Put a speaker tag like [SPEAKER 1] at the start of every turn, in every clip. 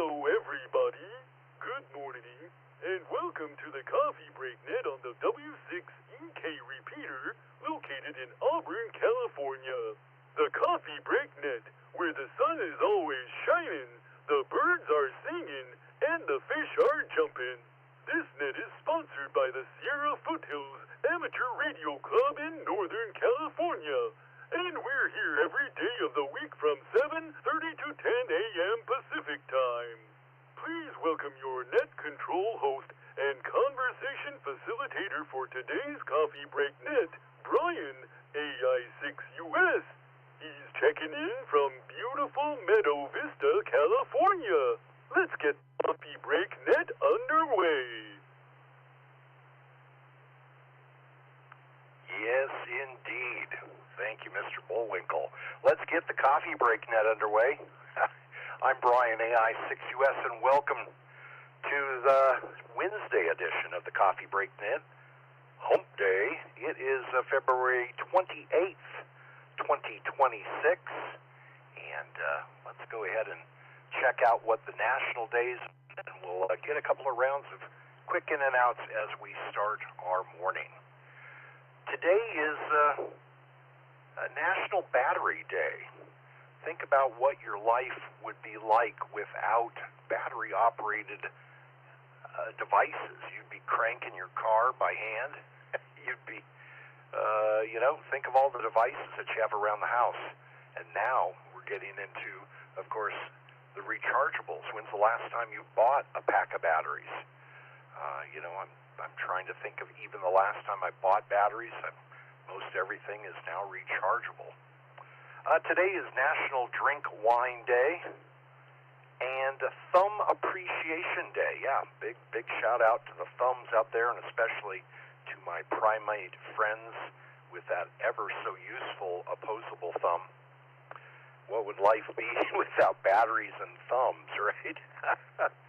[SPEAKER 1] Hello, everybody. Good morning, and welcome to the Coffee Break Net on the W6EK Repeater, located in Auburn, California. The Coffee Break Net, where the sun is always shining, the birds are singing, and the fish are jumping. This net is sponsored by the Foothills Amateur Radio Club in Northern California. And we're here every day of the week from 7:30 to 10 a.m. Pacific Time. Please welcome your net control host and conversation facilitator for today's Coffee Break Net, Brian, AI6US. He's checking in from beautiful Meadow Vista, California. Let's get Coffee Break Net underway.
[SPEAKER 2] Yes, indeed. Thank you, Mr. Bullwinkle. Let's get the Coffee Break Net underway. I'm Brian, AI6US, and welcome to the Wednesday edition of the Coffee Break Net. Hump Day. It is February 28th, 2026. And let's go ahead and check out what the national days, and we'll get a couple of rounds of quick in and outs as we start our morning. Today is National Battery Day. Think about what your life would be like without battery-operated devices. You'd be cranking your car by hand. You'd be, think of all the devices that you have around the house. And now we're getting into, of course, the rechargeables. When's the last time you bought a pack of batteries? I'm trying to think of even the last time I bought batteries. Most everything is now rechargeable. Today is National Drink Wine Day and Thumb Appreciation Day. Yeah, big shout out to the thumbs out there, and especially to my primate friends with that ever so useful opposable thumb. What would life be without batteries and thumbs, right?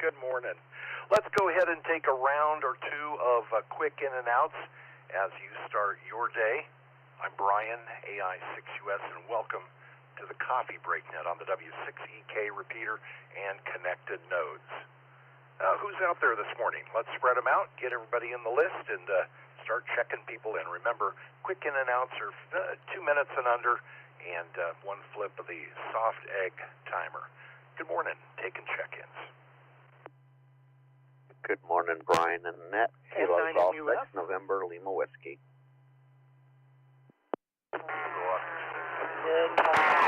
[SPEAKER 2] Good morning. Let's go ahead and take a round or two of quick in and outs as you start your day. I'm Brian, AI6US, and welcome to the Coffee Break Net on the W6EK Repeater and connected nodes. Who's out there this morning? Let's spread them out, get everybody in the list, and start checking people in. Remember, quick in and outs are 2 minutes and under, and one flip of the soft egg timer. Good morning. Taking check-ins.
[SPEAKER 3] Good morning, Brian and Annette. Kilo Golf 6 November, Lima Whiskey.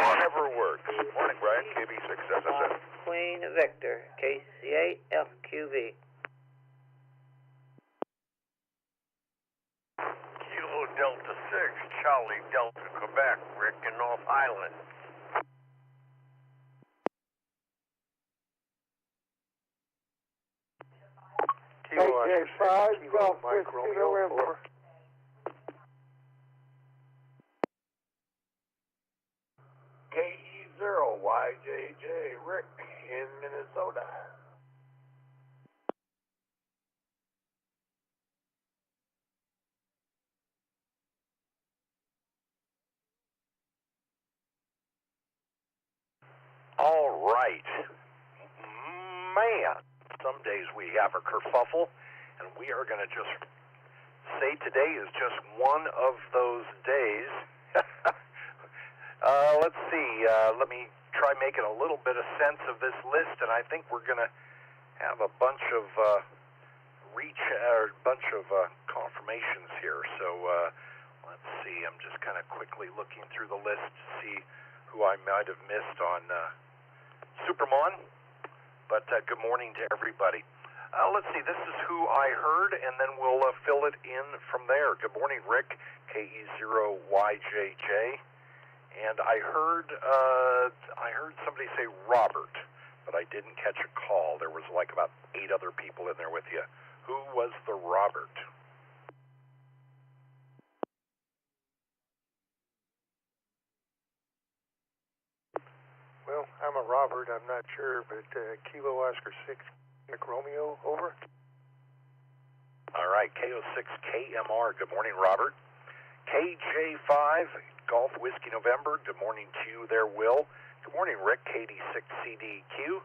[SPEAKER 2] Whatever works. Morning, Brian. KB6SSS.
[SPEAKER 4] Queen Victor, KC8 FQV.
[SPEAKER 2] Kilo Delta 6, Charlie Delta, Quebec, Rick in North Island.
[SPEAKER 5] KJ5, Golf Whiskey November. KE0YJJ, Rick in Minnesota.
[SPEAKER 2] All right. Man, some days we have a kerfuffle, and we are going to just say today is just one of those days. Let's see. Let me try making a little bit of sense of this list, and I think we're going to have a bunch of confirmations here. So let's see. I'm just kind of quickly looking through the list to see who I might have missed on Supermon. But good morning to everybody. Let's see. This is who I heard, and then we'll fill it in from there. Good morning, Rick, KE0YJJ. And I heard somebody say Robert, but I didn't catch a call. There was like about 8 other people in there with you. Who was the Robert?
[SPEAKER 5] Well, I'm a Robert, I'm not sure, but Kilo Oscar 6, Nick Romeo, over.
[SPEAKER 2] All right, KO6KMR, good morning, Robert. KJ5, Golf Whiskey November, good morning to you there, Will. Good morning, Rick, KD6CDQ.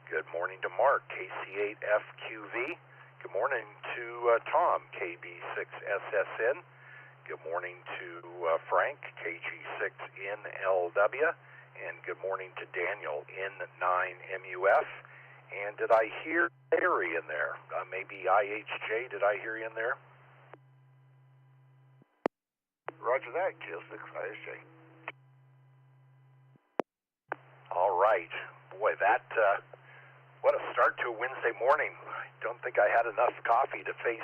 [SPEAKER 2] Good morning to Mark, KC8FQV. Good morning to Tom, KB6SSN. Good morning to Frank, KG6NLW. And good morning to Daniel, N9MUF. And did I hear Gerry in there? Maybe IHJ, did I hear you in there?
[SPEAKER 3] Roger that, Q6IHJ.
[SPEAKER 2] All right. Boy, that, what a start to a Wednesday morning. I don't think I had enough coffee to face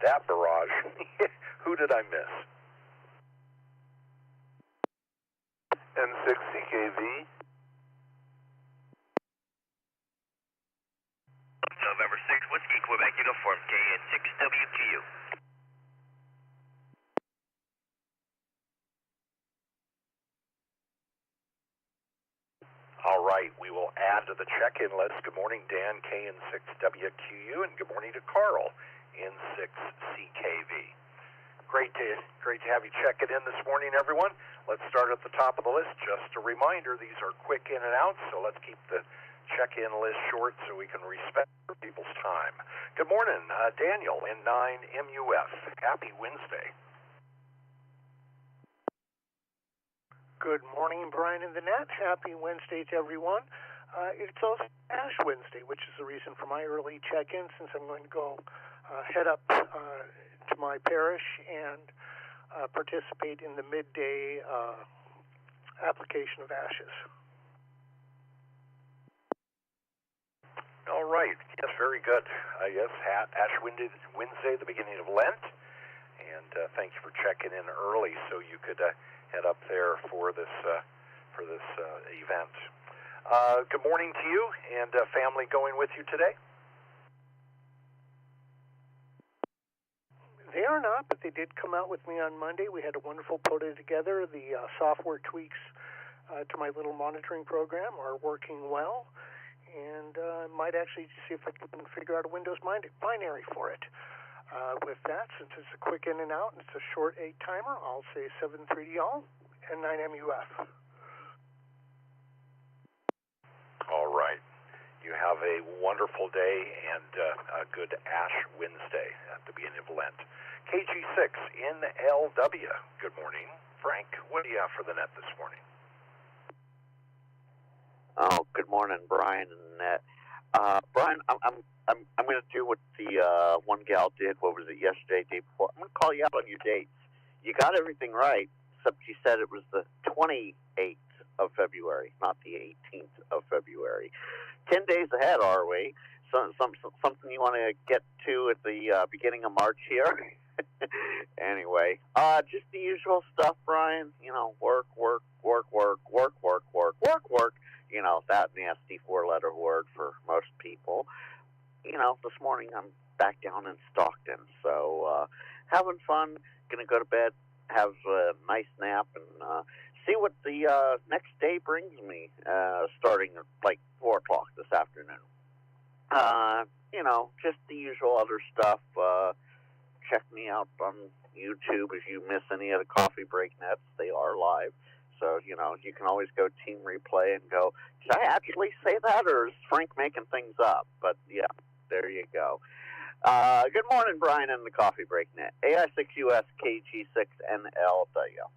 [SPEAKER 2] that barrage. Who did I miss?
[SPEAKER 3] M6CKV.
[SPEAKER 6] November 6, Whiskey, Quebec Uniform, KN6WQ.
[SPEAKER 2] All right, we will add to the check-in list. Good morning, Dan, KN6WQU, and good morning to Carl, N6CKV. Great to have you checking in this morning, everyone. Let's start at the top of the list. Just a reminder, these are quick in and outs, so let's keep the check-in list short so we can respect people's time. Good morning, Daniel, N9MUF. Happy Wednesday.
[SPEAKER 5] Good morning, Brian and the Net. Happy Wednesday to everyone. It's also Ash Wednesday, which is the reason for my early check-in, since I'm going to go head up to my parish and participate in the midday application of ashes.
[SPEAKER 2] All right. Yes, very good. Yes, Ash Wednesday, the beginning of Lent. And thank you for checking in early so you could head up there for this event. Good morning to you and family going with you today.
[SPEAKER 5] They are not, but they did come out with me on Monday. We had a wonderful photo together. The software tweaks to my little monitoring program are working well, and might actually see if I can figure out a Windows binary for it. With that, since it's a quick in and out and it's a short 8 timer, I'll say 7-3 to y'all and 9MUF.
[SPEAKER 2] All right. You have a wonderful day and a good Ash Wednesday at the beginning of Lent. KG6NLW. Good morning, Frank. What do you have for the net this morning?
[SPEAKER 3] Oh, good morning, Brian and Net. Brian, I'm going to do what the one gal did. What was it, yesterday, day before? I'm going to call you out on your dates. You got everything right, except you said it was the 28th of February, not the 18th of February. 10 days ahead, are we? Something you want to get to at the beginning of March here? Anyway, just the usual stuff, Brian. You know, work. You know, that nasty 4-letter word for most people. You know, this morning I'm back down in Stockton, so having fun. Gonna go to bed, have a nice nap, and see what the next day brings me, starting at like 4 o'clock this afternoon. You know, just the usual other stuff. Check me out on YouTube if you miss any of the Coffee Break Nets. They are live. So, you know, you can always go Team Replay and go, did I actually say that, or is Frank making things up? But, yeah, there you go. Good morning, Brian and the Coffee Break Net. AI6US KG6NLW.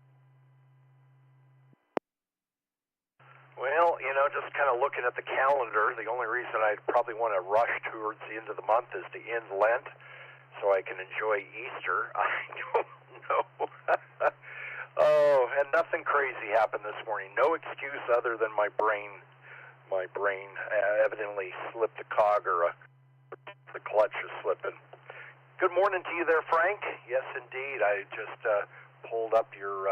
[SPEAKER 2] Well, you know, just kind of looking at the calendar, the only reason I'd probably want to rush towards the end of the month is to end Lent so I can enjoy Easter. I don't know. Oh, and nothing crazy happened this morning. No excuse other than my brain evidently slipped a cog or the clutch is slipping. Good morning to you there, Frank. Yes, indeed. I just pulled up your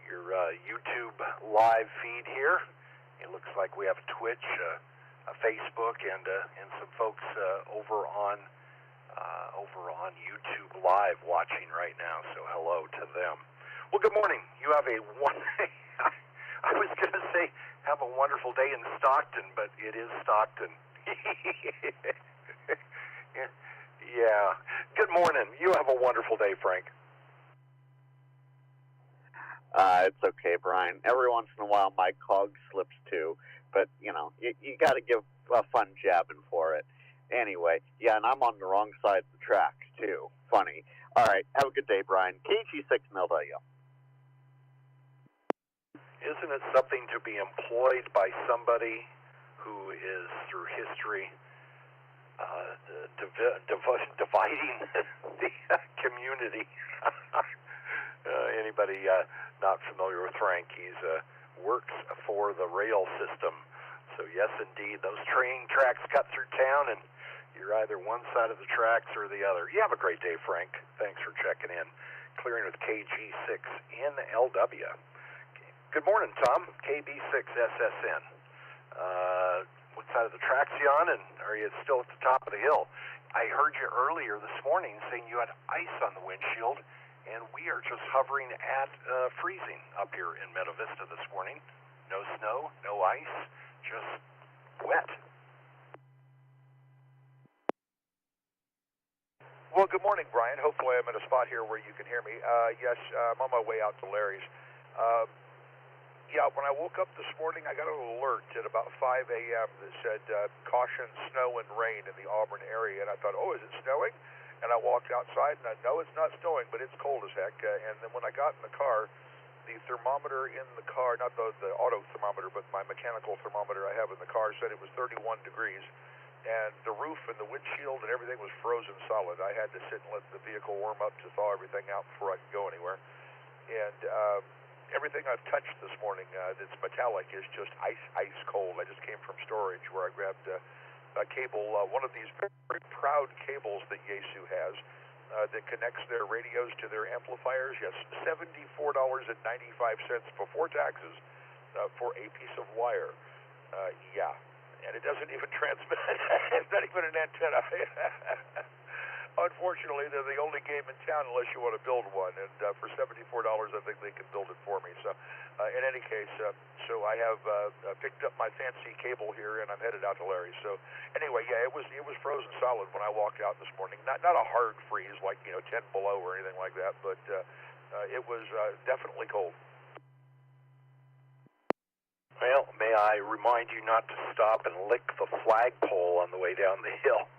[SPEAKER 2] YouTube live feed here. It looks like we have a Twitch, a Facebook, and some folks over on YouTube live watching right now. So hello to them. Well, good morning. You have a I was going to say have a wonderful day in Stockton, but it is Stockton. Yeah. Good morning. You have a wonderful day, Frank.
[SPEAKER 3] It's okay, Brian. Every once in a while, my cog slips too. But, you know, you got to give fun jabbing for it. Anyway, yeah, and I'm on the wrong side of the tracks, too. Funny. All right, have a good day, Brian. KG6NLW.
[SPEAKER 2] Isn't it something to be employed by somebody who is, through history, dividing the community? Anybody not familiar with Frank, he's works for the rail system. So yes, indeed, those train tracks cut through town, and you're either one side of the tracks or the other. You have a great day, Frank. Thanks for checking in. Clearing with KG6NLW. Good morning, Tom. KB6SSN. What side of the tracks you on, and are you still at the top of the hill? I heard you earlier this morning saying you had ice on the windshield, and we are just hovering at freezing up here in Meadow Vista this morning. No snow, no ice, just wet.
[SPEAKER 7] Well, good morning, Brian. Hopefully I'm in a spot here where you can hear me. Yes, I'm on my way out to Larry's. Yeah, when I woke up this morning, I got an alert at about 5 a.m. that said, caution, snow and rain in the Auburn area. And I thought, oh, is it snowing? And I walked outside, and I know it's not snowing, but it's cold as heck. And then when I got in the car, the thermometer in the car, not the auto thermometer, but my mechanical thermometer I have in the car, said it was 31 degrees. And the roof and the windshield and everything was frozen solid. I had to sit and let the vehicle warm up to thaw everything out before I could go anywhere. And everything I've touched this morning that's metallic is just ice cold. I just came from storage where I grabbed a cable, one of these very proud cables that Yaesu has that connects their radios to their amplifiers. Yes, $74.95 before taxes for a piece of wire. Yeah. And it doesn't even transmit. It's not even an antenna. Unfortunately, they're the only game in town unless you want to build one. And for $74, I think they can build it for me. So, in any case, so I have picked up my fancy cable here, and I'm headed out to Larry's. So, anyway, yeah, it was frozen solid when I walked out this morning. Not a hard freeze like 10 below or anything like that, but it was definitely cold.
[SPEAKER 2] Well, may I remind you not to stop and lick the flagpole on the way down the hill.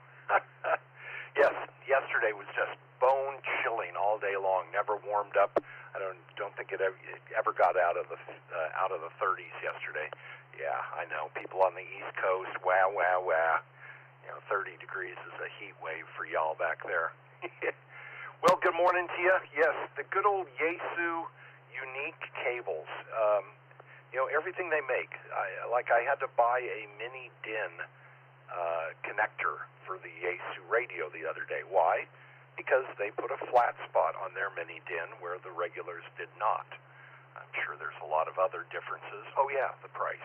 [SPEAKER 2] Yes, yesterday was just bone-chilling all day long. Never warmed up. I don't think it ever got out of the 30s yesterday. Yeah, I know. People on the East Coast, wow. 30 degrees is a heat wave for y'all back there. Well, good morning to you. Yes, the good old Yaesu unique cables. Everything they make. I had to buy a mini DIN connector for the Yaesu radio the other day. Why? Because they put a flat spot on their mini DIN where the regulars did not. I'm sure there's a lot of other differences. Oh yeah, the price.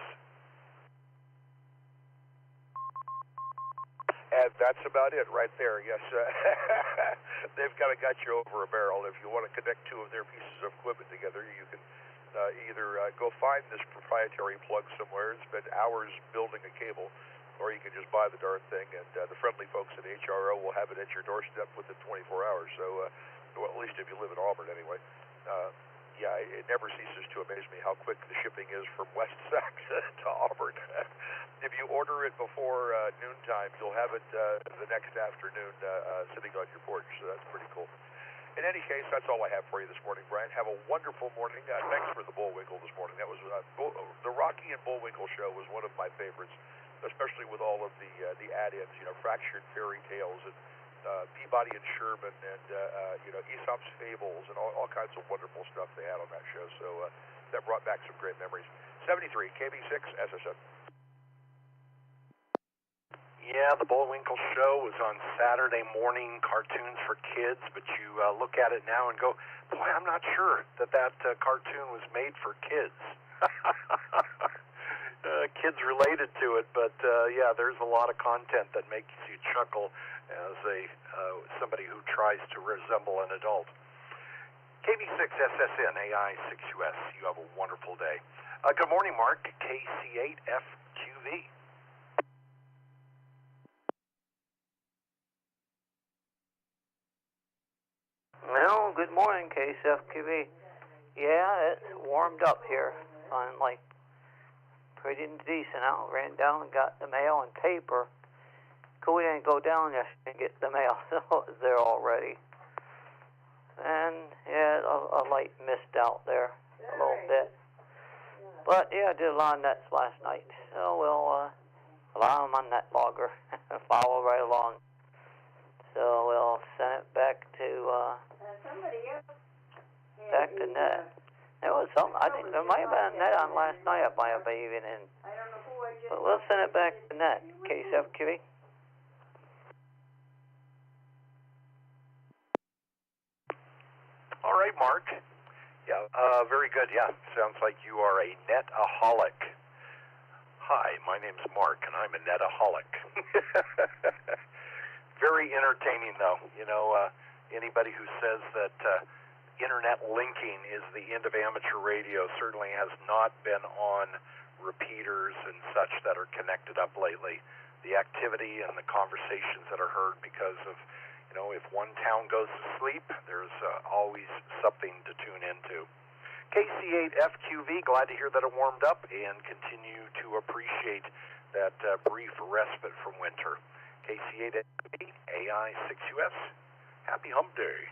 [SPEAKER 7] And that's about it right there. Yes, they've got you over a barrel. If you want to connect two of their pieces of equipment together, you can either go find this proprietary plug somewhere and spend hours building a cable, or you can just buy the darn thing, and the friendly folks at HRO will have it at your doorstep within 24 hours. So, well, at least if you live in Auburn anyway. Yeah, it never ceases to amaze me how quick the shipping is from West Sax to Auburn. If you order it before noontime, you'll have it the next afternoon sitting on your porch, so that's pretty cool. In any case, that's all I have for you this morning, Brian. Have a wonderful morning. Thanks for the Bullwinkle this morning. That was the Rocky and Bullwinkle show was one of my favorites, especially with all of the add-ins, Fractured Fairy Tales and Peabody and Sherman and Aesop's Fables and all kinds of wonderful stuff they had on that show. So that brought back some great memories. 73 KB6 SSN.
[SPEAKER 2] Yeah, the Bullwinkle show was on Saturday morning, cartoons for kids, but you look at it now and go, boy, I'm not sure that cartoon was made for kids. Kids related to it, but yeah, there's a lot of content that makes you chuckle as somebody who tries to resemble an adult. KB6SSN, AI6US, you have a wonderful day. Good morning, Mark, KC8FQV.
[SPEAKER 4] Well, good morning, KCFQB. Yeah, it's warmed up here. I'm pretty decent out. Ran down and got the mail and paper. We didn't go down yesterday and get the mail, so it was there already. And, yeah, a light missed out there a little bit. But, yeah, I did a lot of nets last night. So we'll allow them on net logger and follow right along. So we'll send it back to net. There was some, I think there might have been a net on last night I might have been even in. But we'll send it back to net, KSFQV.
[SPEAKER 2] All right, Mark. Yeah, very good. Yeah, sounds like you are a netaholic. Hi, my name's Mark, and I'm a netaholic. Very entertaining, though. You know, anybody who says that internet linking is the end of amateur radio certainly has not been on repeaters and such that are connected up lately. The activity and the conversations that are heard because of, you know, if one town goes to sleep, there's always something to tune into. KC8FQV, glad to hear that it warmed up and continue to appreciate that brief respite from winter. KC8FQV, AI6US, happy hump day.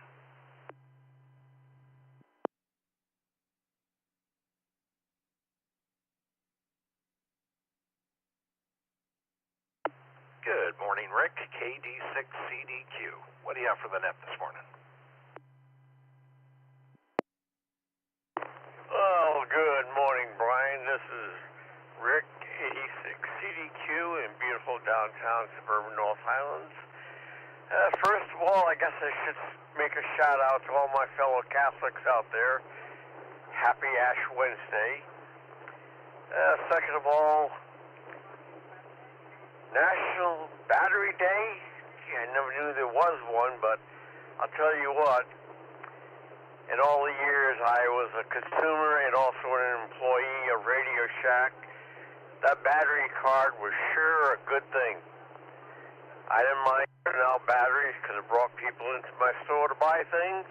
[SPEAKER 2] Good morning, Rick. KD6CDQ. What do you have for the net this morning?
[SPEAKER 8] Well, good morning, Brian. This is Rick, 86CDQ in beautiful downtown suburban North Highlands. First of all, I guess I should make a shout out to all my fellow Catholics out there. Happy Ash Wednesday. Second of all, National Battery Day. Gee, I never knew there was one, but I'll tell you what, in all the years I was a consumer and also an employee of Radio Shack, that battery card was sure a good thing. I didn't mind putting out batteries because it brought people into my store to buy things,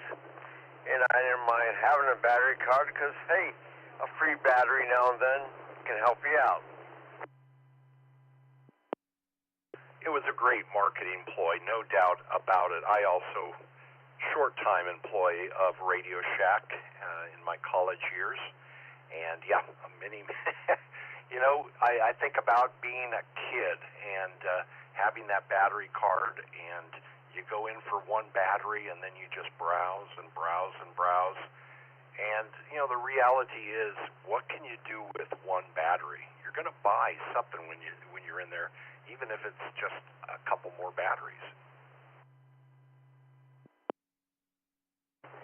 [SPEAKER 8] and I didn't mind having a battery card because, hey, a free battery now and then can help you out.
[SPEAKER 2] It was a great marketing ploy, no doubt about it. I also, short-time employee of Radio Shack in my college years. And, yeah, many, you know, I think about being a kid and having that battery card, and you go in for one battery, and then you just browse and browse and browse. And, you know, the reality is, what can you do with one battery? You're going to buy something when you're in there, even if it's just a couple more batteries.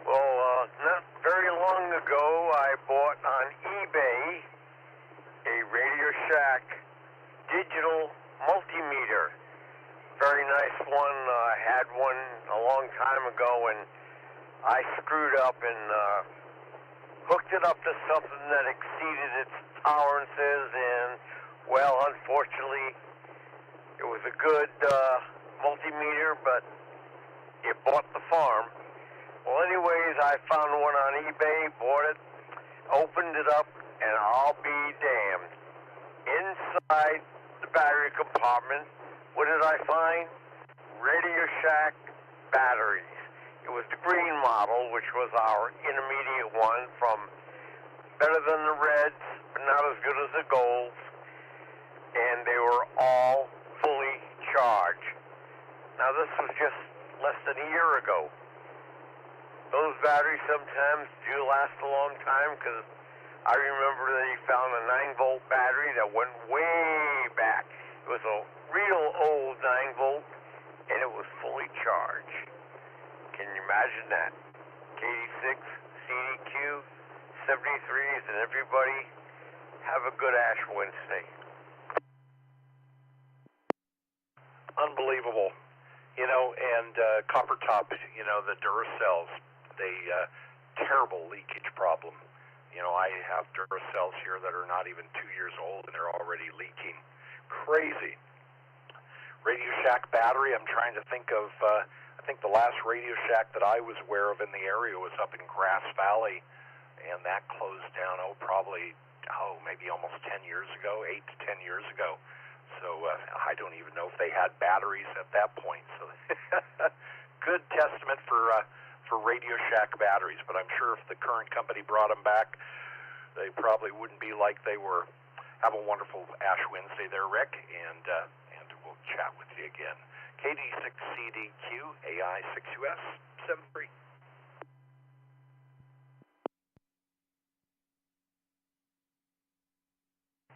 [SPEAKER 8] Well, not very long ago, I bought on eBay a Radio Shack digital multimeter. Very nice one. I had one a long time ago, and I screwed up and hooked it up to something that exceeded its tolerances, and, well, unfortunately, it was a good multimeter, but it bought the farm. Well, anyways, I found one on eBay, bought it, opened it up, and I'll be damned. Inside the battery compartment, what did I find? Radio Shack batteries. It was the green model, which was our intermediate one, from better than the reds, but not as good as the golds. And they were all fully charged. Now, this was just less than a year ago. Those batteries sometimes do last a long time, because I remember they found a 9-volt battery that went way back. It was a real old 9-volt, and it was fully charged. Can you imagine that? KD6, CDQ, 73s, and everybody, have a good Ash Wednesday.
[SPEAKER 2] Unbelievable. You know, and copper top, you know, the Duracells, they terrible leakage problem. You know, I have Duracells here that are not even 2 years old, and they're already leaking. Crazy. Radio Shack battery, I'm trying to think of, I think the last Radio Shack that I was aware of in the area was up in Grass Valley, and that closed down, probably, maybe almost 10 years ago, 8 to 10 years ago. So I don't even know if they had batteries at that point. So good testament for Radio Shack batteries. But I'm sure if the current company brought them back, they probably wouldn't be like they were. Have a wonderful Ash Wednesday there, Rick, and we'll chat with you again. KD6CDQ AI6US 73.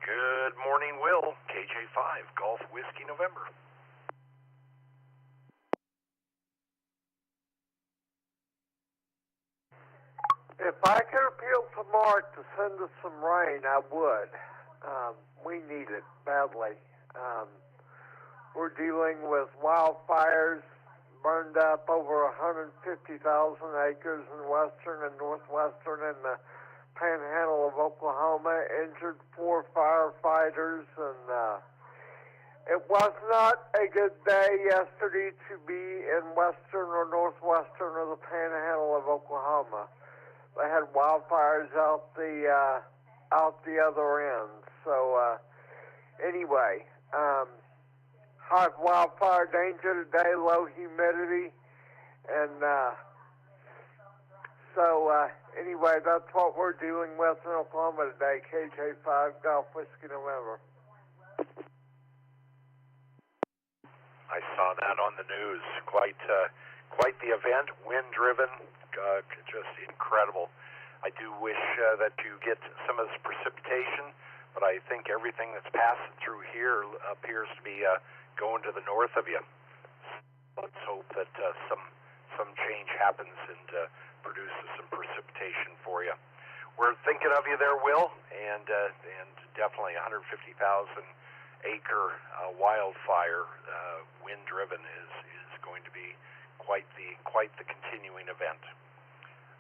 [SPEAKER 2] Good morning, Will. KJ5, Golf Whiskey November.
[SPEAKER 9] If I could appeal to Mark to send us some rain, I would. We need it badly. We're dealing with wildfires, burned up over 150,000 acres in western and northwestern and the Panhandle of Oklahoma, injured 4 firefighters, and it was not a good day yesterday to be in western or northwestern of the Panhandle of Oklahoma. They had wildfires out the other end. So anyway, high wildfire danger today, low humidity, and anyway, that's what we're dealing with in Oklahoma today. KJ5 Golf Whiskey November.
[SPEAKER 2] I saw that on the news. Quite the event. Wind-driven, just incredible. I do wish that you get some of this precipitation, but I think everything that's passing through here appears to be going to the north of you. Let's hope that some change happens and produces some precipitation for you. We're thinking of you there, Will, and definitely 150,000 acre wildfire, wind-driven, is going to be quite the continuing event.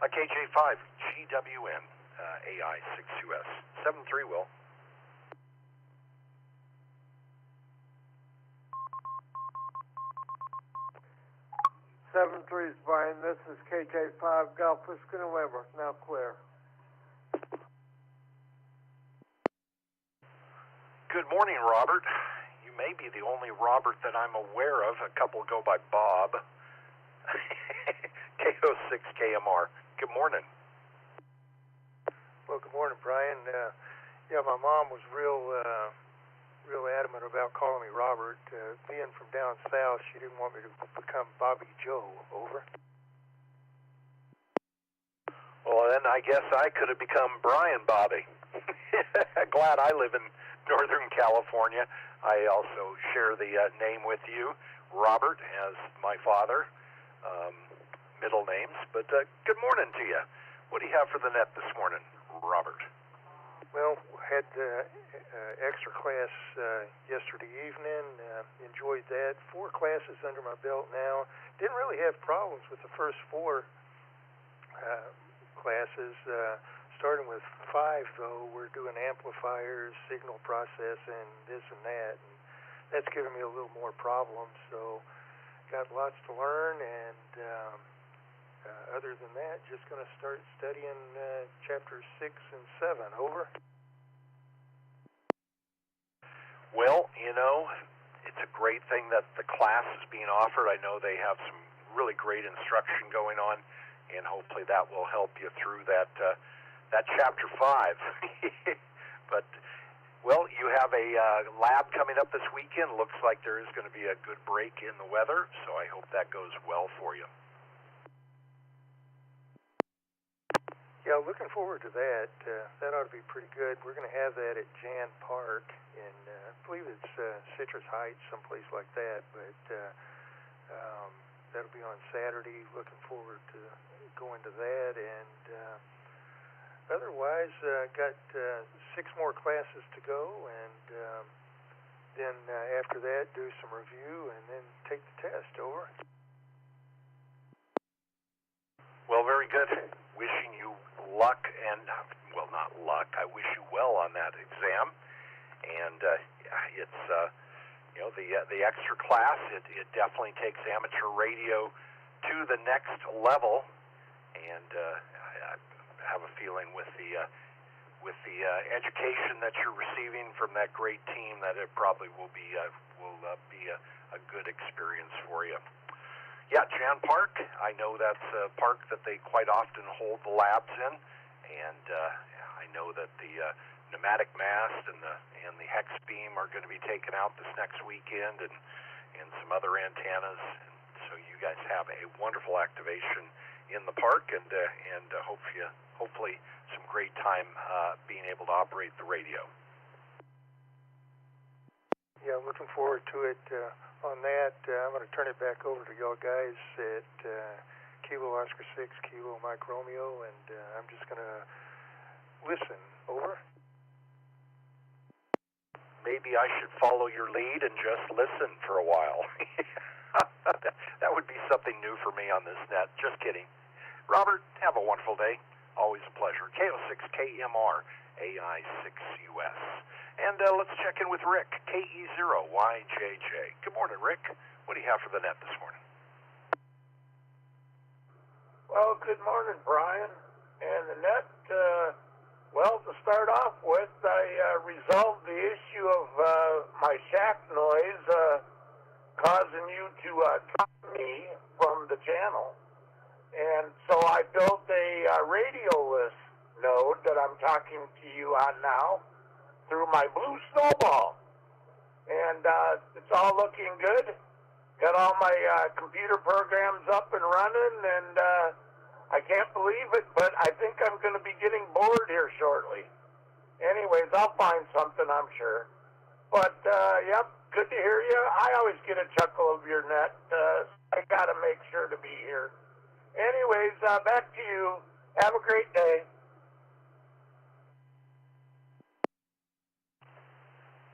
[SPEAKER 2] KJ5 GWN AI6US 73, Will.
[SPEAKER 9] Seven threes, Brian. This is KJ5 Golf Whiskey November. Now clear.
[SPEAKER 2] Good morning, Robert. You may be the only Robert that I'm aware of. A couple go by Bob. KO6KMR. Good morning.
[SPEAKER 5] Well, good morning, Brian. My mom was real adamant about calling me Robert. Being from down south, she didn't want me to become Bobby Joe. Over.
[SPEAKER 2] Well, then I guess I could have become Brian Bobby. Glad I live in Northern California. I also share the name with you, Robert, as my father. Middle names. But good morning to you. What do you have for the net this morning, Robert?
[SPEAKER 5] Well, had extra class yesterday evening. Enjoyed that. 4 classes under my belt now. Didn't really have problems with the first 4 classes. Starting with 5, though, we're doing amplifiers, signal processing, this and that. And that's giving me a little more problems. So got lots to learn, and other than that, just going to start studying chapters 6 and 7. Over.
[SPEAKER 2] Well, it's a great thing that the class is being offered. I know they have some really great instruction going on, and hopefully that will help you through that chapter 5. But, well, you have a lab coming up this weekend. Looks like there is going to be a good break in the weather, so I hope that goes well for you.
[SPEAKER 5] Yeah, looking forward to that. That ought to be pretty good. We're going to have that at Jan Park in, I believe it's Citrus Heights, someplace like that. But that'll be on Saturday. Looking forward to going to that. And otherwise, got 6 more classes to go. And then after that, do some review and then take the test. Over.
[SPEAKER 2] Well, very good. Wishing you luck and, well, not luck. I wish you well on that exam. And it's, the extra class, it definitely takes amateur radio to the next level. And I have a feeling with with the education that you're receiving from that great team, that it probably will be a good experience for you. Yeah, Jan Park, I know that's a park that they quite often hold the labs in, and I know that the pneumatic mast and the hex beam are going to be taken out this next weekend, and some other antennas. So you guys have a wonderful activation in the park, and hopefully some great time being able to operate the radio.
[SPEAKER 10] Yeah, looking forward to it. On that, I'm going to turn it back over to y'all guys at Kilo Oscar 6, Kilo Mike Romeo, and I'm just going to listen. Over.
[SPEAKER 2] Maybe I should follow your lead and just listen for a while. That would be something new for me on this net. Just kidding. Robert, have a wonderful day. Always a pleasure. KO6KMR, AI6US. And let's check in with Rick, KE0YJJ. Good morning, Rick. What do you have for the net this morning?
[SPEAKER 9] Well, good morning, Brian. And the net, well, to start off with, I resolved the issue of my shack noise causing you to drop me from the channel. And so I built a radio list node that I'm talking to you on now through my Blue Snowball. And it's all looking good. Got all my computer programs up and running, and I can't believe it, but I think I'm going to be getting bored here shortly. Anyways, I'll find something, I'm sure. But, yep, good to hear you. I always get a chuckle of your net. I got to make sure to be here. Anyways, back to you. Have a great day.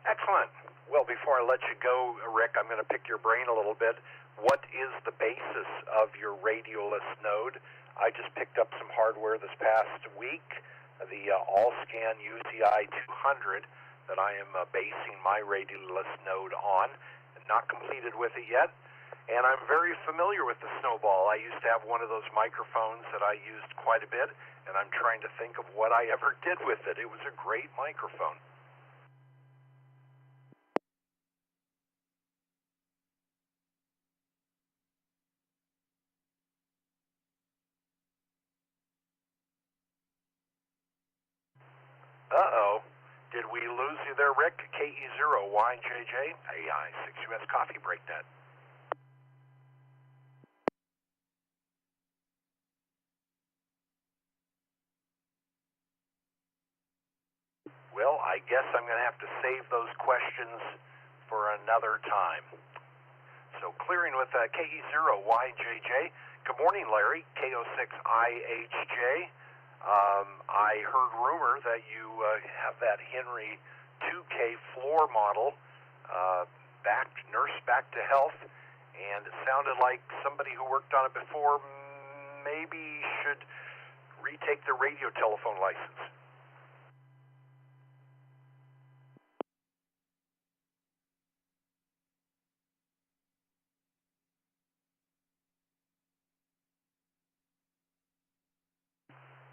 [SPEAKER 2] Excellent. Well, before I let you go, Rick, I'm going to pick your brain a little bit. What is the basis of your radioless node? I just picked up some hardware this past week, the AllScan UCI 200 that I am basing my radioless node on. Not completed with it yet, and I'm very familiar with the Snowball. I used to have one of those microphones that I used quite a bit, and I'm trying to think of what I ever did with it. It was a great microphone. Uh-oh. Did we lose you there, Rick? KE0YJJ, AI6US Coffee Break Net. Well, I guess I'm going to have to save those questions for another time. So clearing with KE0YJJ. Good morning, Larry, KO6IHJ. I heard rumor that you have that Henry 2K floor model nursed back to health, and it sounded like somebody who worked on it before maybe should retake the radio telephone license.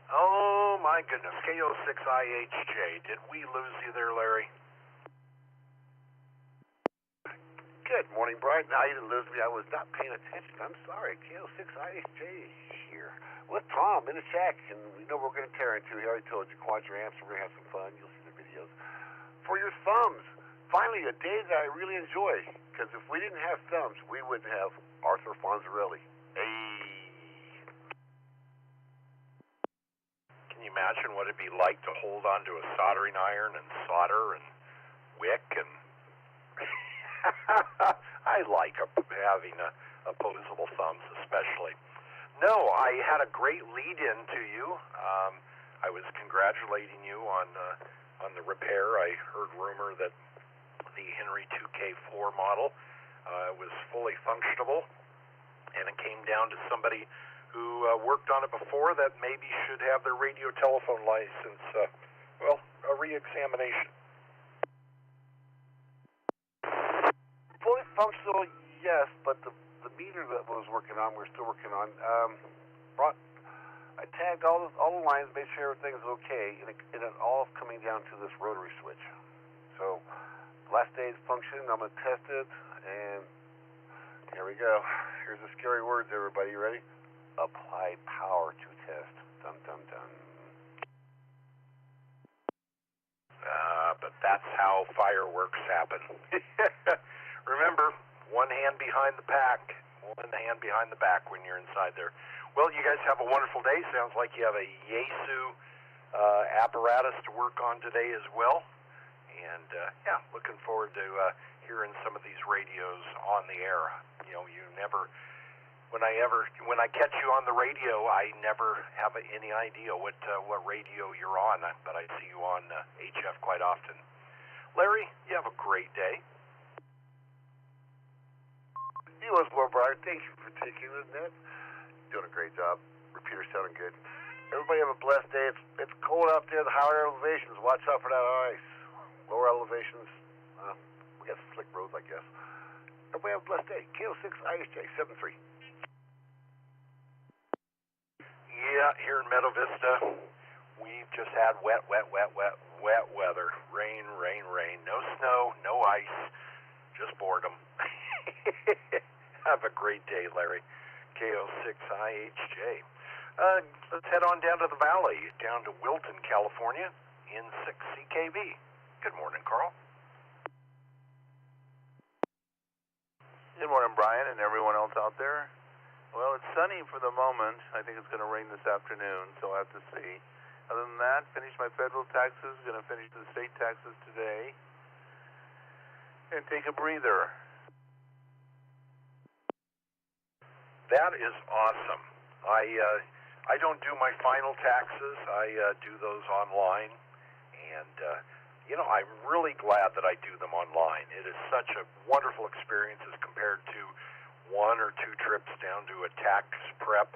[SPEAKER 2] Oh, my goodness. KO6IHJ. Did we lose you there, Larry?
[SPEAKER 11] Good morning, Brian. No, you didn't lose me. I was not paying attention. I'm sorry. KO6IHJ here with Tom in the shack, and we know we're going to tear into. He already told you, quad your amps. We're going to have some fun. You'll see the videos. For your thumbs, finally, a day that I really enjoy, because if we didn't have thumbs, we wouldn't have Arthur Fonzarelli. Hey.
[SPEAKER 2] Can you imagine what it'd be like to hold onto a soldering iron and solder and wick? And I like having opposable thumbs, especially. No, I had a great lead-in to you. I was congratulating you on the repair. I heard rumor that the Henry 2K floor model was fully functionable, and it came down to somebody who worked on it before that maybe should have their radio telephone license, a re-examination.
[SPEAKER 11] Fully functional, yes, but the meter that I was working on, we're still working on, brought a tagged all the lines, made sure everything's okay, and it all coming down to this rotary switch. So, last day's function, I'm going to test it, and here we go. Here's the scary words, everybody. You ready? Apply power to test. Dun, dun, dun.
[SPEAKER 2] But that's how fireworks happen. Remember, one hand behind the back when you're inside there. Well, you guys have a wonderful day. Sounds like you have a Yaesu apparatus to work on today as well. And, yeah, looking forward to hearing some of these radios on the air. You know, you never... When I catch you on the radio, I never have any idea what radio you're on, but I see you on HF quite often. Larry, you have a great day.
[SPEAKER 11] You as well, Brian. Thank you for taking the net. Doing a great job. Repeater sounding good. Everybody have a blessed day. It's cold out there. The higher elevations. Watch out for that ice. Lower elevations. We got slick roads, I guess. Everybody have a blessed day. KO6IHJ 73.
[SPEAKER 2] Yeah, here in Meadow Vista, we've just had wet weather. Rain. No snow, no ice, just boredom. Have a great day, Larry. KO6IHJ. Let's head on down to the valley, down to Wilton, California, in 6CKB. Good morning, Carl.
[SPEAKER 12] Good morning, Brian, and everyone else out there. Well, it's sunny for the moment. I think it's going to rain this afternoon, so I'll have to see. Other than that, finish my federal taxes, going to finish the state taxes today, and take a breather.
[SPEAKER 2] That is awesome. I don't do my final taxes. I do those online, and you know, I'm really glad that I do them online. It is such a wonderful experience as compared to 1 or 2 trips down to a tax prep.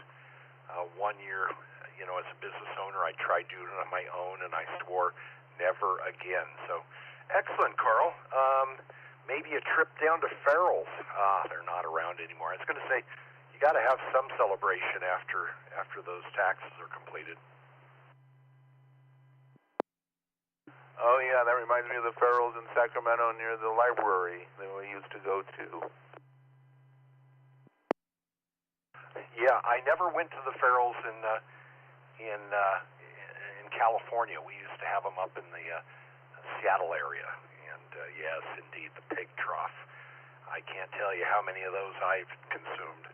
[SPEAKER 2] 1 year, you know, as a business owner, I tried doing it on my own, and I swore never again. So, excellent, Carl. Maybe a trip down to Farrell's. They're not around anymore. I was going to say, you got to have some celebration after those taxes are completed.
[SPEAKER 12] Oh, yeah, that reminds me of the Farrell's in Sacramento near the library that we used to go to.
[SPEAKER 2] Yeah, I never went to the Farrell's in California. We used to have them up in the Seattle area, and yes, indeed, the pig trough. I can't tell you how many of those I've consumed.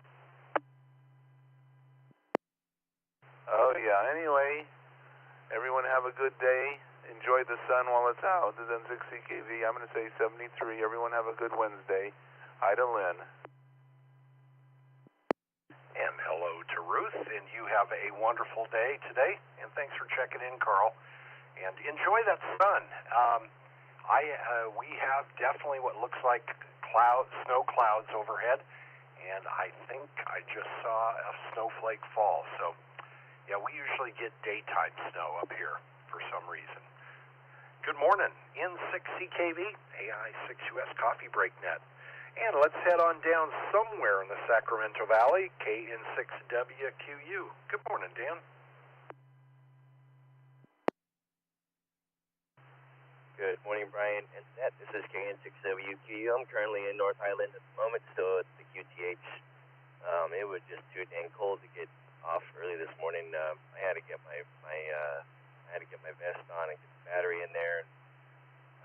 [SPEAKER 12] Oh yeah. Anyway, everyone have a good day. Enjoy the sun while it's out. This is N6CKV. I'm going to say 73. Everyone have a good Wednesday. Hi to Lynn.
[SPEAKER 2] And hello to Ruth, and you have a wonderful day today, and thanks for checking in, Carl. And enjoy that sun. We have definitely what looks like snow clouds overhead, and I think I just saw a snowflake fall. So, yeah, we usually get daytime snow up here for some reason. Good morning, N6CKB, AI6US Coffee Break Net. And let's head on down somewhere in the Sacramento Valley, KN6WQU. Good morning, Dan.
[SPEAKER 6] Good morning, Brian and Net. This is KN6WQU. I'm currently in North Island at the moment, still at the QTH. It was just too dang cold to get off early this morning. I had to get my vest on and get the battery in there. And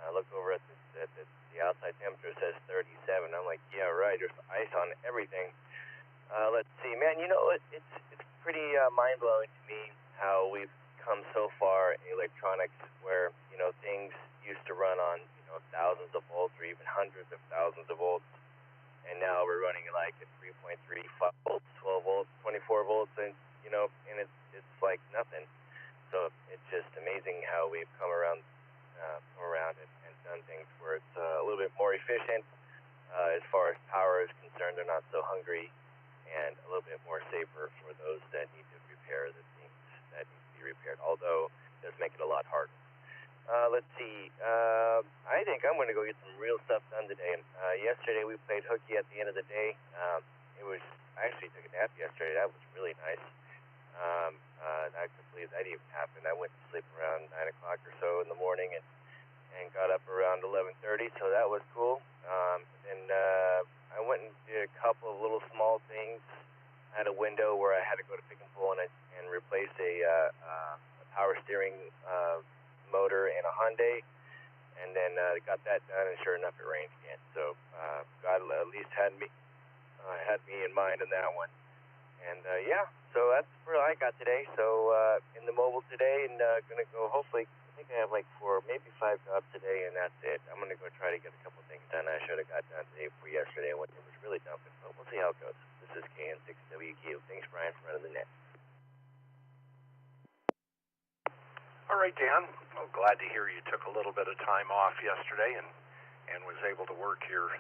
[SPEAKER 6] I look over at the outside temperature says 37. I'm like, yeah, right. There's ice on everything. Let's see, man. You know, it's pretty mind blowing to me how we've come so far in electronics, where things used to run on thousands of volts or even hundreds of thousands of volts, and now we're running like at 3.35 volts, 12 volts, 24 volts, and and it's like nothing. So it's just amazing how we've come around and done things where it's a little bit more efficient as far as power is concerned. They're not so hungry, and a little bit more safer for those that need to repair the things that need to be repaired, although it does make it a lot harder. Let's see. I think I'm going to go get some real stuff done today. Yesterday we played hooky at the end of the day. I actually took a nap yesterday. That was really nice. I couldn't believe that even happened. I went to sleep around 9 o'clock or so in the morning and got up around 11:30, so that was cool. And I went and did a couple of little small things. I had a window where I had to go to pick and pull and replace a power steering motor in a Hyundai, and then got that done, and sure enough, it rained again. So God at least had me in mind on that one. And yeah, so that's where I got today. So in the mobile today, and gonna go. Hopefully, I think I have like 4, maybe 5 jobs today, and that's it. I'm gonna go try to get a couple things done I should have got done today before yesterday when it was really dumping. But we'll see how it goes. This is KN6WQ. Thanks, Brian, for running the net.
[SPEAKER 2] All right, Dan. Well, glad to hear you took a little bit of time off yesterday and was able to work your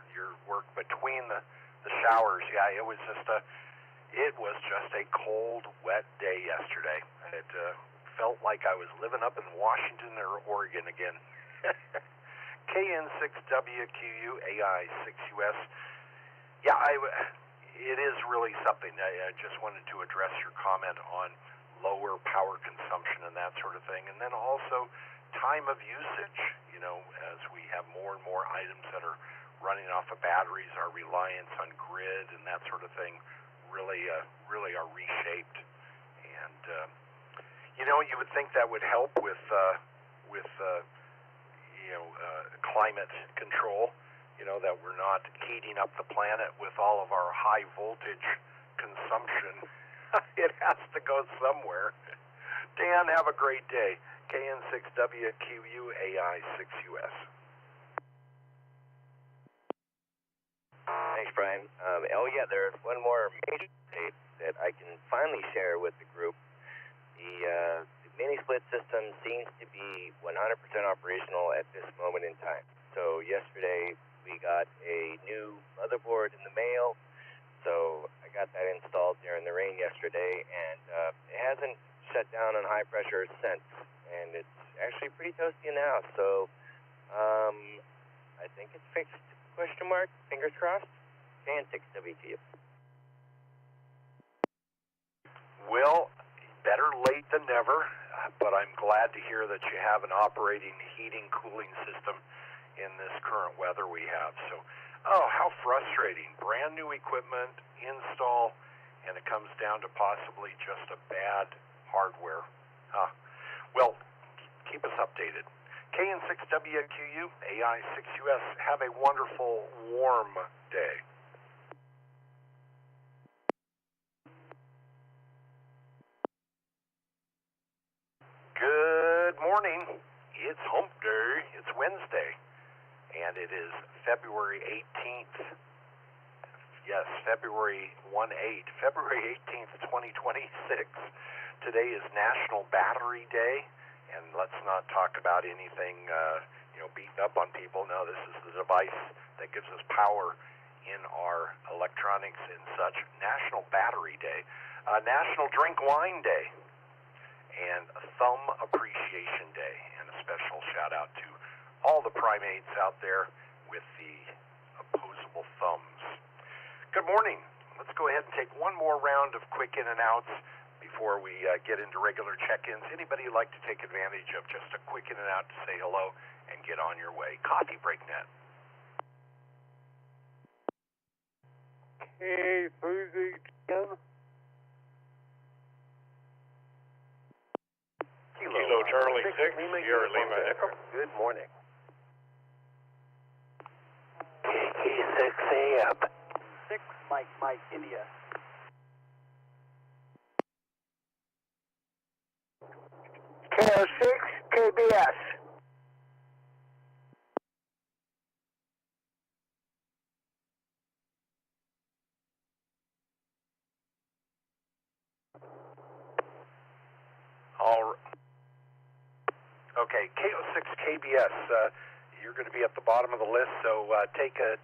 [SPEAKER 2] work between the showers. Yeah, it was just a cold, wet day yesterday. It felt like I was living up in Washington or Oregon again. KN6WQU AI6US. Yeah, it is really something. I just wanted to address your comment on lower power consumption and that sort of thing. And then also time of usage, as we have more and more items that are running off of batteries, our reliance on grid and that sort of thing really are reshaped. And, you would think that would help with climate control, that we're not heating up the planet with all of our high voltage consumption. It has to go somewhere. Dan, have a great day. KN6WQU AI6US.
[SPEAKER 6] Thanks, Brian. There's one more major update that I can finally share with the group. The mini split system seems to be 100% operational at this moment in time. So yesterday we got a new motherboard in the mail. So I got that installed during the rain yesterday, and it hasn't shut down on high pressure since. And it's actually pretty toasty now. So I think it's fixed. ? Fingers crossed. KN6WQ.
[SPEAKER 2] Well, better late than never, but I'm glad to hear that you have an operating heating cooling system in this current weather we have. So, how frustrating. Brand new equipment, install, and it comes down to possibly just a bad hardware. Well, keep us updated. KN6WQU, AI6US, have a wonderful, warm day. Good morning. It's hump day. It's Wednesday, and it is February 18th. Yes, February 18th, 2026. Today is National Battery Day. And let's not talk about anything, beating up on people. No, this is the device that gives us power in our electronics and such. National Battery Day, National Drink Wine Day, and Thumb Appreciation Day. And a special shout out to all the primates out there with the opposable thumbs. Good morning. Let's go ahead and take one more round of quick in and outs before we get into regular check-ins. Anybody like to take advantage of just a quick in and out to say hello and get on your way? Coffee Break Net.
[SPEAKER 9] Hey, Susie, Kim.
[SPEAKER 2] Kilo Charlie 6, Sierra Lima Echo.
[SPEAKER 6] Good morning.
[SPEAKER 9] K6 AM. 6, Mike, India. KO6, KBS.
[SPEAKER 2] All right. Okay, KO6 KBS. You're going to be at the bottom of the list, so take a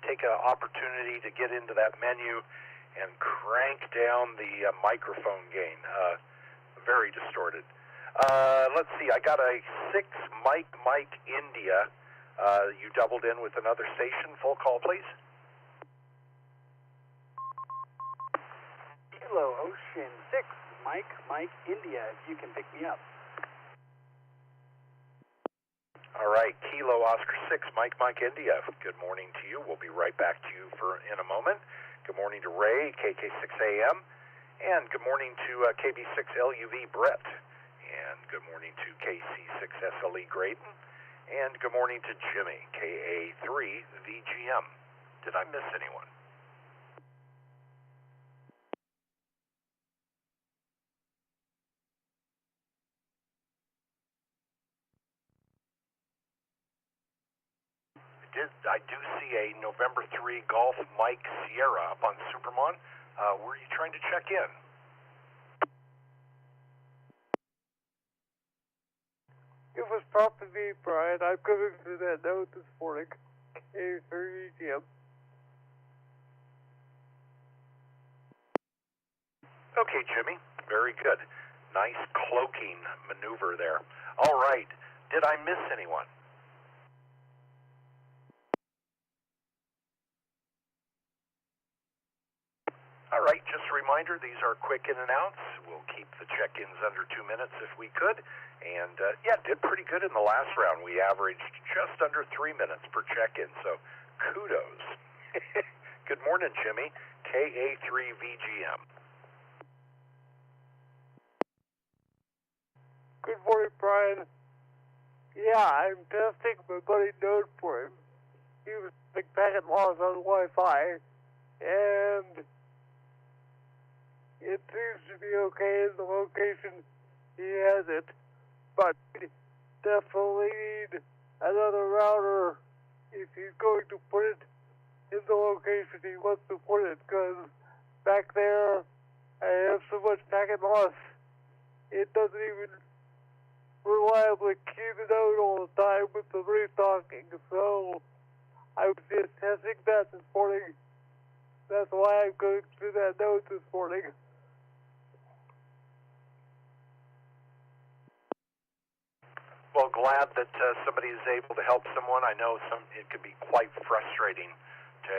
[SPEAKER 2] opportunity to get into that menu and crank down the microphone gain. Very distorted. Let's see. I got a 6 Mike India. You doubled in with another station. Full call, please.
[SPEAKER 5] Kilo Ocean 6,
[SPEAKER 13] Mike India, if you can pick me up.
[SPEAKER 2] All right, Kilo Oscar 6, Mike India. Good morning to you. We'll be right back to you in a moment. Good morning to Ray, KK6AM, and good morning to KB6LUV Brett, and good morning to KC6SLE Graydon, and good morning to Jimmy, KA3VGM. Did I miss anyone? I do see a November 3 Golf Mike Sierra up on Supermon. Were you trying to check in?
[SPEAKER 9] It was probably me, Brian. I'm coming through that note this morning. It's very easy.
[SPEAKER 2] Okay, Jimmy. Very good. Nice cloaking maneuver there. All right. Did I miss anyone? All right, just a reminder, these are quick in and outs. We'll keep the check-ins under 2 minutes if we could. And, yeah, did pretty good in the last round. We averaged just under 3 minutes per check-in, so kudos. Good morning, Jimmy, KA3VGM.
[SPEAKER 9] Good morning, Brian. Yeah, I'm testing my buddy Node for him. He was big packet loss on Wi-Fi, and it seems to be okay in the location he has it, but we definitely need another router if he's going to put it in the location he wants to put it, because back there I have so much packet loss, it doesn't even reliably keep it out all the time with the restocking, so I was just testing that this morning. That's why I'm going through that note this morning.
[SPEAKER 2] Well, glad that somebody is able to help someone. I know it can be quite frustrating to,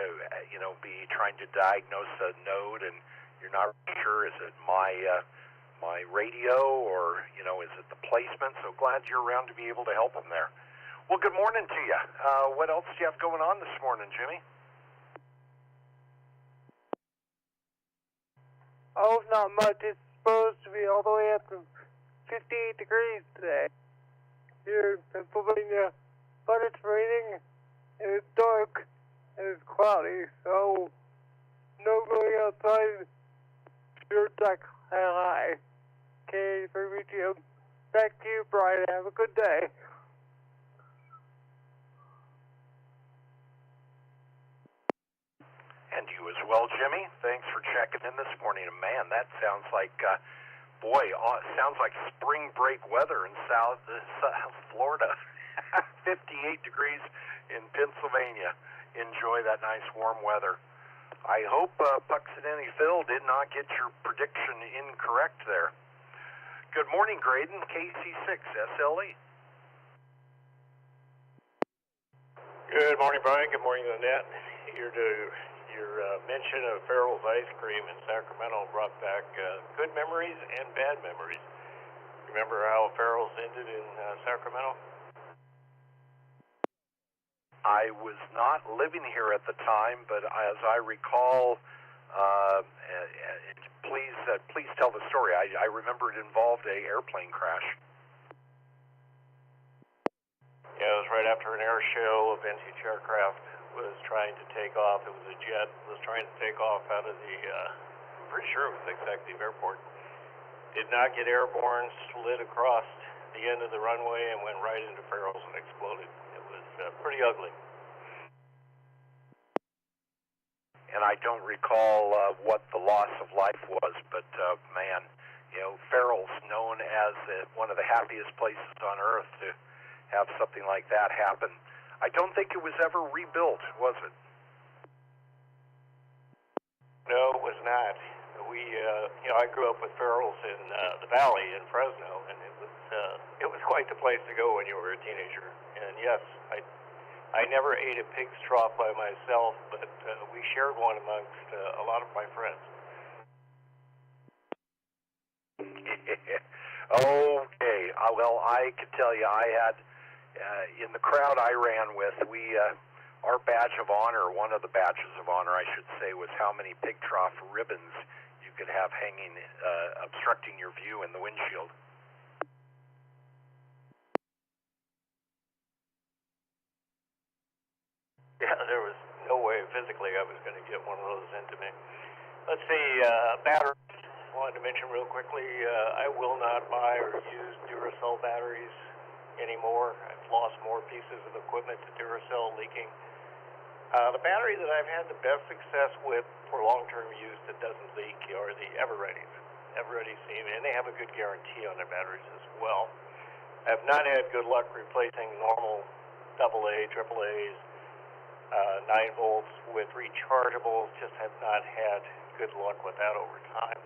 [SPEAKER 2] be trying to diagnose a node and you're not sure, is it my radio or, is it the placement? So glad you're around to be able to help them there. Well, good morning to you. What else do you have going on this morning, Jimmy?
[SPEAKER 9] Oh, not much. It's supposed to be all the way up to 58 degrees today here in Pennsylvania, but it's raining and it's dark and it's cloudy, so no going outside. Sure, duck high. K3VGM. Back to you, Brian. Have a good day.
[SPEAKER 2] And you as well, Jimmy. Thanks for checking in this morning. Man, that sounds like, sounds like spring break weather in South Florida. 58 degrees in Pennsylvania. Enjoy that nice warm weather. I hope Puxadeni Phil did not get your prediction incorrect there. Good morning, Graydon, KC6SLE.
[SPEAKER 14] Good morning, Brian. Good morning, Annette. Here to your mention of Farrell's ice cream in Sacramento brought back good memories and bad memories. Remember how Farrell's ended in Sacramento?
[SPEAKER 2] I was not living here at the time, but as I recall, please tell the story. I remember it involved an airplane crash.
[SPEAKER 14] Yeah, it was right after an air show. A vintage aircraft was trying to take off. It was a jet. Was trying to take off out of the, I'm pretty sure it was Executive Airport. Did not get airborne, slid across the end of the runway and went right into Farrell's and exploded. It was pretty ugly.
[SPEAKER 2] And I don't recall what the loss of life was, but man, Farrell's known as one of the happiest places on earth to have something like that happen. I don't think it was ever rebuilt, was it?
[SPEAKER 14] No, it was not. We, I grew up with Farrell's in the Valley in Fresno, and it was quite the place to go when you were a teenager. And yes, I never ate a pig's trough by myself, but we shared one amongst a lot of my friends.
[SPEAKER 2] Okay. Well, I can tell you, I had in the crowd I ran with, our badge of honor, one of the badges of honor, I should say, was how many pig trough ribbons you could have hanging, obstructing your view in the windshield.
[SPEAKER 14] Yeah, there was no way physically I was going to get one of those into me. Let's see, batteries. I wanted to mention real quickly, I will not buy or use Duracell batteries anymore. I've lost more pieces of equipment to Duracell leaking. The battery that I've had the best success with for long-term use that doesn't leak are the Evereadys. Eveready seem, and they have a good guarantee on their batteries as well. I've not had good luck replacing normal AA, AAAs, 9 volts with rechargeables. Just have not had good luck with that over time.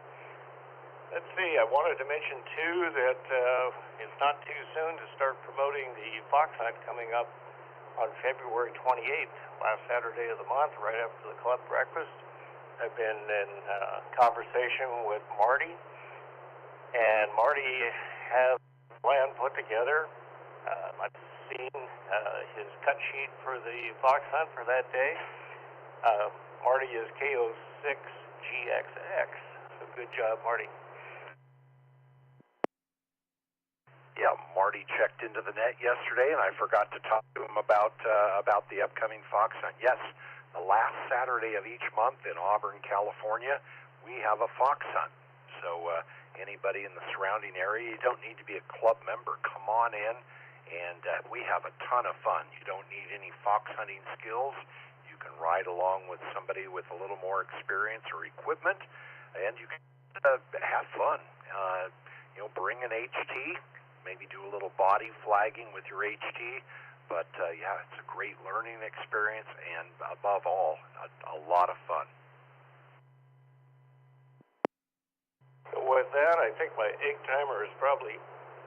[SPEAKER 14] Let's see, I wanted to mention too that it's not too soon to start promoting the Fox Hunt coming up on February 28th, last Saturday of the month, right after the club breakfast. I've been in conversation with Marty, and Marty has a plan put together. I've seen his cut sheet for the Fox Hunt for that day. Marty is KO6GXX, so good job, Marty.
[SPEAKER 2] Yeah, Marty checked into the net yesterday, and I forgot to talk to him about the upcoming Fox Hunt. Yes, the last Saturday of each month in Auburn, California, we have a Fox Hunt. So anybody in the surrounding area, you don't need to be a club member. Come on in, and we have a ton of fun. You don't need any fox hunting skills. You can ride along with somebody with a little more experience or equipment, and you can have fun. Bring an HT. Maybe do a little body flagging with your HT, but yeah, it's a great learning experience, and above all, a lot of fun.
[SPEAKER 14] So with that, I think my egg timer is probably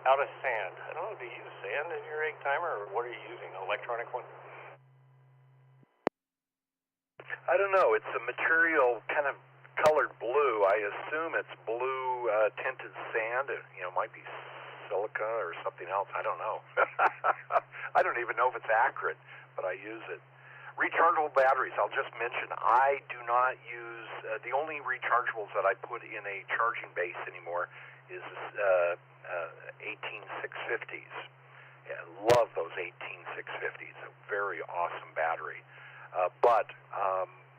[SPEAKER 14] out of sand. I don't know, do you use sand in your egg timer, or what are you using, an electronic one?
[SPEAKER 2] I don't know. It's a material kind of colored blue. I assume it's blue tinted sand. It might be silica or something else. I don't know. I don't even know if it's accurate, but I use it. Rechargeable batteries, I'll just mention, I do not use, the only rechargeables that I put in a charging base anymore is 18650s. Yeah, love those 18650s. A very awesome battery. But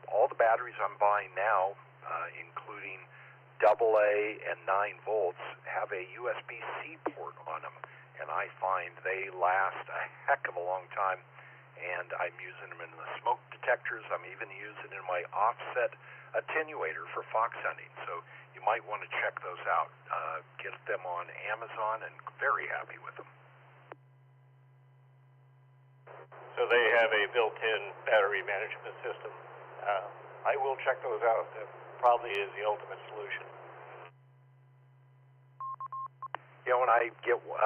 [SPEAKER 2] all the batteries I'm buying now, including AA and 9 volts, have a USB-C port on them, and I find they last a heck of a long time, and I'm using them in the smoke detectors. I'm even using in my offset attenuator for fox hunting, so you might want to check those out. Get them on Amazon, and very happy with them.
[SPEAKER 14] So they have a built-in battery management system. I will check those out. That probably is the ultimate solution.
[SPEAKER 2] When I get 1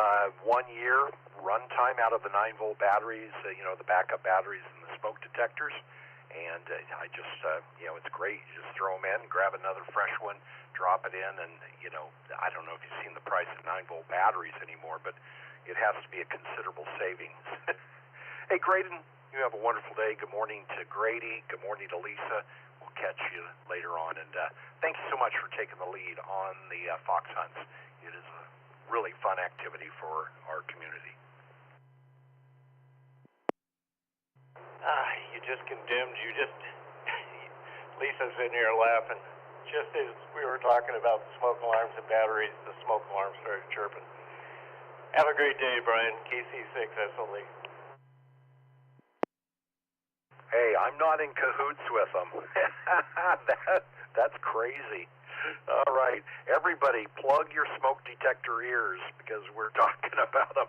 [SPEAKER 2] year runtime out of the 9-volt batteries, the backup batteries and the smoke detectors, and I just, it's great. You just throw them in, grab another fresh one, drop it in, and, I don't know if you've seen the price of 9-volt batteries anymore, but it has to be a considerable savings. Hey, Graydon, you have a wonderful day. Good morning to Grady. Good morning to Lisa. We'll catch you later on. And thank you so much for taking the lead on the fox hunts. It is a really fun activity for our community.
[SPEAKER 14] You just condemned. Lisa's in here laughing. Just as we were talking about the smoke alarms and batteries, the smoke alarm started chirping. Have a great day, Brian. KC6SLE.
[SPEAKER 2] Hey, I'm not in cahoots with them. That's crazy. All right. Everybody, plug your smoke detector ears because we're talking about them.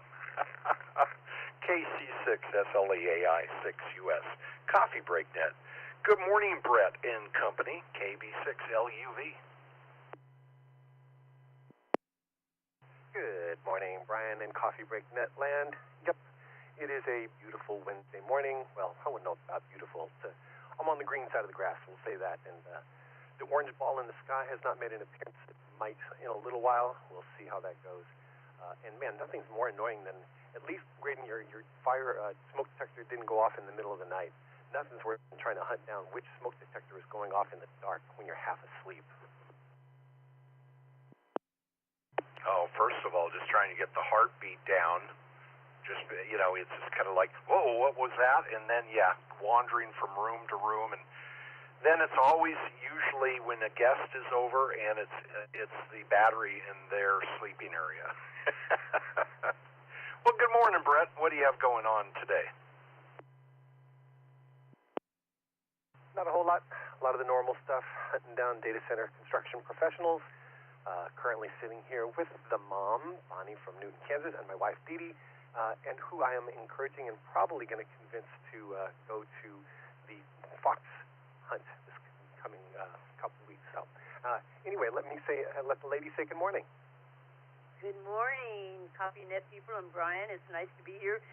[SPEAKER 2] KC6SLEAI6US. Coffee Break Net. Good morning, Brett and Company. KB6LUV.
[SPEAKER 15] Good morning, Brian and Coffee Break Net land. Yep. It is a beautiful Wednesday morning. Well, I wouldn't know about beautiful. I'm on the green side of the grass, we'll say that. And the orange ball in the sky has not made an appearance. It might in a little while. We'll see how that goes. And man, nothing's more annoying than at least grading your fire smoke detector didn't go off in the middle of the night. Nothing's worse than trying to hunt down which smoke detector is going off in the dark when you're half asleep.
[SPEAKER 2] Oh, first of all, just trying to get the heartbeat down. Just, you know, it's just kind of like, whoa, what was that? And then, yeah, wandering from room to room. And then it's always usually when a guest is over and it's the battery in their sleeping area. Well, good morning, Brett. What do you have going on today?
[SPEAKER 15] Not a whole lot. A lot of the normal stuff, hunting down data center construction professionals. Currently sitting here with the mom, Bonnie from Newton, Kansas, and my wife, Dee Dee, and who I am encouraging and probably going to convince to go to the fox hunt this coming couple of weeks. So, anyway, let the lady say good morning.
[SPEAKER 16] Good morning, Coffee Net people and Brian. It's nice to be here.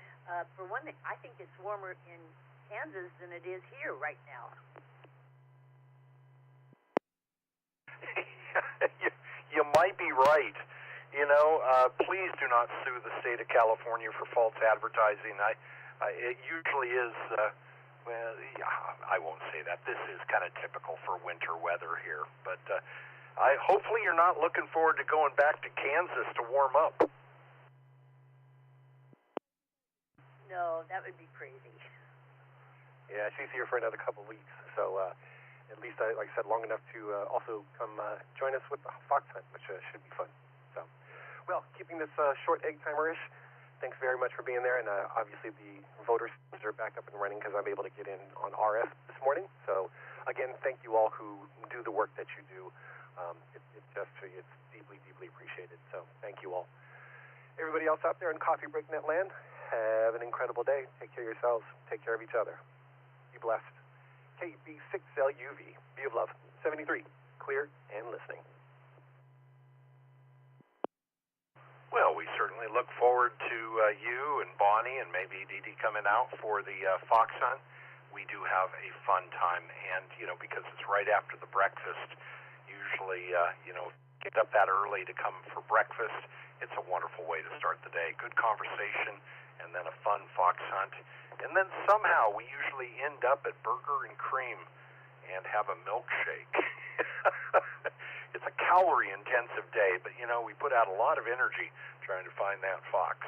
[SPEAKER 16] For one thing, I think it's warmer in Kansas than it is here right now.
[SPEAKER 2] You might be right. You know, please do not sue the state of California for false advertising. It usually is, well, I won't say that. This is kind of typical for winter weather here. But hopefully you're not looking forward to going back to Kansas to warm up.
[SPEAKER 16] No, that would be crazy.
[SPEAKER 15] Yeah, she's here for another couple of weeks. So at least, like I said, long enough to also come join us with the fox hunt, which should be fun. So, well, keeping this short egg timer-ish, thanks very much for being there. And obviously the voters are back up and running because I'm able to get in on RF this morning. So, again, thank you all who do the work that you do. It's deeply, deeply appreciated. So, thank you all. Everybody else out there in Coffee Break Net land, have an incredible day. Take care of yourselves. Take care of each other. Be blessed. KB6LUV. Be of love. 73. Clear and listening.
[SPEAKER 2] Well, we certainly look forward to you and Bonnie and maybe Dee Dee coming out for the fox hunt. We do have a fun time, and, you know, because it's right after the breakfast, usually, you know, get up that early to come for breakfast. It's a wonderful way to start the day. Good conversation, and then a fun fox hunt. And then somehow we usually end up at Burger and Cream and have a milkshake. It's a calorie-intensive day, but, you know, we put out a lot of energy trying to find that fox.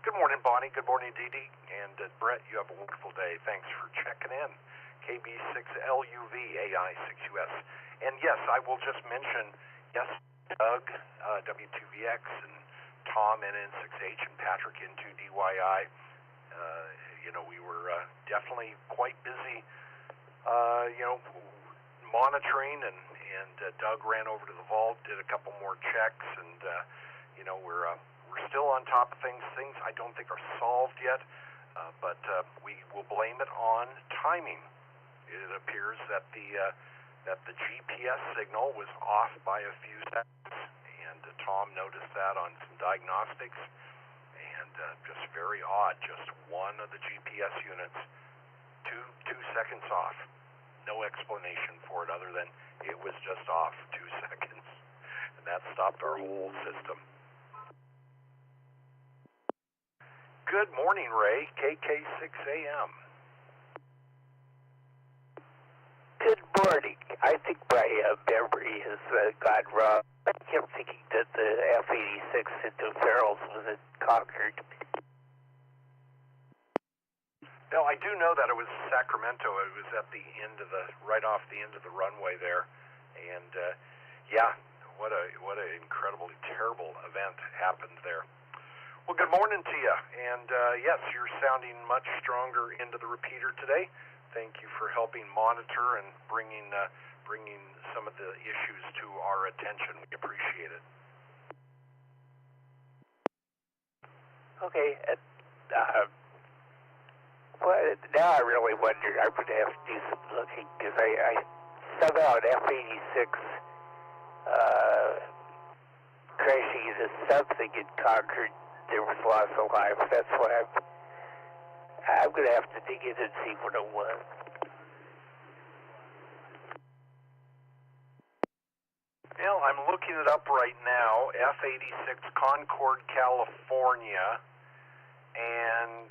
[SPEAKER 2] Good morning, Bonnie. Good morning, Dee Dee. And Brett, you have a wonderful day. Thanks for checking in. KB6LUV AI6US. And, yes, I will just mention, yes, Doug, W6EK, and Tom, NN6H, and Patrick, N2DYI. You know, we were definitely quite busy, you know, monitoring, and Doug ran over to the vault, did a couple more checks, and, you know, we're still on top of things. Things I don't think are solved yet, but we will blame it on timing. It appears that the GPS signal was off by a few seconds, and Tom noticed that on some diagnostics. And just very odd, just one of the GPS units, two seconds off. No explanation for it other than it was just off 2 seconds. And that stopped our whole system. Good morning, Ray, KK6AM.
[SPEAKER 17] Good morning. I think my memory has gone wrong. I kept thinking that the F-86 into Farrell's was in Concord.
[SPEAKER 2] No, I do know that it was Sacramento. It was at the end of right off the end of the runway there. And, yeah, what an incredibly terrible event happened there. Well, good morning to you. And, yes, you're sounding much stronger into the repeater today. Thank you for helping monitor and bringing some of the issues to our attention. We appreciate it.
[SPEAKER 17] Okay. Well, now I really wonder. I'm going to have to do some looking because I somehow an F-86 crashing into something in Concord. There was loss of life. That's why I'm going to have to dig in and see what it was.
[SPEAKER 2] Well, I'm looking it up right now, F86 Concord, California, and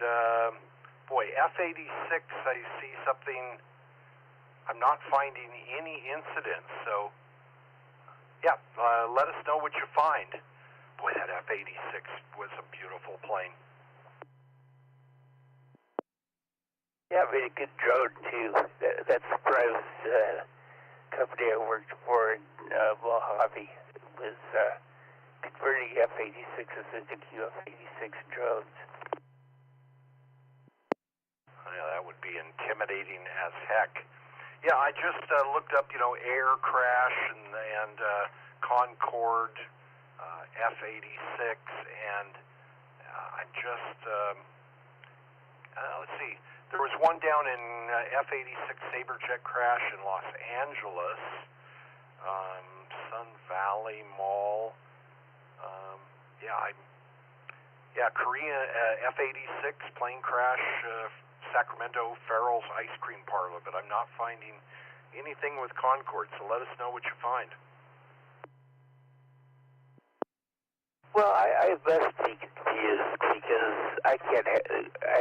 [SPEAKER 2] boy, F86, I see something, I'm not finding any incidents, so yeah, let us know what you find. Boy, that F86 was a beautiful plane.
[SPEAKER 17] Yeah, very good drone too. That's the private company I worked for in Mojave was converting F-86s into QF-86 drones.
[SPEAKER 2] Yeah, that would be intimidating as heck. Yeah, I just looked up, air crash and Concorde, F-86, and I just, let's see, there was one down in F-86 Saberjet crash in Los Angeles, Sun Valley Mall, Korea, F-86 plane crash, Sacramento Farrell's Ice Cream Parlor, but I'm not finding anything with Concorde, so let us know what you find.
[SPEAKER 17] Well, I must be confused because I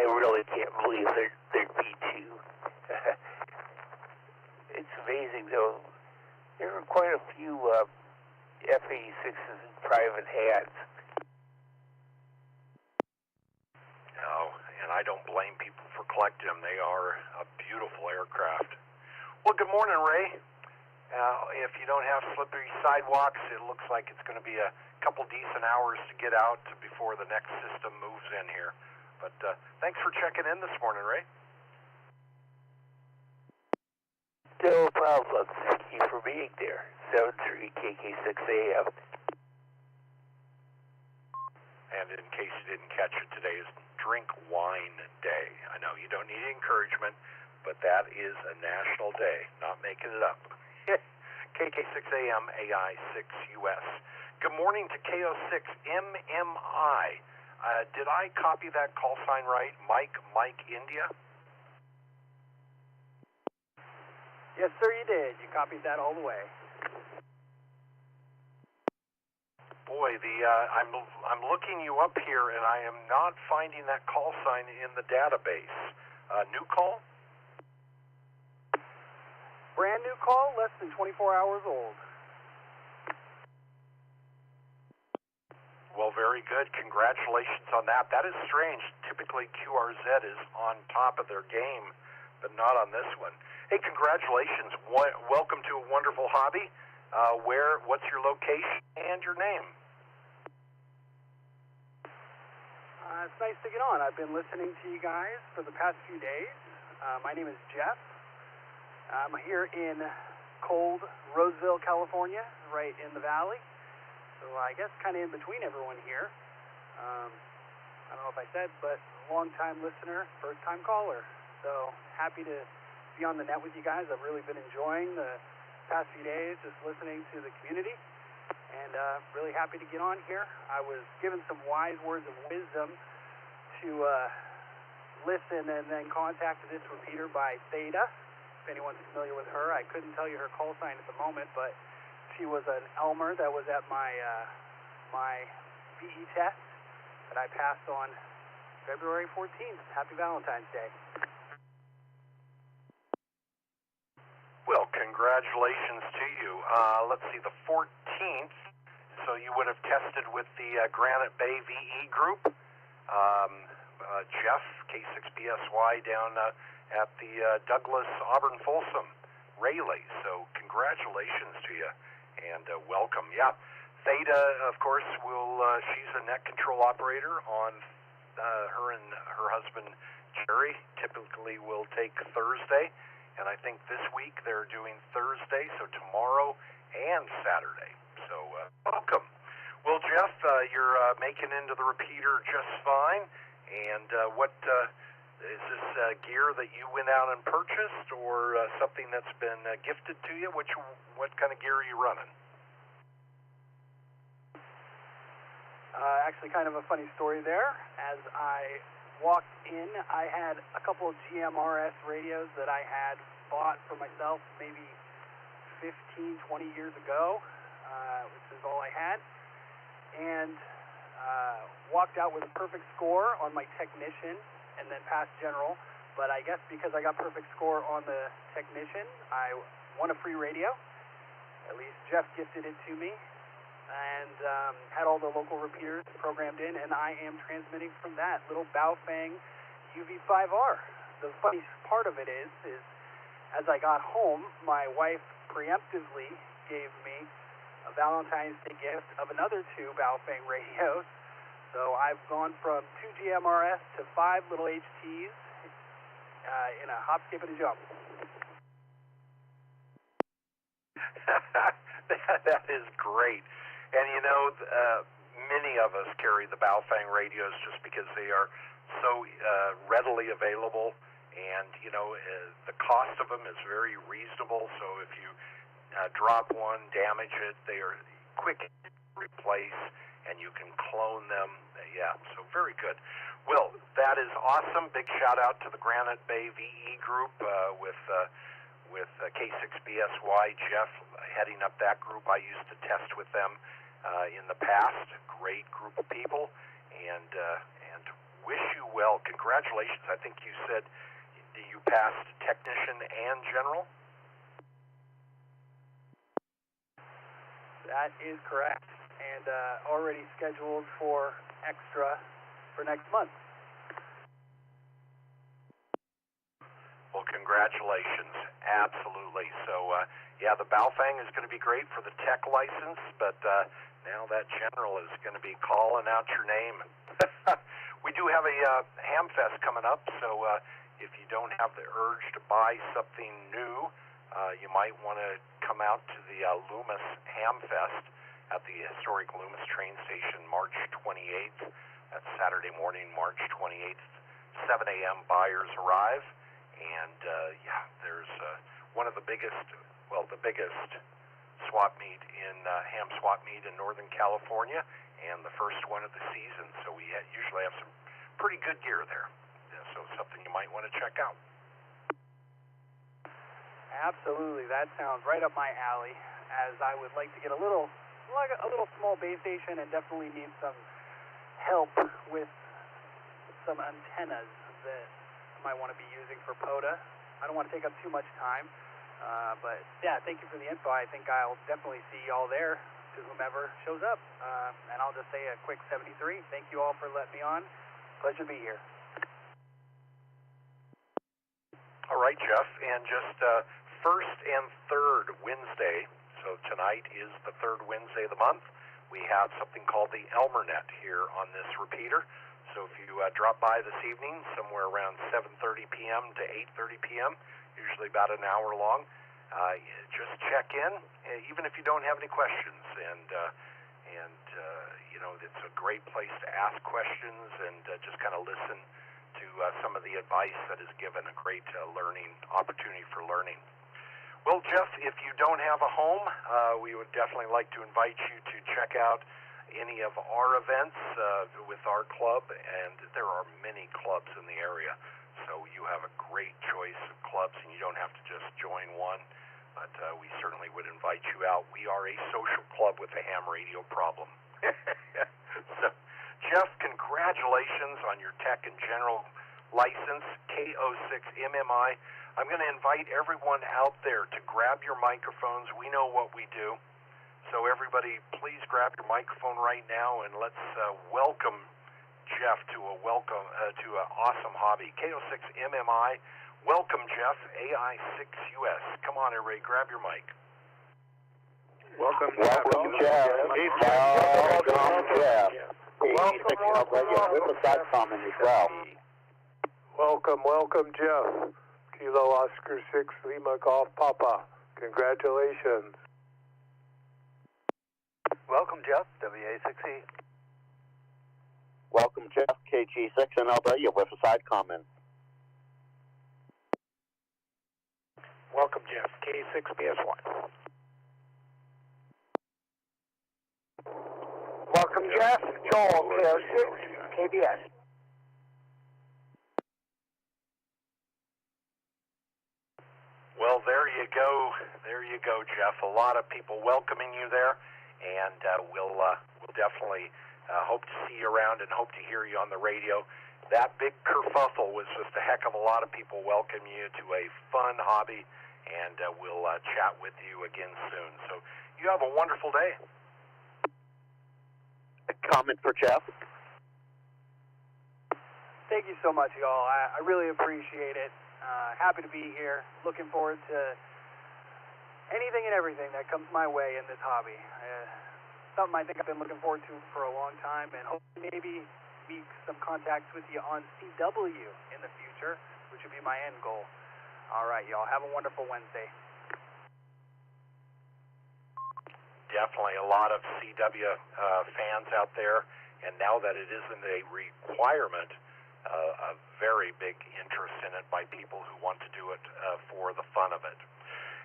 [SPEAKER 17] really can't believe they're B-2. It's amazing, though. There are quite a few F-86s in private hands.
[SPEAKER 2] No, and I don't blame people for collecting them. They are a beautiful aircraft. Well, good morning, Ray. If you don't have slippery sidewalks, it looks like it's going to be a couple decent hours to get out before the next system moves in here. But thanks for checking in this morning, Ray.
[SPEAKER 17] No problem. Thank you for being there. W6EK
[SPEAKER 2] And in case you didn't catch it, today is Drink Wine Day. I know you don't need encouragement, but that is a national day. Not making it up. KK6AM AI6US. Good morning to KO6MMI. Did I copy that call sign right? Mike India?
[SPEAKER 13] Yes, sir, you did. You copied that all the way.
[SPEAKER 2] Boy, I'm looking you up here, and I am not finding that call sign in the database. New call?
[SPEAKER 13] Brand new call, less than 24 hours old.
[SPEAKER 2] Well, very good. Congratulations on that. That is strange. Typically, QRZ is on top of their game, but not on this one. Hey, congratulations. Welcome to a wonderful hobby. What's your location and your name?
[SPEAKER 13] It's nice to get on. I've been listening to you guys for the past few days. My name is Jeff. I'm here in cold Roseville, California, right in the valley. So I guess kind of in between everyone here. I don't know if I said, but long-time listener, first-time caller. So happy to be on the net with you guys. I've really been enjoying the past few days, just listening to the community, and really happy to get on here. I was given some wise words of wisdom to listen and then contact this repeater by Theta. If anyone's familiar with her, I couldn't tell you her call sign at the moment, but she was an Elmer that was at my BE test that I passed on February 14th. Happy Valentine's Day.
[SPEAKER 2] Well, congratulations to you. Let's see, the 14th, so you would have tested with the Granite Bay VE group. Jeff, K6BSY, down at the Douglas Auburn Folsom Rayleigh. So congratulations to you, and welcome. Yeah, Theta, of course, she's a net control operator on her and her husband, Gerry, typically will take Thursday. And I think this week they're doing Thursday, so tomorrow and Saturday. So welcome. Well, Jeff, you're making into the repeater just fine. And what is this gear that you went out and purchased, or something that's been gifted to you? What kind of gear are you running?
[SPEAKER 13] Actually, kind of a funny story there. As I walked in, I had a couple of GMRS radios that I had bought for myself maybe 15, 20 years ago. which is all I had, and walked out with a perfect score on my technician and then passed general. But I guess because I got perfect score on the technician, I won a free radio. At least Jeff gifted it to me, and had all the local repeaters programmed in, and I am transmitting from that little Baofeng UV5R. The funny part of it is as I got home, my wife preemptively gave me a Valentine's Day gift of another 2 Baofeng radios. So I've gone from 2 GMRS to 5 little HTs in a hop, skip, and a jump.
[SPEAKER 2] That is great. And you know, many of us carry the Baofeng radios just because they are so readily available, and you know, the cost of them is very reasonable. So if you drop one, damage it, they are quick to replace, and you can clone them. Yeah, so very good. Well, that is awesome. Big shout out to the Granite Bay VE group with K6BSY, Jeff heading up that group. I used to test with them in the past. Great group of people, and wish you well. Congratulations. I think you said you passed technician and general?
[SPEAKER 13] That is correct, and already scheduled for extra for next month.
[SPEAKER 2] Well, congratulations. Absolutely. So, yeah, the Baofeng is going to be great for the tech license, but now that general is going to be calling out your name. We do have a Hamfest coming up, so if you don't have the urge to buy something new, you might want to come out to the Loomis Hamfest at the historic Loomis train station March 28th. That's Saturday morning, March 28th, 7 a.m. Buyers arrive. And, yeah, there's one of the biggest, well, the biggest swap meet in, ham swap meet in Northern California, and the first one of the season. So we usually have some pretty good gear there. Yeah, so something you might want to check out.
[SPEAKER 13] Absolutely. That sounds right up my alley, as I would like to get a little small base station and definitely need some help with some antennas that I might want to be using for POTA. I don't want to take up too much time, but yeah, thank you for the info. I think I'll definitely see y'all there, to whomever shows up. And I'll just say a quick 73. Thank you all for letting me on. Pleasure to be here.
[SPEAKER 2] All right, Jeff, and just first and third Wednesday, so tonight is the third Wednesday of the month, we have something called the Elmer Net here on this repeater. So if you drop by this evening, somewhere around 7:30 p.m. to 8:30 p.m., usually about an hour long, just check in, even if you don't have any questions. And you know, it's a great place to ask questions and just kind of listen to some of the advice that is given, a great learning opportunity for learning. Well, Jeff, if you don't have a home, we would definitely like to invite you to check out any of our events with our club, and there are many clubs in the area, so you have a great choice of clubs, and you don't have to just join one, but we certainly would invite you out. We are a social club with a ham radio problem. So, Jeff, congratulations on your tech and general license, K06MMI. I'm going to invite everyone out there to grab your microphones. We know what we do. So everybody, please grab your microphone right now, and let's welcome Jeff to an awesome hobby. K06MMI. Welcome, Jeff, AI6US. Come on, everybody, grab your mic.
[SPEAKER 18] Welcome, Jeff. Welcome, Jeff. Welcome, Jeff.
[SPEAKER 10] Welcome, Jeff. Kilo Oscar 6 Lima Golf Papa. Congratulations.
[SPEAKER 18] Welcome, Jeff. WA6E.
[SPEAKER 3] Welcome, Jeff. KG6 NLW with a side comment.
[SPEAKER 10] Welcome, Jeff. K6BS1.
[SPEAKER 18] Welcome, Jeff. Joel, KO6, KBS.
[SPEAKER 2] Well, there you go. There you go, Jeff. A lot of people welcoming you there. and we'll definitely hope to see you around and hope to hear you on the radio. That big kerfuffle was just a heck of a lot of people welcome you to a fun hobby, and we'll chat with you again soon. So you have a wonderful day.
[SPEAKER 3] A comment for Jeff?
[SPEAKER 13] Thank you so much, y'all. I really appreciate it. Happy to be here. Looking forward to anything and everything that comes my way in this hobby. Something I think I've been looking forward to for a long time, and hopefully maybe make some contacts with you on CW in the future, which would be my end goal. All right, y'all. Have a wonderful Wednesday.
[SPEAKER 2] Definitely a lot of CW fans out there, and now that it isn't a requirement, a very big interest in it by people who want to do it for the fun of it.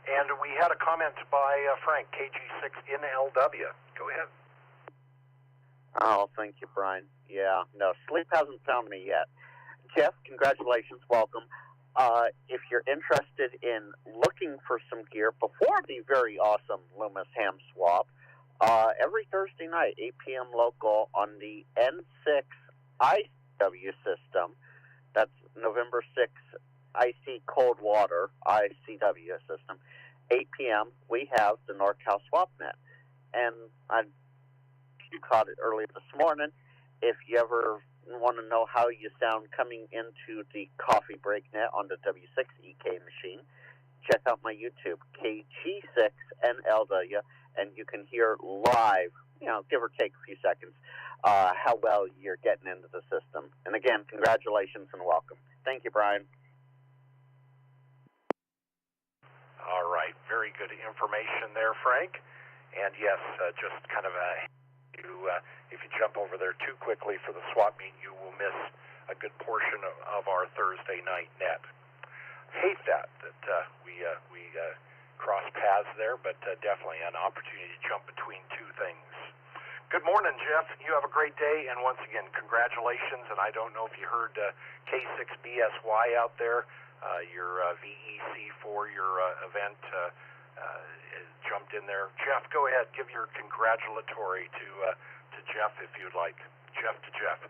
[SPEAKER 2] And we had a comment by Frank, KG6NLW. Go ahead.
[SPEAKER 3] Oh, thank you, Brian. Yeah, no, sleep hasn't found me yet. Jeff, congratulations, welcome. If you're interested in looking for some gear before the very awesome Loomis ham swap, every Thursday night, 8 p.m. local on the N6 ICW system, that's November 6th IC Cold Water ICW system, 8 p.m., we have the NorCal Swap Net. And you caught it earlier this morning. If you ever want to know how you sound coming into the Coffee Break Net on the W6EK machine, check out my YouTube, KG6NLW, and you can hear live, give or take a few seconds, how well you're getting into the system. And again, congratulations and welcome. Thank you, Brian.
[SPEAKER 2] All right, very good information there, Frank. And yes, just kind of if you jump over there too quickly for the swap meet, you will miss a good portion of our Thursday night net. Hate that we cross paths there, but definitely an opportunity to jump between two things. Good morning, Jeff. You have a great day, and once again, congratulations. And I don't know if you heard K6BSY out there, your VEC for your event jumped in there. Jeff, go ahead. Give your congratulatory to Jeff if you'd like. Jeff to Jeff.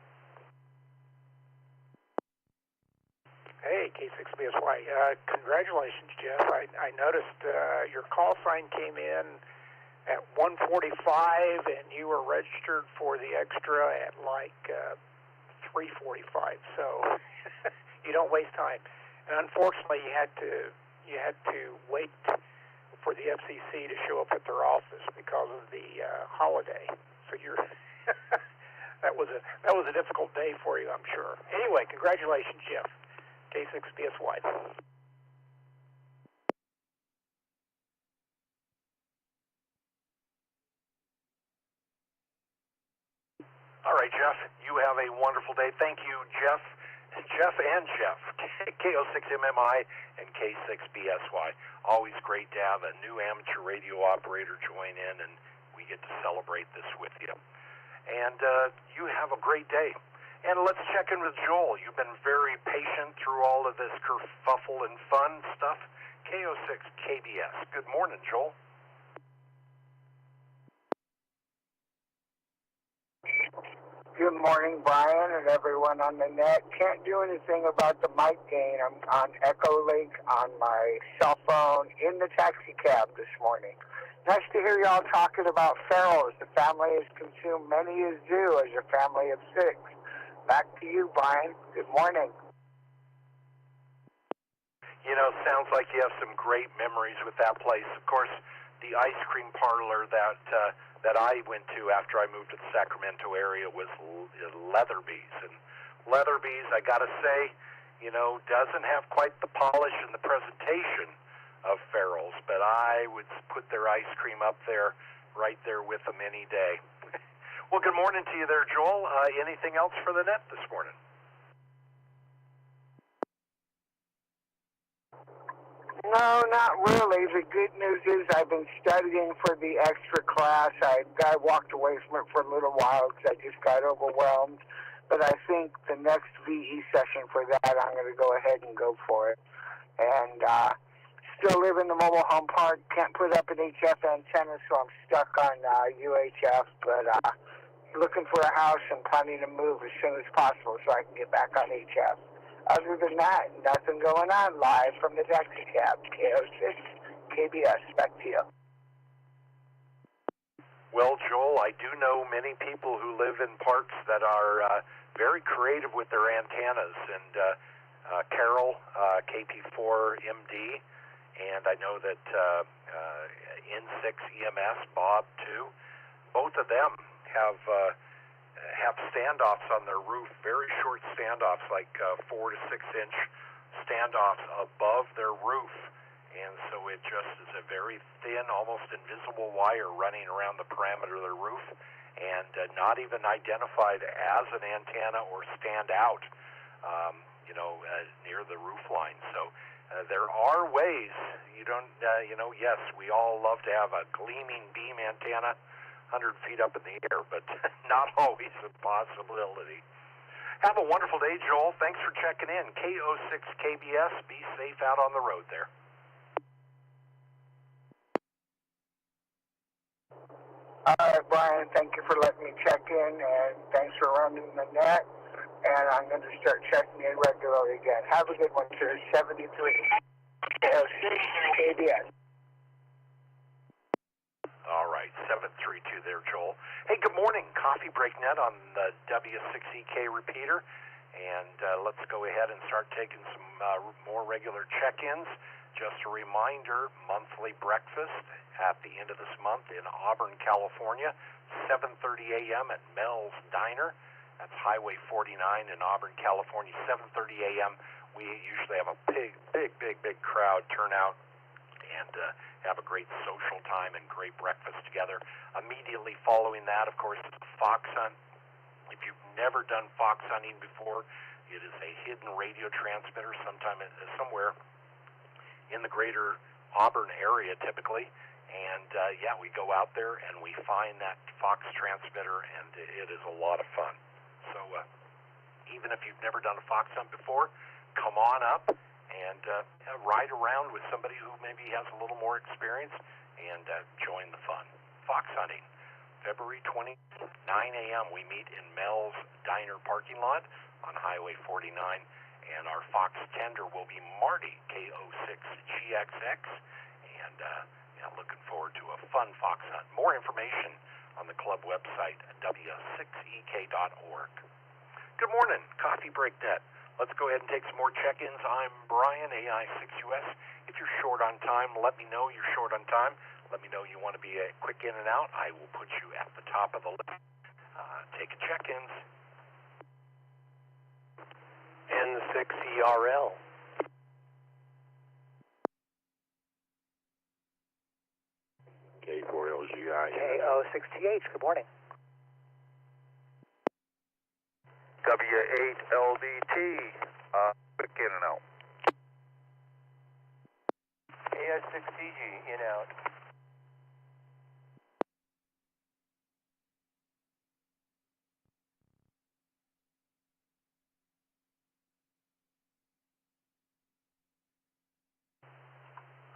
[SPEAKER 19] Hey, K6BSY. Congratulations, Jeff. I noticed your call sign came in at 1:45, and you were registered for the extra at like 3:45. So you don't waste time. And unfortunately, you had to wait for the FCC to show up at their office because of the holiday. So you're that was a difficult day for you, I'm sure. Anyway, congratulations, Jeff. K6BSY.
[SPEAKER 2] All right, Jeff, you have a wonderful day. Thank you, Jeff. Jeff and Jeff, KO6MMI and K6BSY. Always great to have a new amateur radio operator join in, and we get to celebrate this with you. And you have a great day. And let's check in with Joel. You've been very patient through all of this kerfuffle and fun stuff. KO6KBS. Good morning, Joel.
[SPEAKER 20] Good morning, Brian, and everyone on the net. Can't do anything about the mic gain. I'm on Echolink on my cell phone in the taxi cab this morning. Nice to hear y'all talking about ferals. The family has consumed many as due as a family of 6. Back to you, Brian. Good morning.
[SPEAKER 2] Sounds like you have some great memories with that place. Of course, the ice cream parlor that I went to after I moved to the Sacramento area was Leatherby's. And Leatherby's, I got to say, doesn't have quite the polish and the presentation of Farrell's, but I would put their ice cream up there, right there with them any day. Well, good morning to you there, Joel. Anything else for the net this morning?
[SPEAKER 20] No, not really. The good news is I've been studying for the extra class. I walked away from it for a little while because I just got overwhelmed. But I think the next VE session for that, I'm going to go ahead and go for it. And still live in the mobile home park. Can't put up an HF antenna, so I'm stuck on UHF. But looking for a house and planning to move as soon as possible so I can get back on HF. Other than that, nothing going on. Live from the taxi cab, KO6 KBS. Back to you.
[SPEAKER 2] Well, Joel, I do know many people who live in parks that are very creative with their antennas, and Carol, KP4MD, and I know that N6 EMS, Bob, too. Both of them have standoffs on their roof, very short standoffs, like 4 to 6 inch standoffs above their roof. And so it just is a very thin, almost invisible wire running around the perimeter of the roof, and not even identified as an antenna or stand out, near the roof line. So there are ways. You don't, yes, we all love to have a gleaming beam antenna 100 feet up in the air, but not always a possibility. Have a wonderful day, Joel. Thanks for checking in. KO6 KBS. Be safe out on the road there.
[SPEAKER 20] All right, Brian, thank you for letting me check in, and thanks for running the net. And I'm going to start checking in regularly again. Have a good one, sir. 73. KO6 KBS.
[SPEAKER 2] All right, 732 there, Joel. Hey, good morning. Coffee Break Net on the W6EK Repeater. And let's go ahead and start taking some more regular check-ins. Just a reminder, monthly breakfast at the end of this month in Auburn, California, 7:30 a.m. at Mel's Diner. That's Highway 49 in Auburn, California, 7:30 a.m. We usually have a big crowd turn out and have a great social time and great breakfast together. Immediately following that, of course, is the fox hunt. If you've never done fox hunting before, it is a hidden radio transmitter somewhere in the greater Auburn area typically. And we go out there and we find that fox transmitter, and it is a lot of fun. So even if you've never done a fox hunt before, come on up and ride around with somebody who maybe has a little more experience and join the fun. Fox hunting, February 20th, 9 a.m. We meet in Mel's Diner parking lot on Highway 49, and our fox tender will be Marty, KO6GXX, and looking forward to a fun fox hunt. More information on the club website, W6EK.org. Good morning, Coffee Break Net. Let's go ahead and take some more check-ins. I'm Brian, AI6US. If you're short on time, let me know you're short on time. Let me know you want to be a quick in and out. I will put you at the top of the list. Taking check-ins.
[SPEAKER 15] N6ERL.
[SPEAKER 11] K4LGI.
[SPEAKER 21] KO6TH. Good morning.
[SPEAKER 7] W8LDT. Quick in and out.
[SPEAKER 10] AS6TG, in out.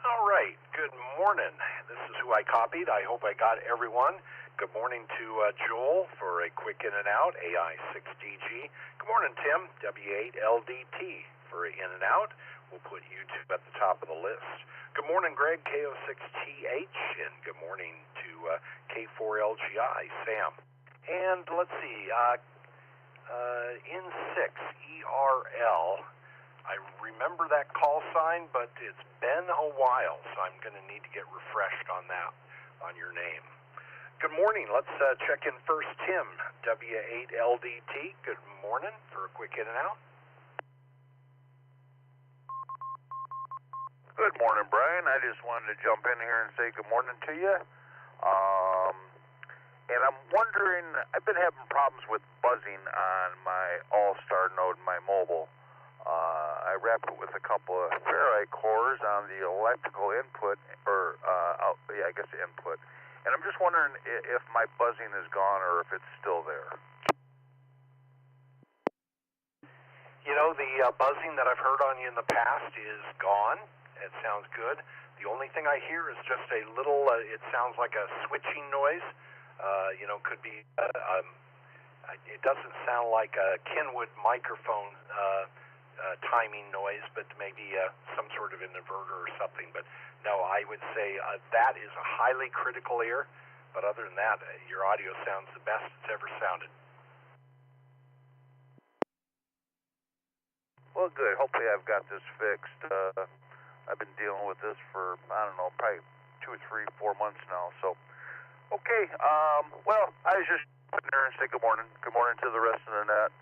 [SPEAKER 2] All right, good morning. This is who I copied. I hope I got everyone. Good morning to Joel for a quick in and out, AI6DG. Good morning, Tim, W8LDT for in and out. We'll put YouTube at the top of the list. Good morning, Greg, KO6TH, and good morning to K4LGI, Sam. And let's see, N6ERL. I remember that call sign, but it's been a while, so I'm going to need to get refreshed on that, on your name. Good morning. Let's check in first. Tim, W8LDT. Good morning for a quick in and out.
[SPEAKER 7] Good morning, Brian. I just wanted to jump in here and say good morning to you. And I'm wondering, I've been having problems with buzzing on my All-Star node in my mobile. I wrapped it with a couple of ferrite cores on the electrical input, or input. And I'm just wondering if my buzzing is gone or if it's still there.
[SPEAKER 2] You know, the buzzing that I've heard on you in the past is gone. It sounds good. The only thing I hear is just a little, it sounds like a switching noise. Could be, it doesn't sound like a Kenwood microphone timing noise, but maybe some sort of an inverter or something. But no, I would say that is a highly critical ear. But other than that, your audio sounds the best it's ever sounded.
[SPEAKER 12] Well, good. Hopefully I've got this fixed. I've been dealing with this for, I don't know, probably 2 or 3, 4 months now. So, okay. Well, I was just sitting there and say good morning. Good morning to the rest of the net.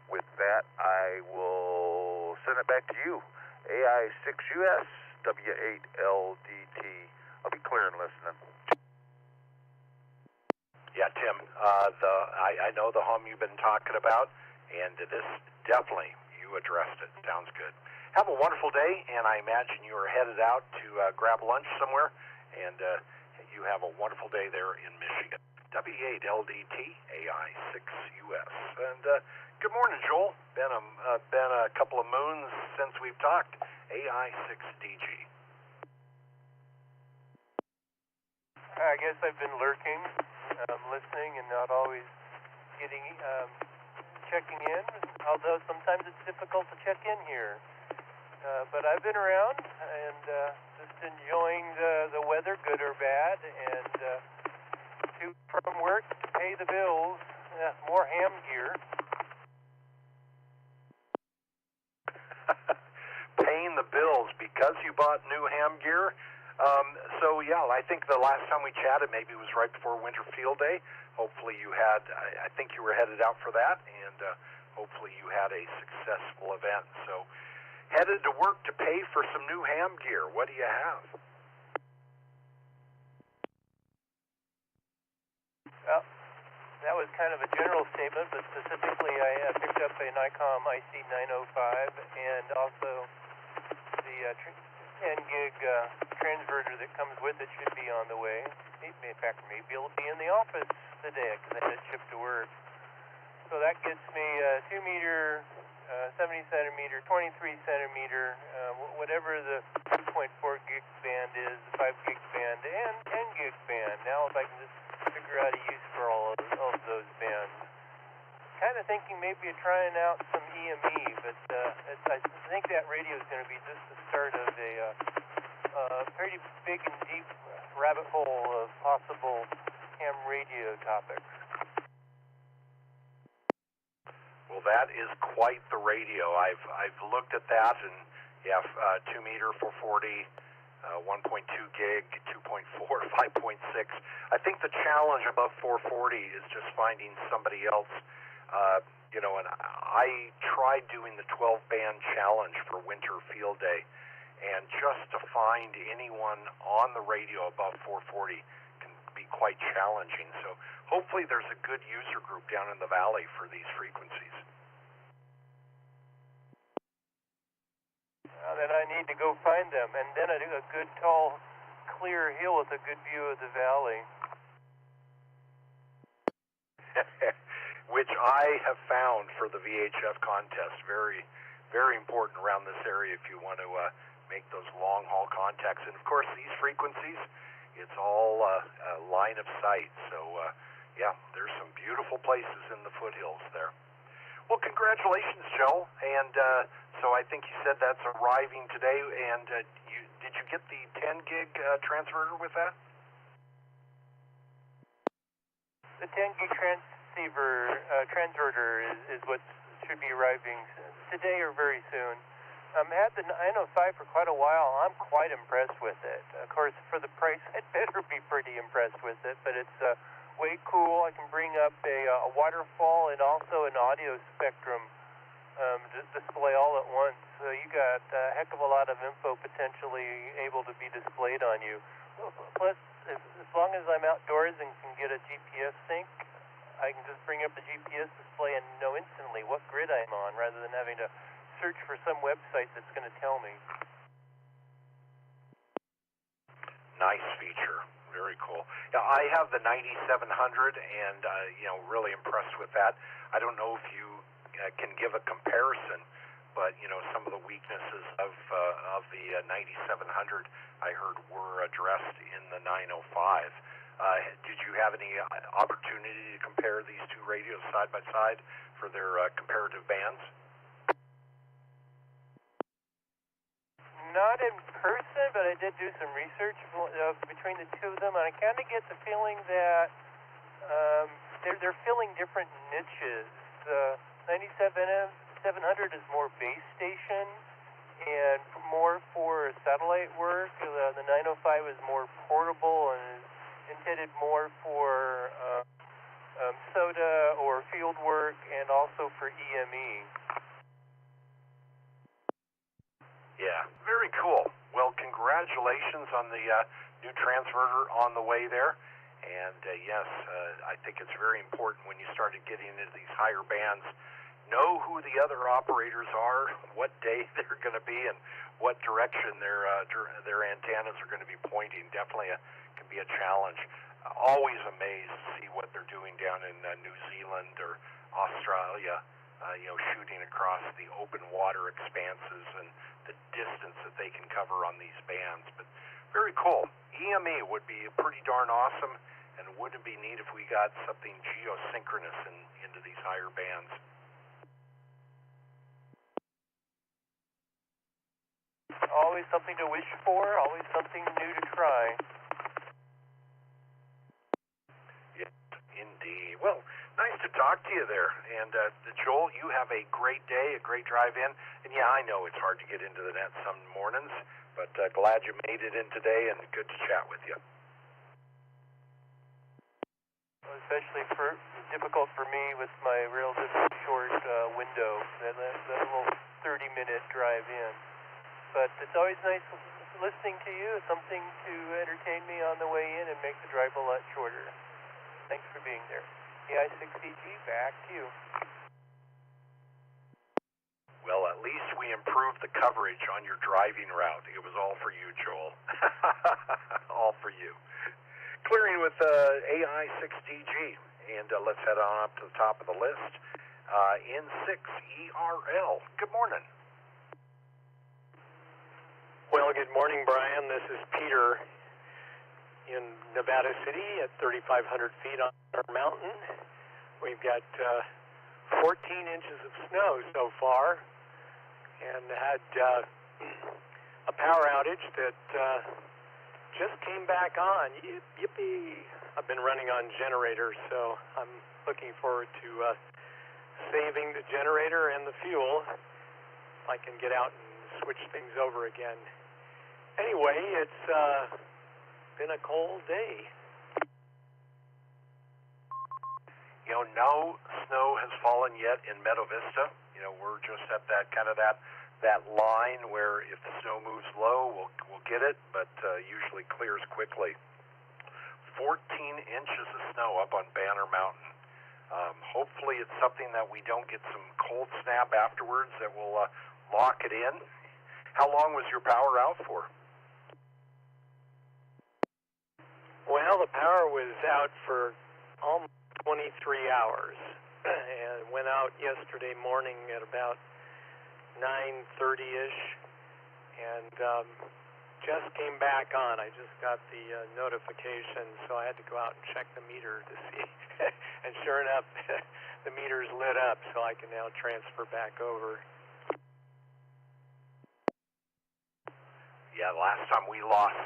[SPEAKER 12] With that, I will send it back to you. AI6US, W8LDT. I'll be clear and listening.
[SPEAKER 2] Yeah, Tim, I know the home you've been talking about, and this definitely, you addressed it. Sounds good. Have a wonderful day, and I imagine you are headed out to grab lunch somewhere, and you have a wonderful day there in Michigan. W8LDT, AI6US. And good morning, Joel. Been a couple of moons since we've talked. AI6DG.
[SPEAKER 1] I guess I've been lurking, listening, and not always checking in, although sometimes it's difficult to check in here. But I've been around and just enjoying the weather, good or bad, and from work to pay the bills, more ham gear.
[SPEAKER 2] Paying the bills because you bought new ham gear. So yeah, I think the last time we chatted maybe it was right before Winter Field Day. Hopefully you had, I think you were headed out for that, and hopefully you had a successful event. So headed to work to pay for some new ham gear. What do you have?
[SPEAKER 1] Well, that was kind of a general statement, but specifically I picked up a Nikon IC905 and also the 10 gig transverter that comes with it should be on the way. In fact, maybe it'll be in the office today because I had it shipped to work. So that gets me 2 meter, 70 centimeter, 23 centimeter, whatever the 2.4 gig band is, the 5 gig band, and 10 gig band. Now if I can just figure out a use for all of those bands. Kind of thinking maybe of trying out some EME, but I think that radio is going to be just the start of a pretty big and deep rabbit hole of possible ham radio topics.
[SPEAKER 2] Well, that is quite the radio. I've looked at that, and yeah, 2 meter 440, 1.2 gig, 2.4, 5.6. I think the challenge above 440 is just finding somebody else. And I tried doing the 12-band challenge for Winter Field Day, and just to find anyone on the radio above 440 can be quite challenging. So hopefully there's a good user group down in the valley for these frequencies.
[SPEAKER 1] Then I need to go find them, and then I do a good, tall, clear hill with a good view of the valley.
[SPEAKER 2] Which I have found for the VHF contest very, very important around this area if you want to make those long-haul contacts. And, of course, these frequencies, it's all line of sight. So, yeah, there's some beautiful places in the foothills there. Well, congratulations, Joe. And so I think you said that's arriving today. And did you get the 10 gig transverter with that?
[SPEAKER 1] The 10 gig transverter is what should be arriving today or very soon. I've had the 905 for quite a while. I'm quite impressed with it. Of course, for the price, I'd better be pretty impressed with it, but it's way cool. I can bring up a waterfall and also an audio spectrum display all at once. So you got a heck of a lot of info potentially able to be displayed on you. Plus, as long as I'm outdoors and can get a GPS sync, I can just bring up the GPS display and know instantly what grid I'm on rather than having to search for some website that's going to tell me.
[SPEAKER 2] Nice feature. Very cool. Yeah, I have the 9700 and, really impressed with that. I don't know if you can give a comparison, but some of the weaknesses of the 9700 I heard were addressed in the 905. Did you have any opportunity to compare these two radios side by side for their comparative bands?
[SPEAKER 1] Not in person, but I did do some research between the two of them, and I kind of get the feeling that they're filling different niches. The 9700 is more base station and more for satellite work. The 905 is more portable and is intended more for SOTA or field work and also for EME.
[SPEAKER 2] Yeah, very cool. Well, congratulations on the new transverter on the way there. And yes, I think it's very important when you started getting into these higher bands, know who the other operators are, what day they're going to be, and what direction their antennas are going to be pointing. Definitely can be a challenge. Always amazed to see what they're doing down in New Zealand or Australia, shooting across the open water expanses and the distance that they can cover on these bands. But very cool. EME would be pretty darn awesome, and wouldn't it be neat if we got something geosynchronous into these higher bands?
[SPEAKER 1] Always something to wish for, always something new to try.
[SPEAKER 2] Yes, indeed. Well, nice to talk to you there. And Joel, you have a great day, a great drive in. And yeah, I know it's hard to get into the net some mornings, but glad you made it in today, and good to chat with you.
[SPEAKER 1] Especially difficult for me with my relatively short window, that little 30-minute drive in. But it's always nice listening to you. It's something to entertain me on the way in and make the drive a lot shorter. Thanks for being there. The I6EK, back to you.
[SPEAKER 2] Well, at least we improved the coverage on your driving route. It was all for you, Joel. All for you. Clearing with AI6DG. And let's head on up to the top of the list. N6ERL. Good morning.
[SPEAKER 4] Well, good morning, Brian. This is Peter in Nevada City at 3,500 feet on our mountain. We've got 14 inches of snow so far and had a power outage that just came back on. Yippee! I've been running on generators, so I'm looking forward to saving the generator and the fuel if I can get out and switch things over again. Anyway, it's been a cold day.
[SPEAKER 2] No snow has fallen yet in Meadow Vista. We're just at that kind of that line where if the snow moves low, we'll get it, but usually clears quickly. 14 inches of snow up on Banner Mountain. Hopefully it's something that we don't get some cold snap afterwards that will lock it in. How long was your power out for?
[SPEAKER 4] Well, the power was out for almost 23 hours and went out yesterday morning at about 9:30-ish and just came back on. I just got the notification, so I had to go out and check the meter to see. And sure enough, the meter's lit up, so I can now transfer back over.
[SPEAKER 2] Yeah, the last time we lost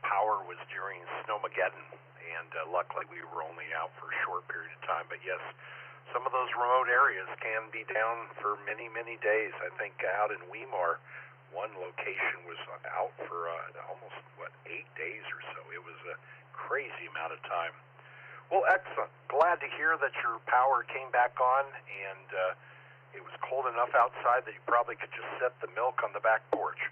[SPEAKER 2] power was during Snowmageddon, and luckily we were only out for a short period of time. But yes, some of those remote areas can be down for many, many days. I think out in Weimar, one location was out for almost, 8 days or so. It was a crazy amount of time. Well, excellent. Glad to hear that your power came back on, and it was cold enough outside that you probably could just set the milk on the back porch.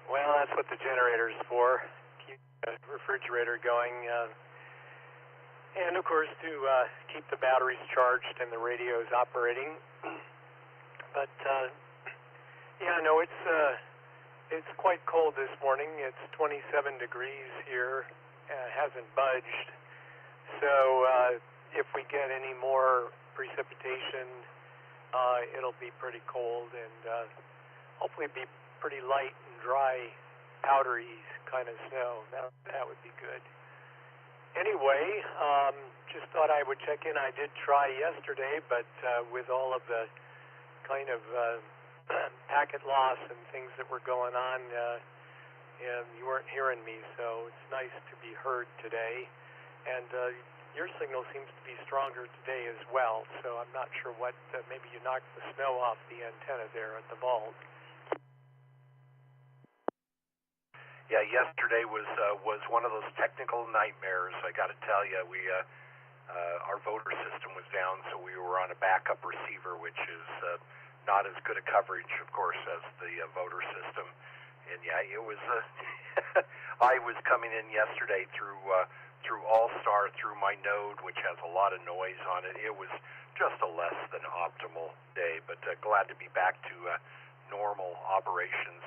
[SPEAKER 4] Well, that's what the generator's for. Keep the refrigerator going. And, of course, to keep the batteries charged and the radios operating. But, yeah, no, it's quite cold this morning. It's 27 degrees here. Hasn't budged. So if we get any more precipitation. It'll be pretty cold and hopefully be pretty light and dry, powdery kind of snow. That would be good. Anyway, just thought I would check in. I did try yesterday, but with all of the kind of packet loss and things that were going on, and you weren't hearing me, so it's nice to be heard today. And your signal seems to be stronger today as well, so I'm not sure what, maybe you knocked the snow off the antenna there at the vault.
[SPEAKER 2] Yeah, yesterday was one of those technical nightmares. I got to tell you, our voter system was down, so we were on a backup receiver, which is not as good a coverage, of course, as the voter system. And yeah, it was. I was coming in yesterday through AllStar, through my node, which has a lot of noise on it. It was just a less than optimal day, but glad to be back to normal operations.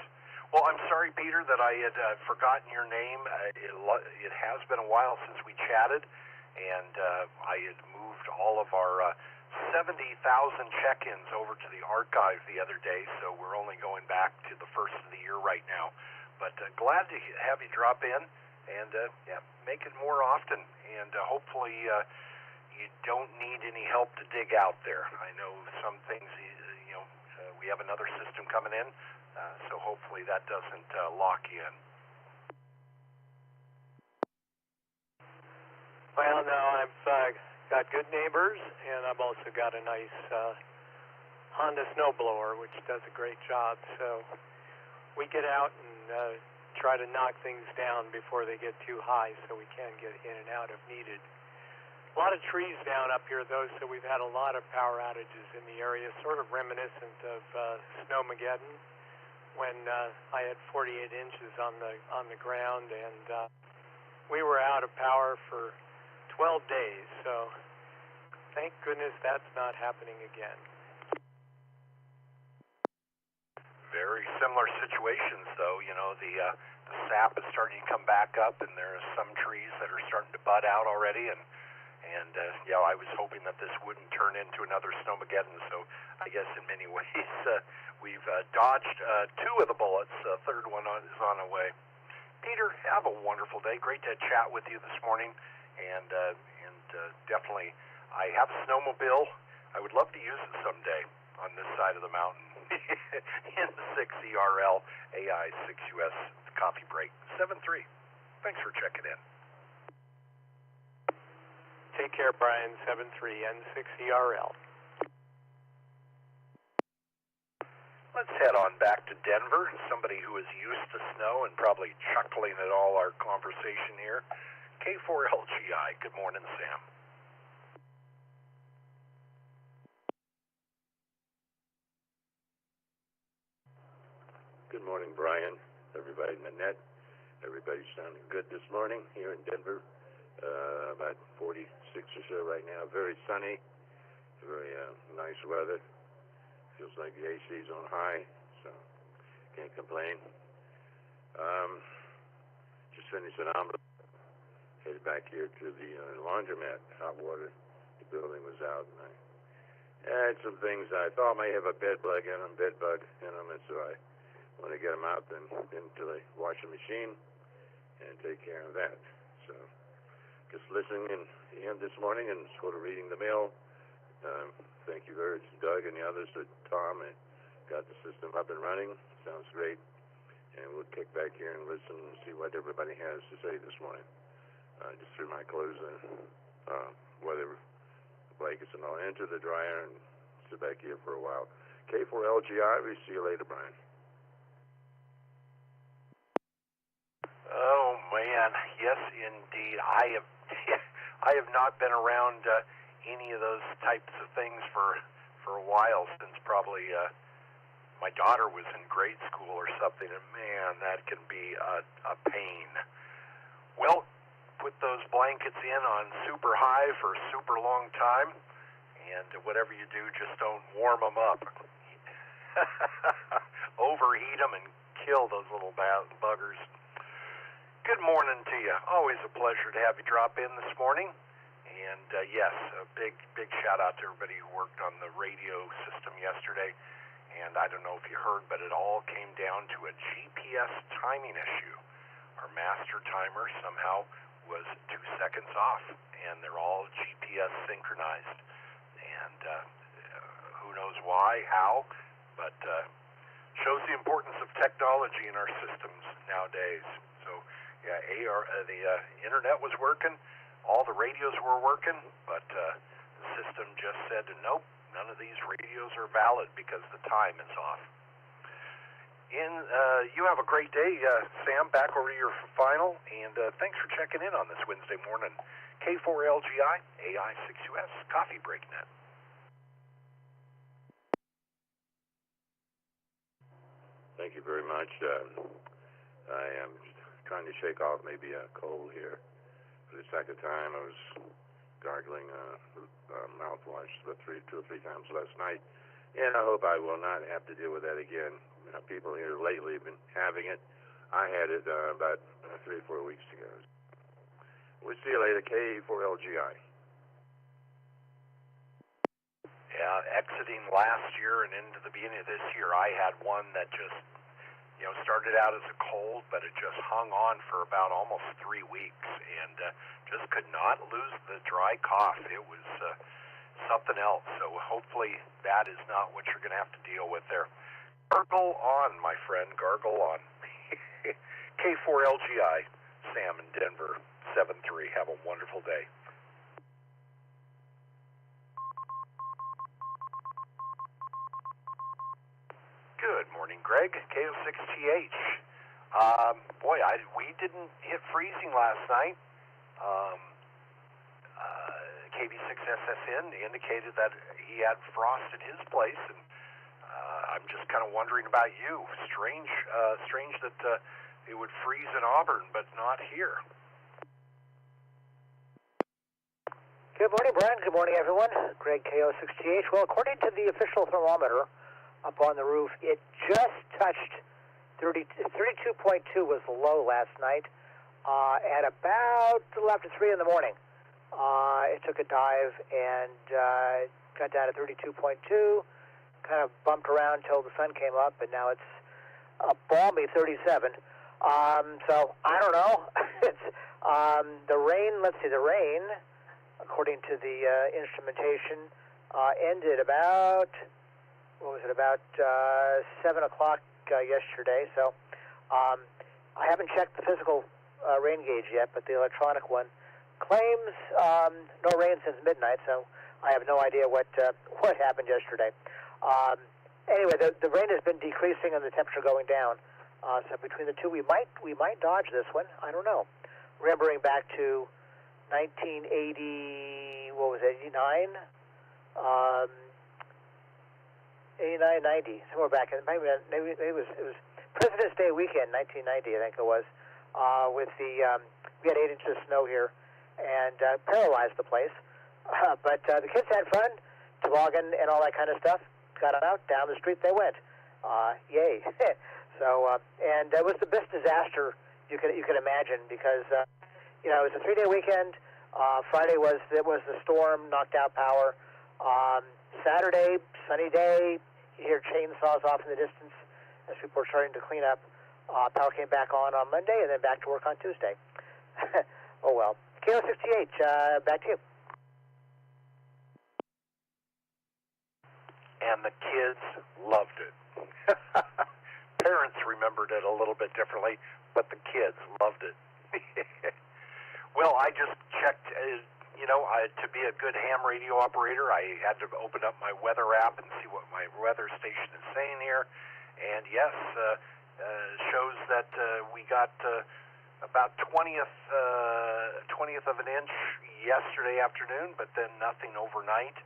[SPEAKER 2] Well, I'm sorry, Peter, that I had forgotten your name. It has been a while since we chatted, and I had moved all of our 70,000 check-ins over to the archive the other day, so we're only going back to the first of the year right now. But glad to have you drop in, and yeah, make it more often, and hopefully you don't need any help to dig out there. I know some things, we have another system coming in, so hopefully that doesn't lock you in.
[SPEAKER 4] Well, no, I've got good neighbors, and I've also got a nice Honda snowblower, which does a great job. So we get out and try to knock things down before they get too high, so we can get in and out if needed. A lot of trees down up here, though, so we've had a lot of power outages in the area, sort of reminiscent of Snowmageddon, when I had 48 inches on the ground, and we were out of power for 12 days, so thank goodness that's not happening again.
[SPEAKER 2] Very similar situations, though. The sap is starting to come back up, and there are some trees that are starting to bud out already, and I was hoping that this wouldn't turn into another Snowmageddon, so I guess in many ways we've dodged two of the bullets. The third one is on the way. Peter, have a wonderful day. Great to chat with you this morning, and definitely, I have a snowmobile. I would love to use it someday on this side of the mountain in the 6ERL AI 6US Coffee Break 7-3. Thanks for checking in.
[SPEAKER 4] Take care, Brian. 7-3 and 6ERL.
[SPEAKER 2] Let's head on back to Denver. Somebody who is used to snow and probably chuckling at all our conversation here. K4LGI. Good morning, Sam.
[SPEAKER 8] Good morning, Brian. Everybody in the net. Everybody's sounding good this morning here in Denver. About 46 or so right now. Very sunny. Very nice weather. Feels like the AC's on high, so can't complain. Just finished an omelet. Headed back here to the laundromat. Hot water. The building was out, and I had some things I thought may have a bed bug in them, and so I want to get them out then into the washing machine and take care of that. So just listening in this morning and sort of reading the mail. Thank you very much, Doug and the others, Tom, and got the system up and running. Sounds great. And we'll kick back here and listen and see what everybody has to say this morning. Just threw my clothes and weather blankets and all into the dryer and sit back here for a while. K4LGI, we see you later, Brian.
[SPEAKER 2] Oh man, yes indeed. I have not been around any of those types of things for a while, since probably my daughter was in grade school or something, and man, that can be a pain. Well, put those blankets in on super high for a super long time, and whatever you do, just don't warm them up. Overheat them and kill those little buggers. Good morning to you. Always a pleasure to have you drop in this morning. And yes, a big shout out to everybody who worked on the radio system yesterday. And I don't know if you heard, but it all came down to a GPS timing issue. Our master timer somehow was 2 seconds off, and they're all GPS synchronized. And who knows why, how, but shows the importance of technology in our systems nowadays. So, yeah, the internet was working, all the radios were working, but the system just said, nope, none of these radios are valid because the time is off. You have a great day, Sam. Back over to your final, and thanks for checking in on this Wednesday morning. K4LGI, AI6US, Coffee Break Net.
[SPEAKER 8] Thank you very much. I am trying to shake off maybe a cold here. For the second time, I was gargling mouthwash two or three times last night, and I hope I will not have to deal with that again. People here lately have been having it. I had it about 3 or 4 weeks ago. We'll see you later, K4LGI.
[SPEAKER 2] Yeah, exiting last year and into the beginning of this year, I had one that just, started out as a cold, but it just hung on for about almost 3 weeks, and just could not lose the dry cough. It was something else, so hopefully that is not what you're going to have to deal with there. Gargle on, my friend, gargle on. K4LGI, Sam in Denver, 7-3. Have a wonderful day. Good morning, Greg, KO6TH. We didn't hit freezing last night. KB6SSN indicated that he had frost at his place, and I'm just kind of wondering about you. Strange that it would freeze in Auburn, but not here.
[SPEAKER 21] Good morning, Brian. Good morning, everyone. Greg, KO6TH. Well, according to the official thermometer up on the roof, it just touched 32.2 was the low last night at about a little after 3 in the morning. It took a dive and got down to 32.2. Kind of bumped around till the sun came up, and now it's a balmy 37. So I don't know. It's the rain. Let's see, the rain, according to the instrumentation, ended about about 7 o'clock yesterday. So I haven't checked the physical rain gauge yet, but the electronic one claims no rain since midnight. So I have no idea what happened yesterday. Anyway, the rain has been decreasing and the temperature going down. So between the two, we might dodge this one. I don't know. Remembering back to 1980, what was it, 89? 89, 90, somewhere back in, maybe it was President's Day weekend, 1990, I think it was, with we had 8 inches of snow here and paralyzed the place. But the kids had fun, toboggan and all that kind of stuff. Got out, down the street they went. Yay. So, and it was the best disaster you could imagine because, it was a 3-day weekend. Friday was the storm, knocked out power. Saturday, sunny day. You hear chainsaws off in the distance as people were starting to clean up. Power came back on Monday and then back to work on Tuesday. Oh, well. KO6TH, back to you.
[SPEAKER 2] And the kids loved it. Parents remembered it a little bit differently, but the kids loved it. Well, I just checked, to be a good ham radio operator, I had to open up my weather app and see what my weather station is saying here. And yes, shows that we got about 20th of an inch yesterday afternoon, but then nothing overnight.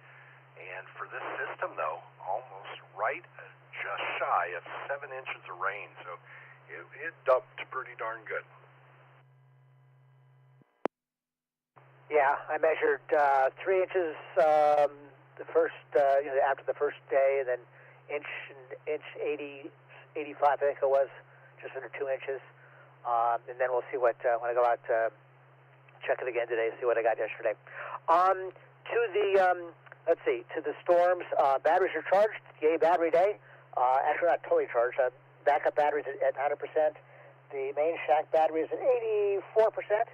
[SPEAKER 2] And for this system, though, almost right, just shy of 7 inches of rain. So it dumped pretty darn good.
[SPEAKER 21] Yeah, I measured 3 inches the first, after the first day, and then inch 80, 85, I think it was, just under 2 inches. And then we'll see what when I go out check it again today, see what I got yesterday. To the let's see, to the storms. Batteries are charged. Yay, battery day. Actually, not totally charged. Backup batteries at 100%. The main shack battery is at 84%.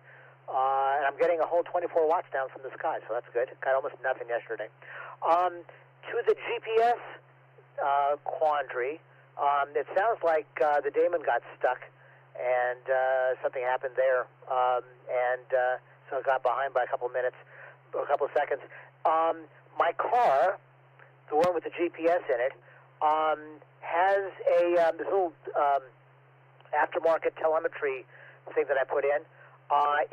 [SPEAKER 21] And I'm getting a whole 24 watts down from the sky, so that's good. Got almost nothing yesterday. To the GPS quandary, it sounds like the Damon got stuck, and something happened there, so it got behind by a couple minutes, a couple seconds. My car, the one with the GPS in it, has this little aftermarket telemetry thing that I put in.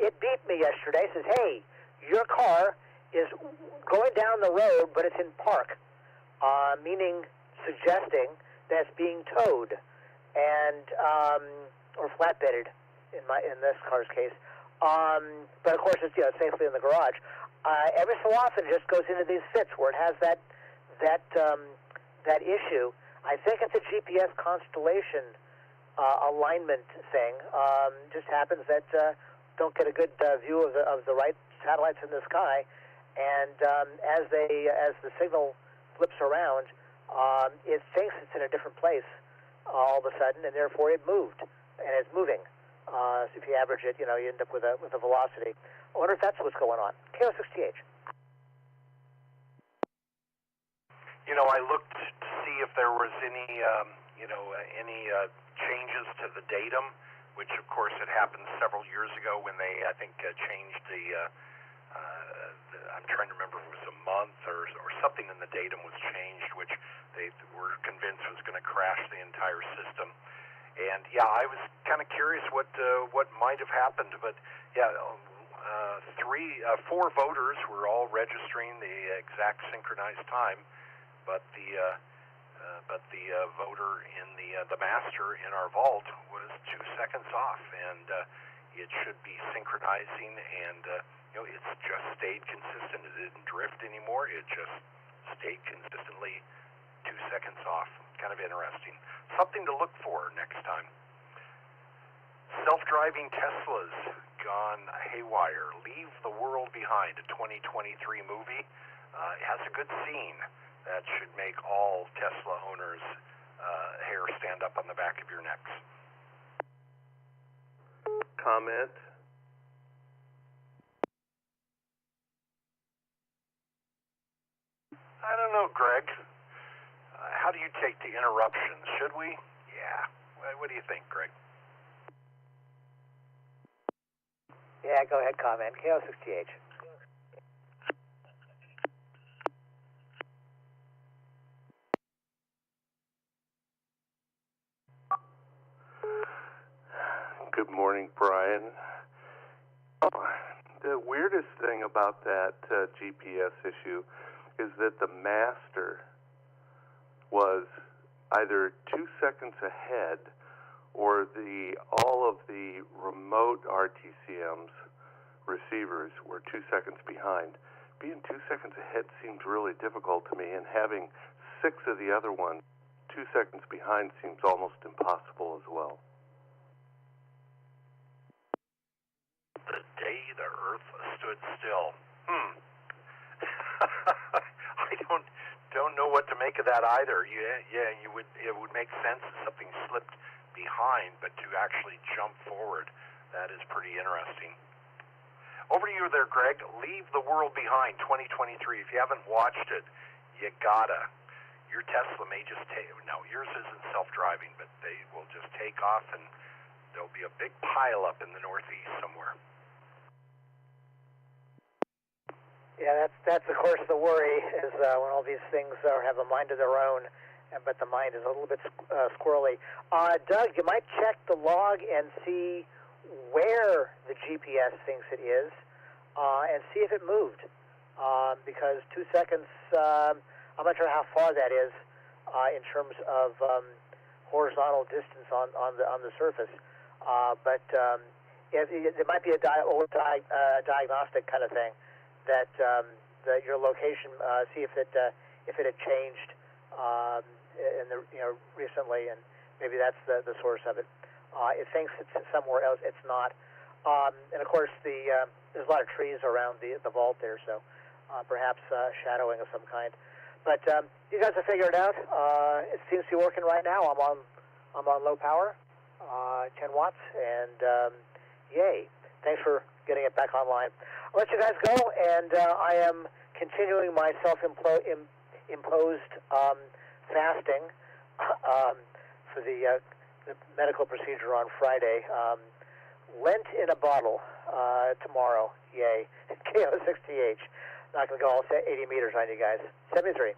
[SPEAKER 21] It beat me yesterday. It says, hey, your car is going down the road, but it's in park, suggesting that it's being towed and or flatbedded in this car's case. But of course, it's safely in the garage. Every so often, it just goes into these fits where it has that issue. I think it's a GPS constellation alignment thing. Just happens that don't get a good view of the right satellites in the sky, and as the signal flips around, it thinks it's in a different place all of a sudden, and therefore it moved, and it's moving. So if you average it, you end up with a velocity. I wonder if that's what's going on. KO6TH.
[SPEAKER 2] I looked to see if there was any changes to the datum, which of course had happened several years ago when they, I think, changed I'm trying to remember if it was a month or something in the datum was changed, which they were convinced was going to crash the entire system. And yeah, I was kind of curious what might have happened, but yeah, 4 voters were all registering the exact synchronized time, but the voter in the master in our vault was 2 seconds off, and it should be synchronizing, and it's just stayed consistent. It didn't drift anymore. It just stayed consistently 2 seconds off. Kind of interesting. Something to look for next time. Self-driving Teslas gone haywire. Leave the World Behind, a 2023 movie. It has a good scene that should make all Tesla owners' hair stand up on the back of your necks.
[SPEAKER 6] Comment?
[SPEAKER 2] I don't know, Greg. How do you take the interruptions? Should we? Yeah. What do you think, Greg?
[SPEAKER 21] Yeah, go ahead, comment. KO6TH.
[SPEAKER 6] Good morning, Brian. The weirdest thing about that GPS issue is that the master was either 2 seconds ahead, or all of the remote RTCM's receivers were 2 seconds behind. Being 2 seconds ahead seems really difficult to me, and having 6 of the other ones 2 seconds behind seems almost impossible as well.
[SPEAKER 2] The day the Earth stood still. I don't know what to make of that either. Yeah, it would make sense if something slipped behind, but to actually jump forward, that is pretty interesting. Over to you there, Greg. Leave the World Behind 2023. If you haven't watched it, you gotta. Your Tesla may just yours isn't self-driving, but they will just take off, and there'll be a big pile-up in the Northeast somewhere.
[SPEAKER 21] Yeah, that's of course the worry, is when all these things have a mind of their own, but the mind is a little bit squirrely. Doug, you might check the log and see where the GPS thinks it is, and see if it moved, because 2 seconds, I'm not sure how far that is in terms of horizontal distance on the surface, but it might be a diagnostic kind of thing. That your location, see if it had changed recently, and maybe that's the source of it. It thinks it's somewhere else. It's not. And of course, there's a lot of trees around the vault there, so perhaps shadowing of some kind. But you guys have figured it out. It seems to be working right now. I'm on low power, 10 watts, and yay! Thanks for getting it back online. I'll let you guys go, and I am continuing my self-imposed fasting for the medical procedure on Friday. Lent in a bottle tomorrow. Yay. KO6TH. Not going to go all 80 meters on you guys. 73.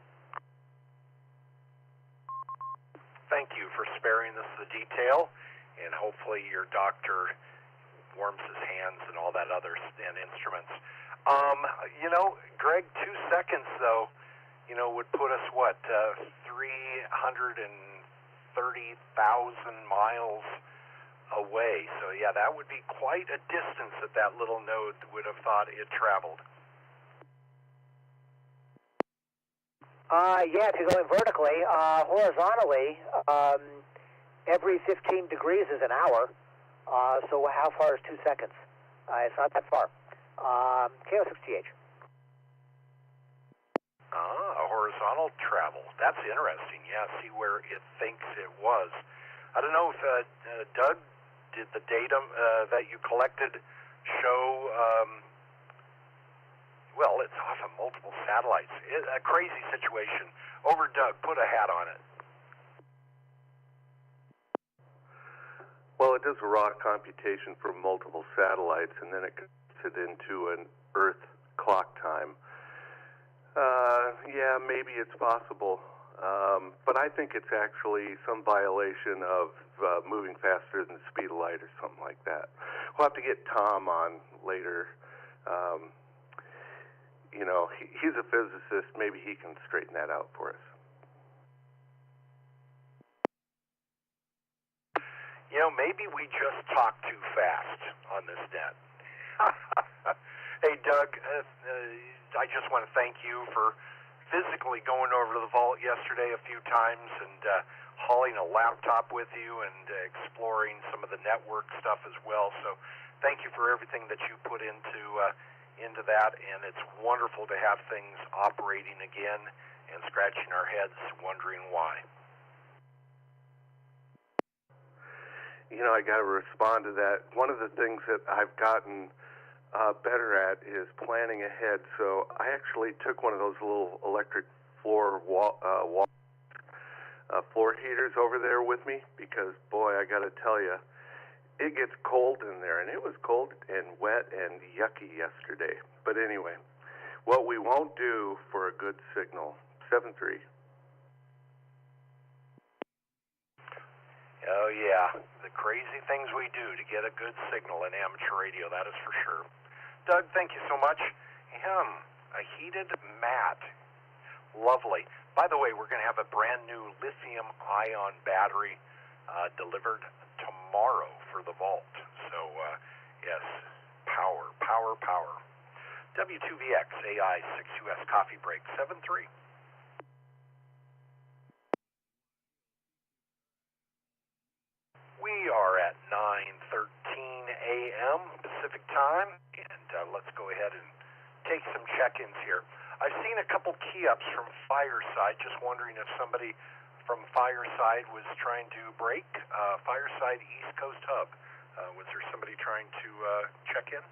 [SPEAKER 2] Thank you for sparing us the detail, and hopefully your doctor warms his hands and all that other and instruments. Greg, 2 seconds though, would put us 330,000 miles away. So yeah, that would be quite a distance that little node would have thought it traveled.
[SPEAKER 21] Yeah, if you're going vertically, horizontally, every 15 degrees is an hour. So how far is 2 seconds? It's not that far. KO6TH.
[SPEAKER 2] Horizontal travel. That's interesting. Yeah, see where it thinks it was. I don't know if Doug, did the data that you collected show? Well, it's off of multiple satellites. A crazy situation. Over, Doug. Put a hat on it.
[SPEAKER 6] Well, it does a raw computation for multiple satellites, and then it converts it into an Earth clock time. Yeah, maybe it's possible. But I think it's actually some violation of moving faster than the speed of light or something like that. We'll have to get Tom on later. He's a physicist. Maybe he can straighten that out for us.
[SPEAKER 2] Maybe we just talk too fast on this net. Hey, Doug, I just want to thank you for physically going over to the vault yesterday a few times and hauling a laptop with you and exploring some of the network stuff as well. So thank you for everything that you put into that, and it's wonderful to have things operating again and scratching our heads wondering why.
[SPEAKER 6] I got to respond to that. One of the things that I've gotten better at is planning ahead. So I actually took one of those little electric floor heaters over there with me because, boy, I got to tell you, it gets cold in there, and it was cold and wet and yucky yesterday. But anyway, what we won't do for a good signal, 7-3.
[SPEAKER 2] Oh, yeah, the crazy things we do to get a good signal in amateur radio, that is for sure. Doug, thank you so much. A heated mat. Lovely. By the way, we're going to have a brand new lithium-ion battery delivered tomorrow for the vault. So, yes, power. W6EK AI 6US Coffee Break 7-3. We are at 9:13 a.m. Pacific time, and let's go ahead and take some check-ins here. I've seen a couple key-ups from Fireside, just wondering if somebody from Fireside was trying to break. Fireside East Coast Hub. Was there somebody trying to check in?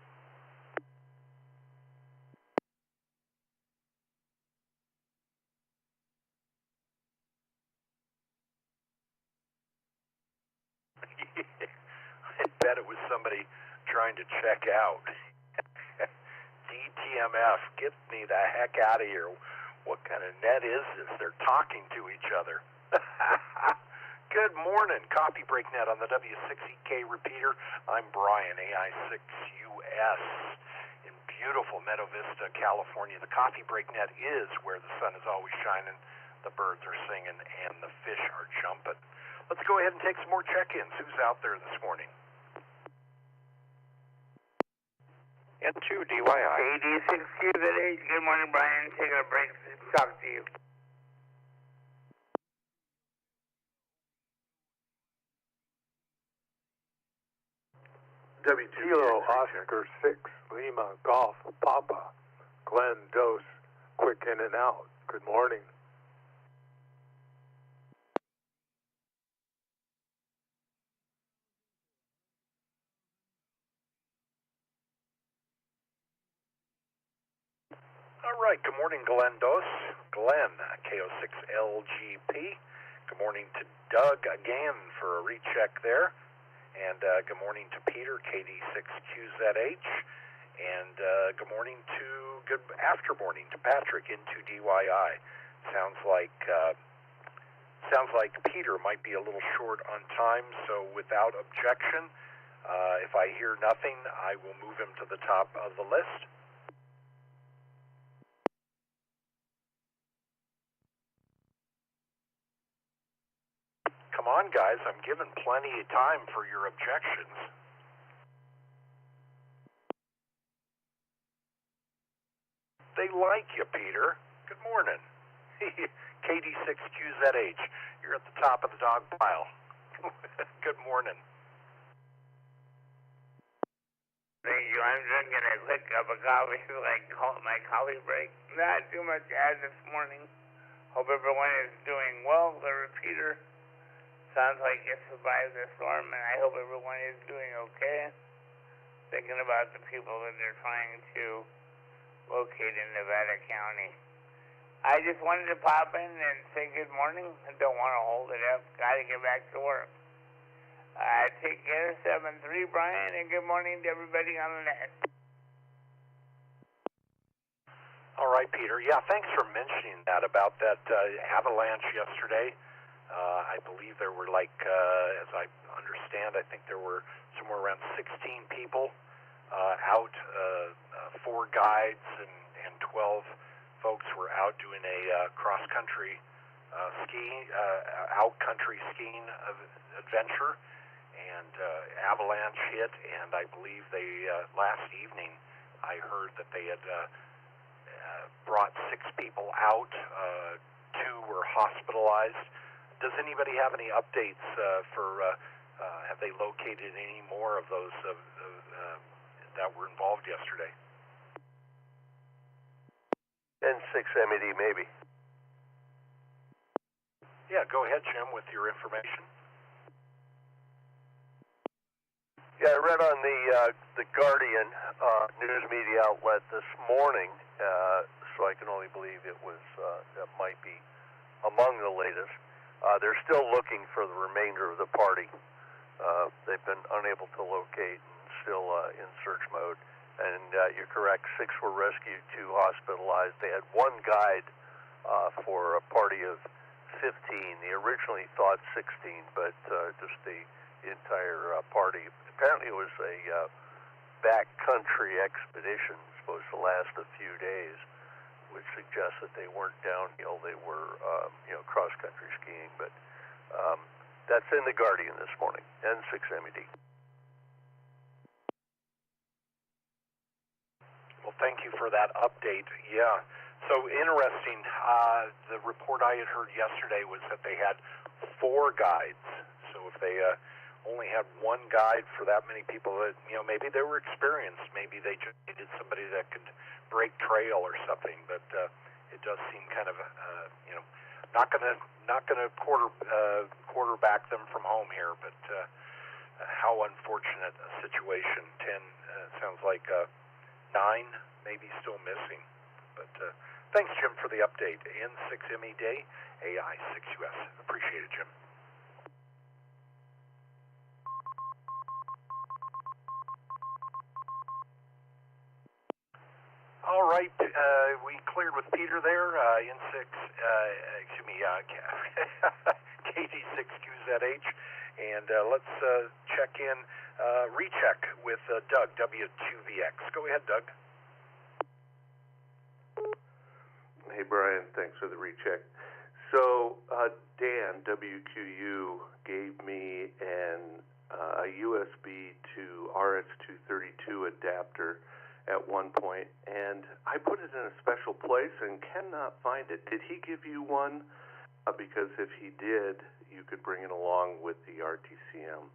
[SPEAKER 2] I bet it was somebody trying to check out. DTMF, get me the heck out of here. What kind of net is this? They're talking to each other. Good morning, Coffee Break Net on the W6EK Repeater. I'm Brian, AI6US, in beautiful Meadow Vista, California. The Coffee Break Net is where the sun is always shining, the birds are singing, and the fish are jumping. Let's go ahead and take some more check-ins. Who's out there this morning?
[SPEAKER 5] N2 DYI. AD6Q Village. Good morning, Brian. Taking a break to talk to you.
[SPEAKER 6] W2EK
[SPEAKER 10] Kilo Oscar 6 Lima Golf Papa Glenn Dose Quick in and out. Good morning.
[SPEAKER 2] All right, good morning, Glenn Dos. Glenn, KO6LGP. Good morning to Doug again for a recheck there. And good morning to Peter, KD6QZH. And good after morning to Patrick, into DYI. Sounds like Peter might be a little short on time, so without objection, if I hear nothing, I will move him to the top of the list. Come on, guys, I'm giving plenty of time for your objections. They like you, Peter. Good morning. KD6QZH, you're at the top of the dog pile. Good morning.
[SPEAKER 5] Thank you. I'm drinking a quick cup of coffee, like my coffee break. Not too much as this morning. Hope everyone is doing well. The repeater sounds like it survived the storm, and I hope everyone is doing okay. Thinking about the people that they're trying to locate in Nevada County. I just wanted to pop in and say good morning. I don't want to hold it up. Got to get back to work. Take care, 7-3, Brian, and good morning to everybody on the net.
[SPEAKER 2] All right, Peter. Yeah, thanks for mentioning that about that avalanche yesterday. I believe there were as I understand, I think there were somewhere around 16 people out. 4 guides and 12 folks were out doing a cross-country out-country skiing adventure, and avalanche hit, and I believe they, last evening, I heard that they had brought 6 people out. 2 were hospitalized. Does anybody have any updates have they located any more of those that were involved yesterday?
[SPEAKER 6] N6 MED, maybe.
[SPEAKER 2] Yeah, go ahead, Jim, with your information.
[SPEAKER 6] Yeah, I read on the Guardian news media outlet this morning, so I can only believe it was that might be among the latest. They're still looking for the remainder of the party. They've been unable to locate and still in search mode. And you're correct, 6 were rescued, 2 hospitalized. They had 1 guide for a party of 15. They originally thought 16, but just the entire party. Apparently it was a backcountry expedition, supposed to last a few days, which suggests that they weren't downhill. They were, cross-country skiing. But that's in the Guardian this morning, N6 MED.
[SPEAKER 2] Well, thank you for that update. Yeah, so interesting. The report I had heard yesterday was that they had 4 guides. So if they only had 1 guide for that many people, that maybe they were experienced. Maybe they just needed somebody that could break trail or something. But it does seem kind of not gonna quarterback them from home here. But how unfortunate a situation. 10 sounds like. 9 maybe still missing. But thanks, Jim, for the update. N6MED, AI6US. Appreciate it, Jim. All right, we cleared with Peter there. KD6QZH. And let's check in, recheck with Doug, W2VX. Go ahead, Doug.
[SPEAKER 6] Hey, Brian, thanks for the recheck. So, Dan, WQU, gave me a USB to RS-232 adapter at one point, and I put it in a special place and cannot find it. Did he give you one? Because if he did, you could bring it along with the RTCM.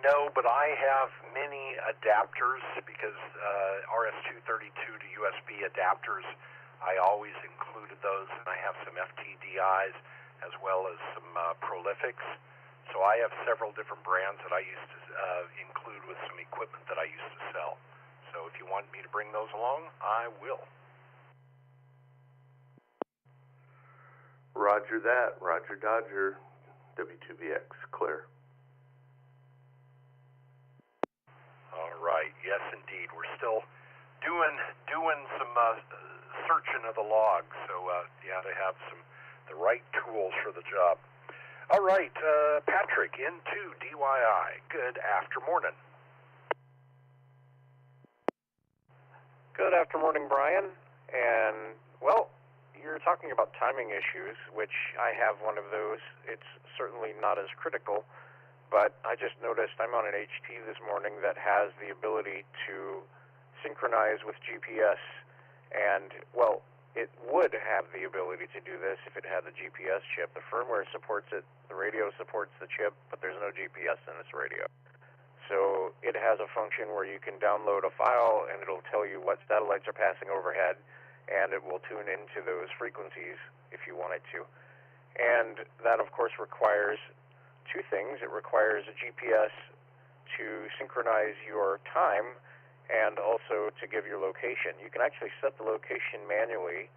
[SPEAKER 2] No, but I have many adapters because RS-232 to USB adapters, I always included those, and I have some FTDIs as well as some Prolifics. So I have several different brands that I used to include with some equipment that I used to sell. So if you want me to bring those along, I will.
[SPEAKER 6] Roger that. Roger Dodger. W6EK clear.
[SPEAKER 2] All right. Yes, indeed. We're still doing some searching of the logs. So you have to have the right tools for the job. All right, Patrick, into DYI. Good aftermorning.
[SPEAKER 9] Good aftermorning, Brian. And, well, you're talking about timing issues, which I have one of those. It's certainly not as critical, but I just noticed I'm on an HT this morning that has the ability to synchronize with GPS, and, well, it would have the ability to do this if it had the GPS chip. The firmware supports it, the radio supports the chip, but there's no GPS in this radio. So it has a function where you can download a file and it'll tell you what satellites are passing overhead, and it will tune into those frequencies if you want it to. And that, of course, requires two things. It requires a GPS to synchronize your time and also to give your location. You can actually set the location manually,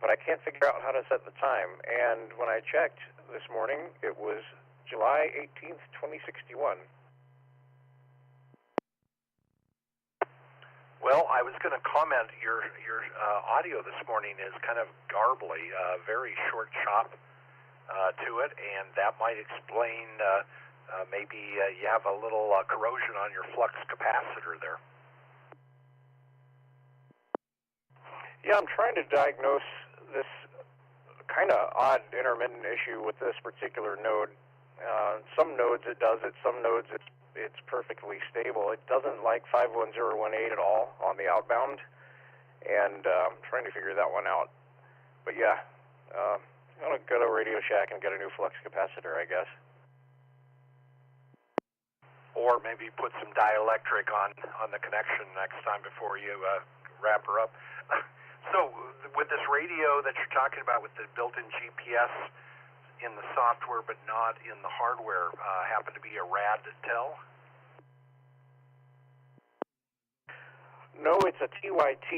[SPEAKER 9] but I can't figure out how to set the time. And when I checked this morning, it was July 18th, 2061.
[SPEAKER 2] Well, I was going to comment, your audio this morning is kind of garbly, very short chop to it, and that might explain maybe you have a little corrosion on your flux capacitor there.
[SPEAKER 9] Yeah, I'm trying to diagnose this kind of odd intermittent issue with this particular node. Some nodes it does it, some nodes it's perfectly stable. It doesn't like 51018 at all on the outbound, and I'm trying to figure that one out. But yeah, I'm going to go to Radio Shack and get a new flux capacitor, I guess.
[SPEAKER 2] Or maybe put some dielectric on the connection next time before you wrap her up. So with this radio that you're talking about with the built-in GPS in the software but not in the hardware, happen to be a rad tel?
[SPEAKER 9] No, it's a TYT.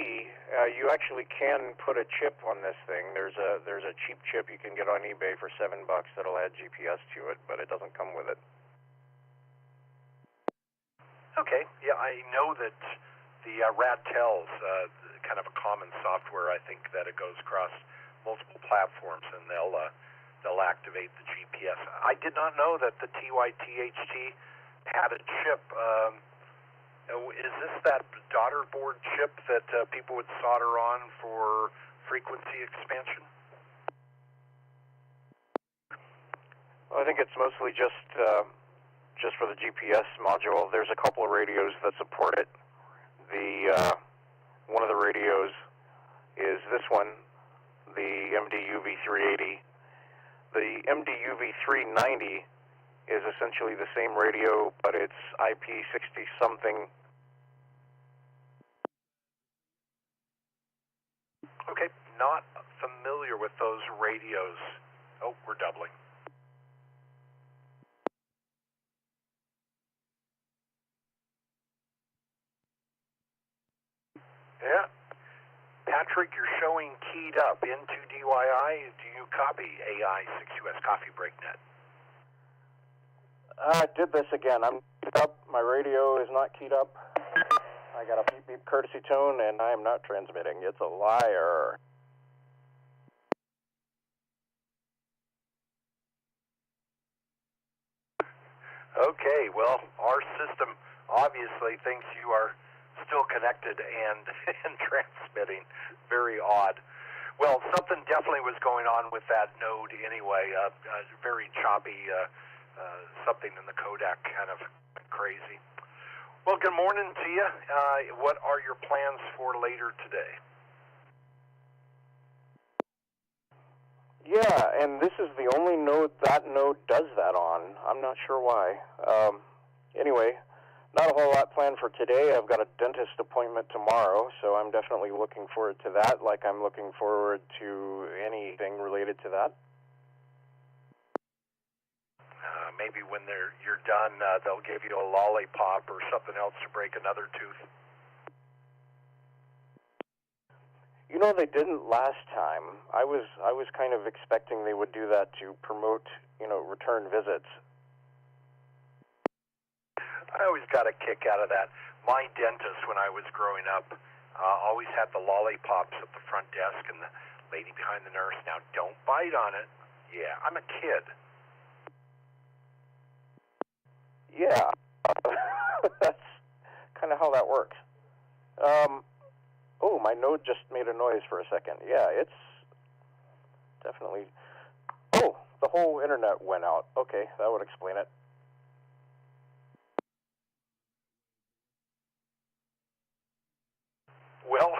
[SPEAKER 9] You actually can put a chip on this thing. There's a cheap chip you can get on eBay for $7 that'll add GPS to it, but it doesn't come with it.
[SPEAKER 2] Okay. Yeah, I know that the rad tel's kind of a common software. I think that it goes across multiple platforms, and they'll activate the GPS. I did not know that the TYT-HT had a chip. Is this that daughter board chip that people would solder on for frequency expansion?
[SPEAKER 9] Well, I think it's mostly just for the GPS module. There's a couple of radios that support it. One of the radios is this one, the MDUV380. The MDUV390 is essentially the same radio, but it's IP60 something.
[SPEAKER 2] Okay, not familiar with those radios. Oh, we're doubling. Yeah. Patrick, you're showing keyed up into DYI. Do you copy AI6US Coffee Break Net?
[SPEAKER 9] I did this again. I'm keyed up. My radio is not keyed up. I got a beep beep courtesy tone, and I am not transmitting. It's a liar.
[SPEAKER 2] Okay, well, our system obviously thinks you are still connected and transmitting. Very odd. Well, something definitely was going on with that node anyway. Very choppy, something in the codec, kind of crazy. Well, good morning to you. What are your plans for later today?
[SPEAKER 9] Yeah, and this is the only node that node does that on. I'm not sure why. Anyway, not a whole lot planned for today. I've got a dentist appointment tomorrow, so I'm definitely looking forward to that, like I'm looking forward to anything related to that.
[SPEAKER 2] Maybe when you're done, they'll give you a lollipop or something else to break another tooth.
[SPEAKER 9] You know, they didn't last time. I was kind of expecting they would do that to promote, return visits.
[SPEAKER 2] I always got a kick out of that. My dentist, when I was growing up, always had the lollipops at the front desk, and the lady behind the nurse, now don't bite on it. Yeah, I'm a kid.
[SPEAKER 9] Yeah, that's kind of how that works. Oh, my node just made a noise for a second. Yeah, it's definitely... Oh, the whole internet went out. Okay, that would explain it.
[SPEAKER 2] Well,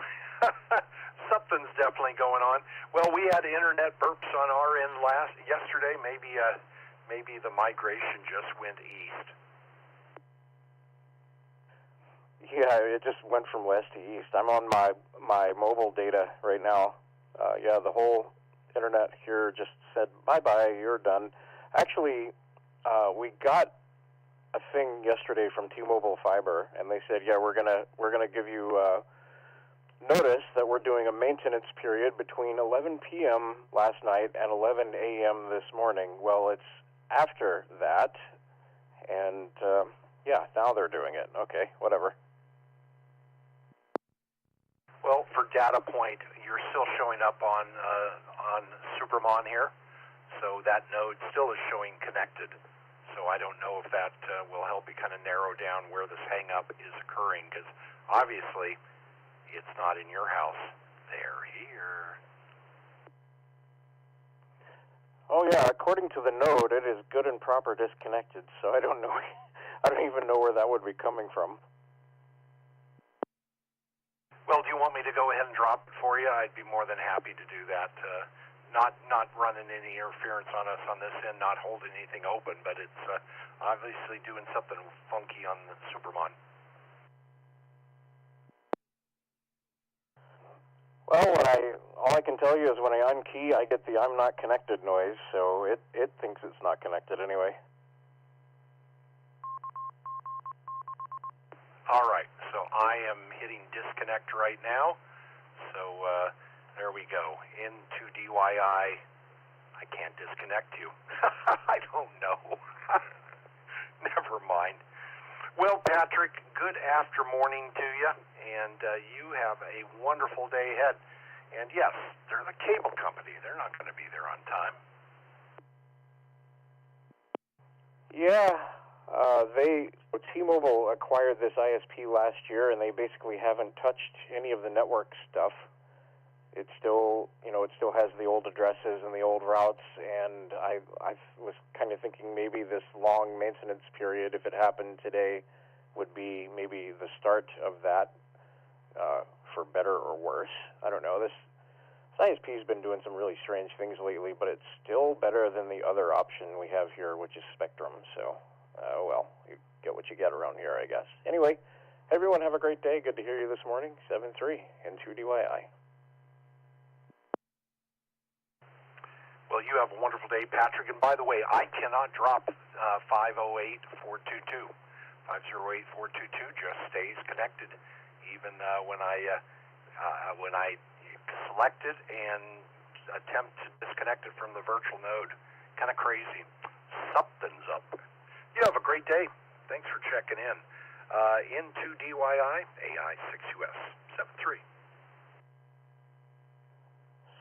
[SPEAKER 2] something's definitely going on. Well, we had internet burps on our end yesterday. Maybe the migration just went east.
[SPEAKER 9] Yeah, it just went from west to east. I'm on my mobile data right now. Yeah, the whole internet here just said, bye-bye, you're done. Actually, we got a thing yesterday from T-Mobile Fiber, and they said, yeah, we're gonna give you notice that we're doing a maintenance period between 11 p.m. last night and 11 a.m. this morning. Well, it's after that, and yeah, now they're doing it. Okay, whatever.
[SPEAKER 2] Well, for data point, you're still showing up on Supermon here, so that node still is showing connected. So I don't know if that will help you kind of narrow down where this hang-up is occurring, because obviously it's not in your house. They're here.
[SPEAKER 9] Oh yeah, according to the node, it is good and proper disconnected. So I don't know. I don't even know where that would be coming from.
[SPEAKER 2] Well, do you want me to go ahead and drop it for you? I'd be more than happy to do that. Not running any interference on us on this end, not holding anything open, but it's obviously doing something funky on the Supermon.
[SPEAKER 9] Well, all I can tell you is when I unkey, I get the I'm not connected noise, so it thinks it's not connected anyway.
[SPEAKER 2] All right, so I am hitting disconnect right now. So there we go. Into DYI. I can't disconnect you. I don't know. Never mind. Well, Patrick, good after morning to you, and you have a wonderful day ahead. And yes, they're the cable company. They're not going to be there on time.
[SPEAKER 9] Yeah, T-Mobile acquired this ISP last year, and they basically haven't touched any of the network stuff. It still, it still has the old addresses and the old routes, and I was kind of thinking maybe this long maintenance period, if it happened today, would be maybe the start of that, for better or worse. I don't know. This ISP has been doing some really strange things lately, but it's still better than the other option we have here, which is Spectrum. So, well, you get what you get around here, I guess. Anyway, everyone have a great day. Good to hear you this morning. 7-3 and 2DYI.
[SPEAKER 2] Well, you have a wonderful day, Patrick. And by the way, I cannot drop 508-422. 508-422 just stays connected, even when I select it and attempt to disconnect it from the virtual node. Kind of crazy. Something's up. You have a great day. Thanks for checking in. Into DYI, AI6US 73.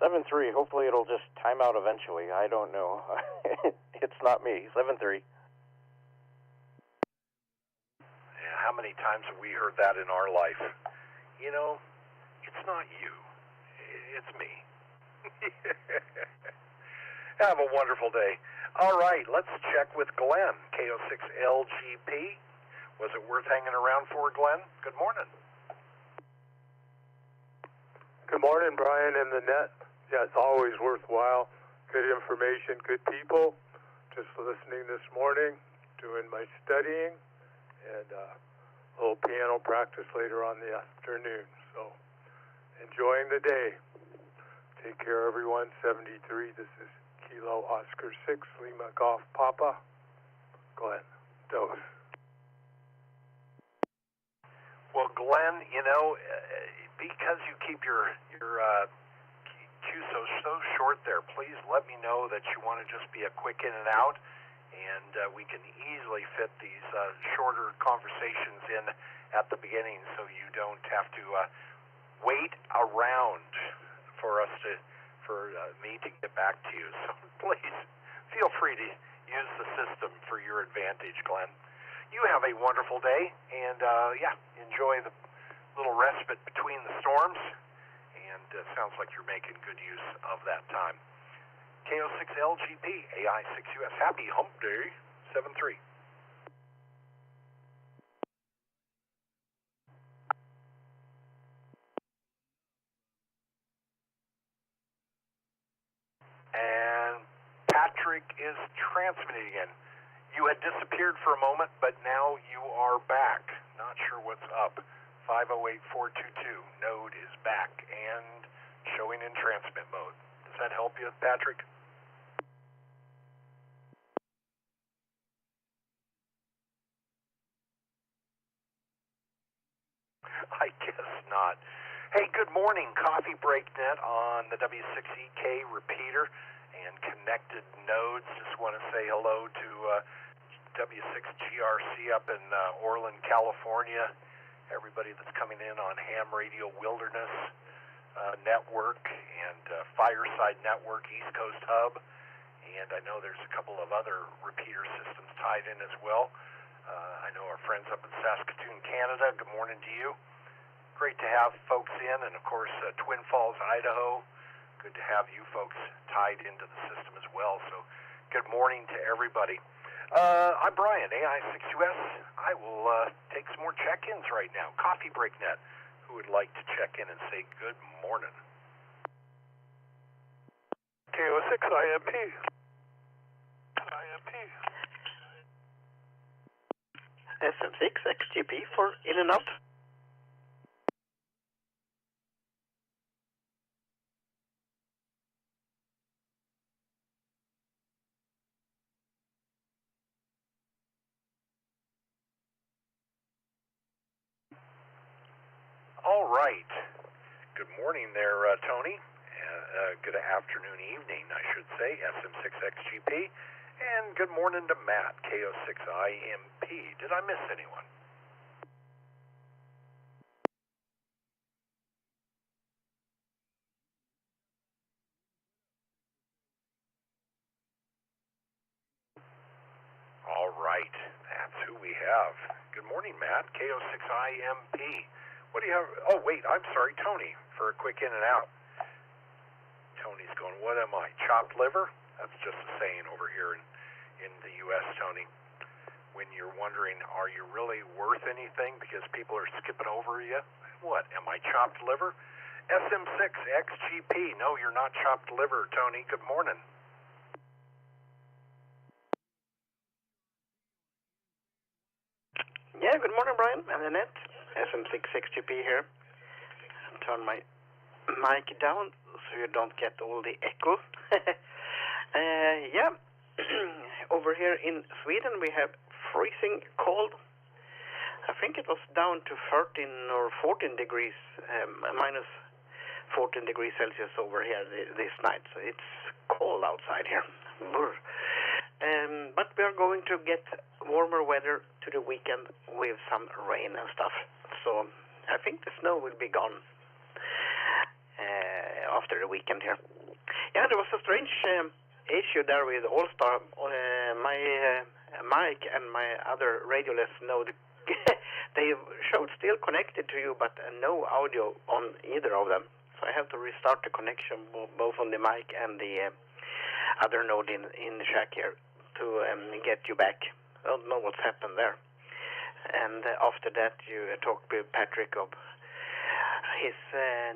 [SPEAKER 9] 7-3. Hopefully it'll just time out eventually. I don't know. It's not me. 7-3.
[SPEAKER 2] Yeah, how many times have we heard that in our life? It's not you. It's me. Have a wonderful day. All right, let's check with Glenn, KO6LGP. Was it worth hanging around for, Glenn? Good morning.
[SPEAKER 14] Good morning, Brian and the net. Yeah, it's always worthwhile. Good information, good people. Just listening this morning, doing my studying, and a little piano practice later on the afternoon. So, enjoying the day. Take care, everyone. 73. This is Kilo Oscar 6, Lima Golf Papa. Glenn, dose.
[SPEAKER 2] Well, Glenn, you know, because you keep your queue so short there, please let me know that you want to just be a quick in and out, and we can easily fit these shorter conversations in at the beginning, so you don't have to wait around for me to get back to you. So please feel free to use the system for your advantage, Glenn. You have a wonderful day, and enjoy the little respite between the storms, and sounds like you're making good use of that time. KO6LGP, AI6US, happy hump day, 7-3. And Patrick is transmitting again. You had disappeared for a moment, but now you are back. Not sure what's up. 508422. Node is back and showing in transmit mode. Does that help you, Patrick? I guess not. Hey, good morning. Coffee Break Net on the W6EK Repeater and connected nodes. Just want to say hello to W6GRC up in Orland, California. Everybody that's coming in on Ham Radio Wilderness Network and Fireside Network East Coast Hub. And I know there's a couple of other repeater systems tied in as well. I know our friends up in Saskatoon, Canada. Good morning to you. Great to have folks in, and of course Twin Falls, Idaho. Good to have you folks tied into the system as well. So good morning to everybody. I'm Brian, AI6US. I will take some more check-ins right now. Coffee Break Net. Who would like to check in and say good morning?
[SPEAKER 14] KO6 IMP.
[SPEAKER 3] SM6 XGP for in and out.
[SPEAKER 2] All right. Good morning there, Tony. Good afternoon, evening, I should say, SM6XGP. And good morning to Matt, KO6IMP. Did I miss anyone? All right. That's who we have. Good morning, Matt, KO6IMP. What do you have? Oh, wait, I'm sorry, Tony, for a quick in and out. Tony's going, what am I, chopped liver? That's just a saying over here in the U.S., Tony. When you're wondering, are you really worth anything because people are skipping over you? What, am I chopped liver? SM6XGP, no, you're not chopped liver, Tony. Good morning.
[SPEAKER 3] Yeah, good morning, Brian. I'm the net. SM6XGP here. Turn my mic down so you don't get all the echo. Yeah, over here in Sweden we have freezing cold. I think it was down to 13 or 14 degrees, minus 14 degrees Celsius over here this night. So it's cold outside here. But we are going to get warmer weather to the weekend with some rain and stuff. So I think the snow will be gone after the weekend here. Yeah, there was a strange issue there with AllStar. My mic and my other radioless node, they showed still connected to you, but no audio on either of them. So I have to restart the connection both on the mic and the other node in the shack here to get you back. I don't know what's happened there. And after that, you talked with Patrick of his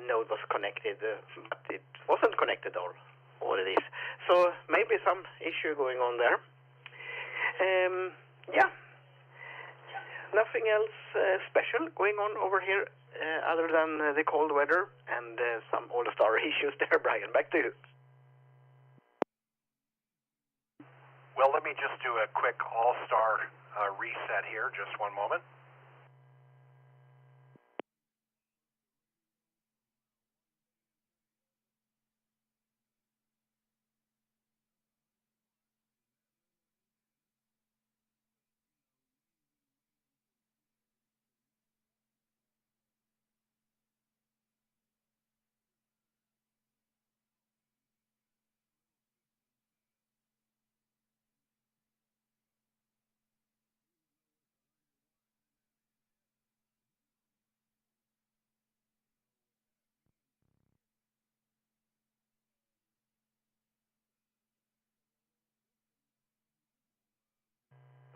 [SPEAKER 3] node was connected, but it wasn't connected all it is. So maybe some issue going on there. Yeah.
[SPEAKER 16] nothing else special going on over here other than the cold weather and some all-star issues there, Brian. Back to you.
[SPEAKER 2] Well, let me just do a quick all-star reset here. Just one moment.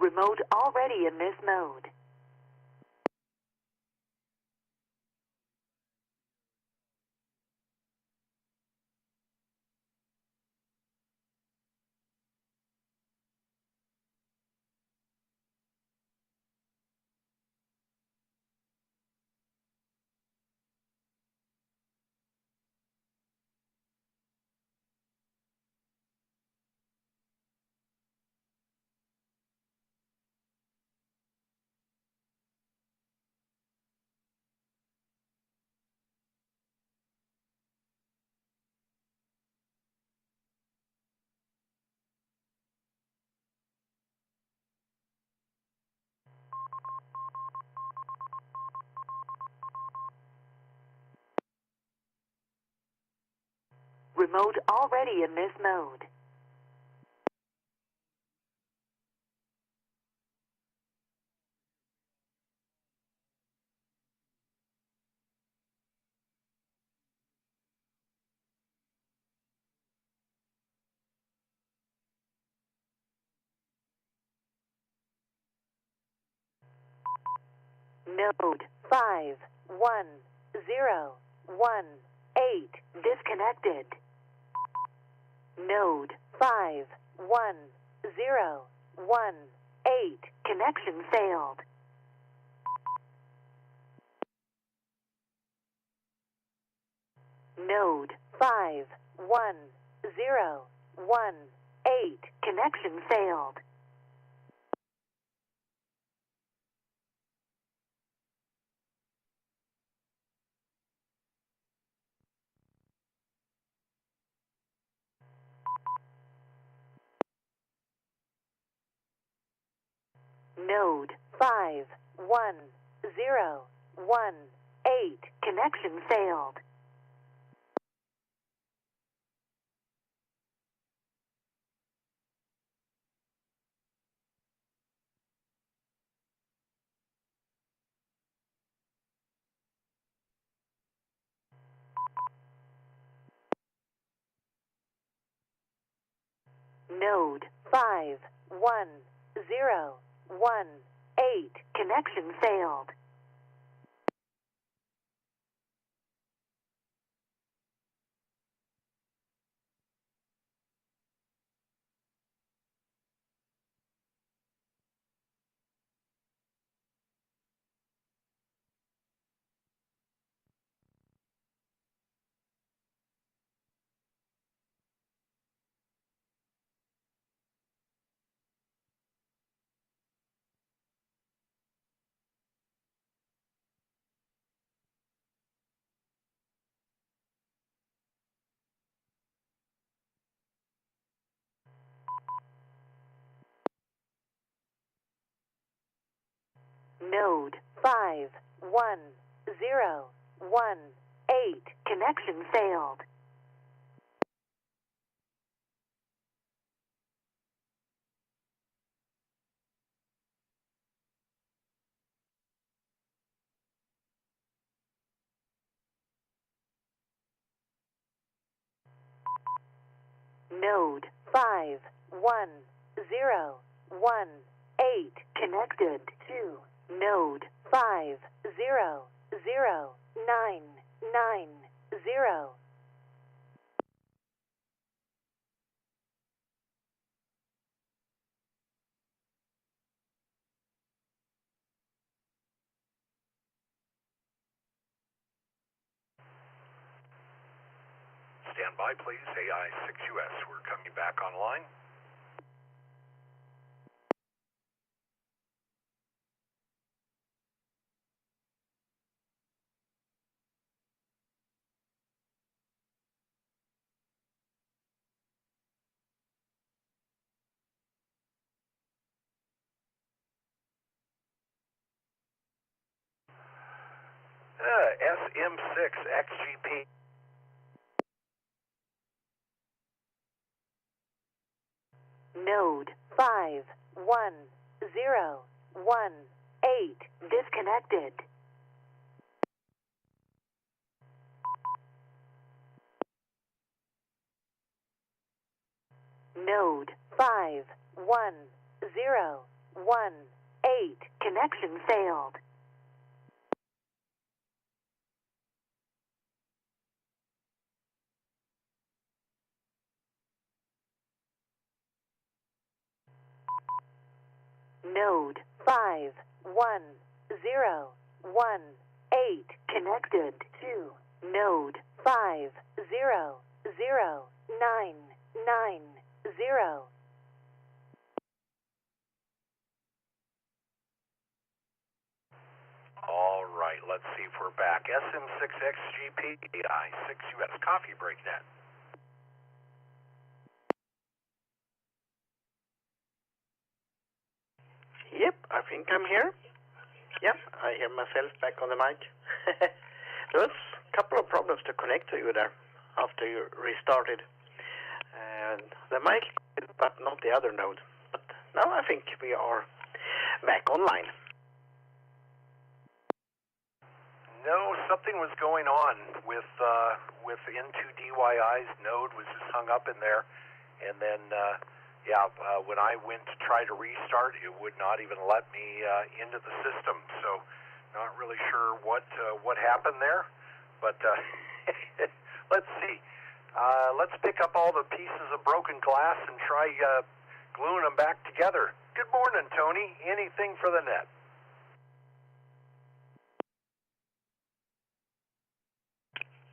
[SPEAKER 22] Remote already in this mode. Remote already in this mode. Node 51018 disconnected. Node 51018 connection failed. Node 51018 connection failed. Node 51018 connection failed. Node 51018 connection failed. Node 51018 connection failed. Node 51018 connected to Node 50090.
[SPEAKER 2] Stand by, please. AI6US, we're coming back online. SM6XGP.
[SPEAKER 22] Node 51018 disconnected. Node 51018 connection failed. Node 51018 connected to Node 5009990.
[SPEAKER 2] All right, let's see if we're back. SM6XGP, AI6US Coffee Break Net.
[SPEAKER 16] Yep, I think I'm here. Yep, I hear myself back on the mic. There was a couple of problems to connect to you there after you restarted. And the mic, but not the other node. But now I think we are back online.
[SPEAKER 2] No, something was going on with N2DYI's node was just hung up in there, and then when I went to try to restart, it would not even let me into the system. So, not really sure what happened there, but let's see. Let's pick up all the pieces of broken glass and try gluing them back together. Good morning, Tony. Anything for the net?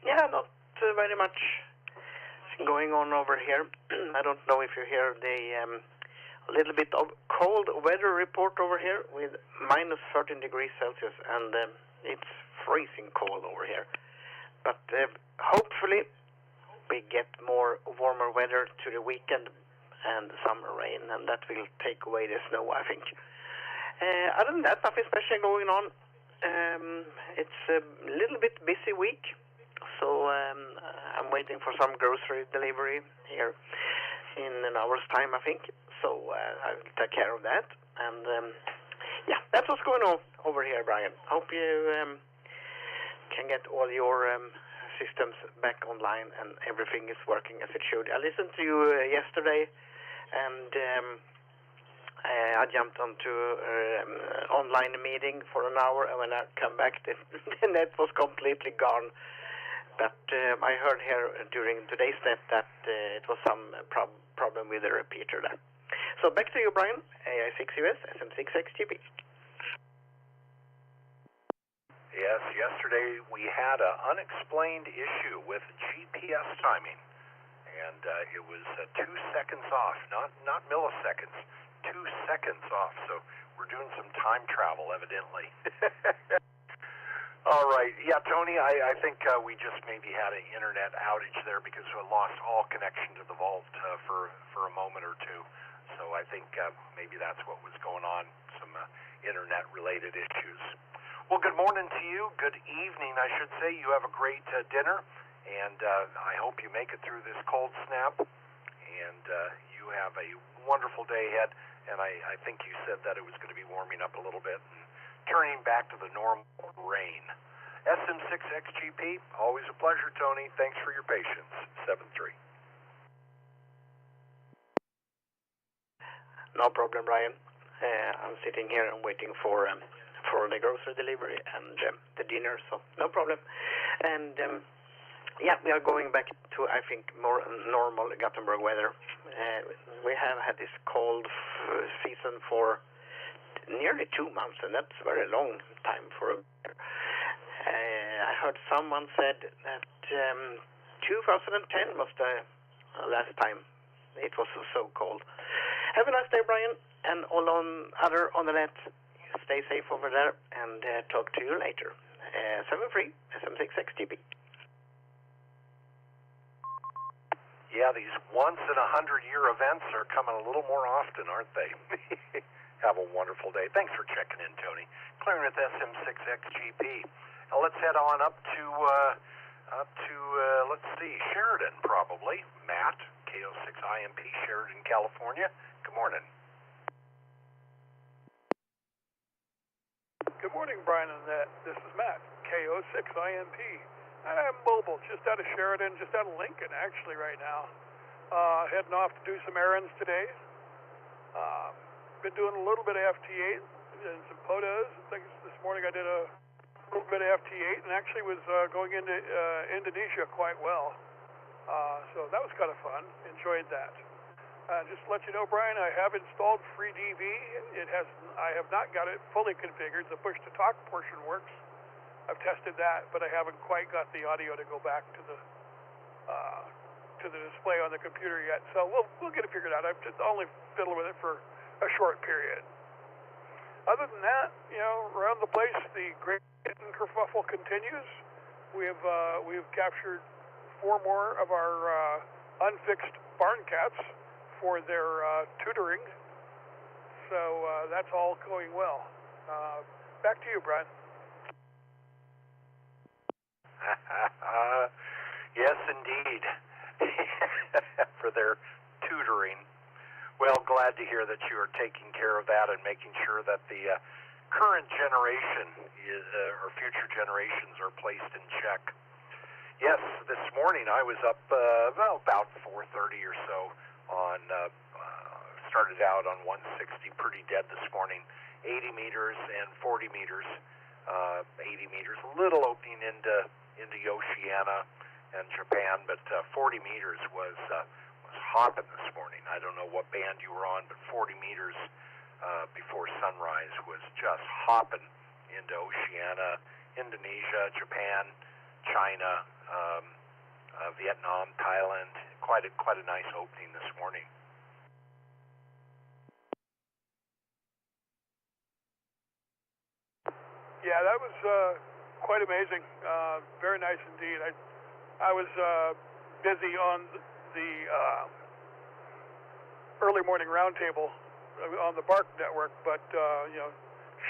[SPEAKER 16] Yeah, not very much going on over here. I don't know if you hear the little bit of cold weather report over here with minus 13 degrees Celsius, and it's freezing cold over here. But hopefully we get more warmer weather to the weekend and summer rain, and that will take away the snow, I think. Other than that, nothing special going on. It's a little bit busy week. So I'm waiting for some grocery delivery here in an hour's time, I think. So I'll take care of that. And that's what's going on over here, Brian. Hope you can get all your systems back online and everything is working as it should. I listened to you yesterday, and I jumped onto online meeting for an hour, and when I come back, the net was completely gone. But I heard here during today's net that it was some problem with the repeater there. So back to you, Brian. AI6US, SM6XGP.
[SPEAKER 2] Yes, yesterday we had an unexplained issue with GPS timing, and it was 2 seconds off, not milliseconds, 2 seconds off. So we're doing some time travel, evidently. All right. Yeah, Tony, I think we just maybe had an internet outage there because we lost all connection to the vault for a moment or two. So I think maybe that's what was going on, some internet-related issues. Well, good morning to you. Good evening, I should say. You have a great dinner, and I hope you make it through this cold snap, and you have a wonderful day ahead. And I think you said that it was going to be warming up a little bit and turning back to the normal rain. SM6XGP, always a pleasure, Tony. Thanks for your patience. 7-3.
[SPEAKER 16] No problem, Brian. I'm sitting here and waiting for the grocery delivery and the dinner, so no problem. And we are going back to, I think, more normal Gothenburg weather. We have had this cold season for nearly 2 months, and that's a very long time for a I heard someone said that 2010 was the last time it was so cold. Have a nice day, Brian, and all other on the net. Stay safe over there, and talk to you later. 73 SM66GB.
[SPEAKER 2] Yeah, these once-in-a-100-year events are coming a little more often, aren't they? Have a wonderful day. Thanks for checking in, Tony. Clearing with SM6XGP. Now let's head on up to let's see, Sheridan, probably. Matt, KO6IMP, Sheridan, California. Good morning.
[SPEAKER 17] Good morning, Brian and Annette. This is Matt, KO6IMP. I'm mobile, just out of Sheridan, just out of Lincoln, actually, right now. Heading off to do some errands today. Been doing a little bit of FT8 and some POTOs and things. This morning I did a little bit of FT8 and actually was going into Indonesia quite well. So that was kind of fun. Enjoyed that. Just to let you know, Brian, I have installed FreeDV. I have not got it fully configured. The push-to-talk portion works. I've tested that, but I haven't quite got the audio to go back to the display on the computer yet. So we'll get it figured out. I've just only fiddled with it for a short period. Other than that, around the place, the great kerfuffle continues. We've captured 4 more of our unfixed barn cats for their tutoring. So that's all going well. Back to you, Brian.
[SPEAKER 2] Yes, indeed. For their tutoring. Well, glad to hear that you are taking care of that and making sure that the current generation or future generations are placed in check. Yes, this morning I was up about 4:30 or so on, started out on 160, pretty dead this morning, 80 meters and 40 meters. 80 meters, a little opening into Oceania and Japan, but 40 meters was hopping this morning. I don't know what band you were on, but 40 meters before sunrise was just hopping into Oceania, Indonesia, Japan, China, Vietnam, Thailand. Quite a nice opening this morning.
[SPEAKER 17] Yeah, that was quite amazing. Very nice indeed. I was busy on the early morning roundtable on the BARC network, but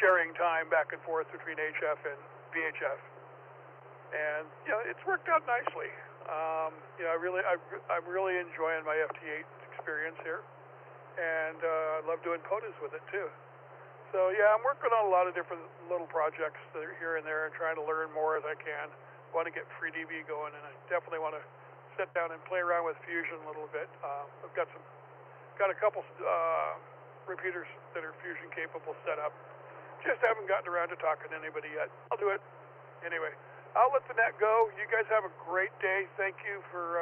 [SPEAKER 17] sharing time back and forth between HF and VHF, and it's worked out nicely. I'm really enjoying my FT8 experience here, and I love doing POTOs with it too. So yeah, I'm working on a lot of different little projects that are here and there and trying to learn more as I can. Want to get FreeDV going, and I definitely want to sit down and play around with Fusion a little bit. I've got a couple repeaters that are Fusion capable set up. Just haven't gotten around to talking to anybody yet. I'll do it. Anyway, I'll let the net go. You guys have a great day. Thank you for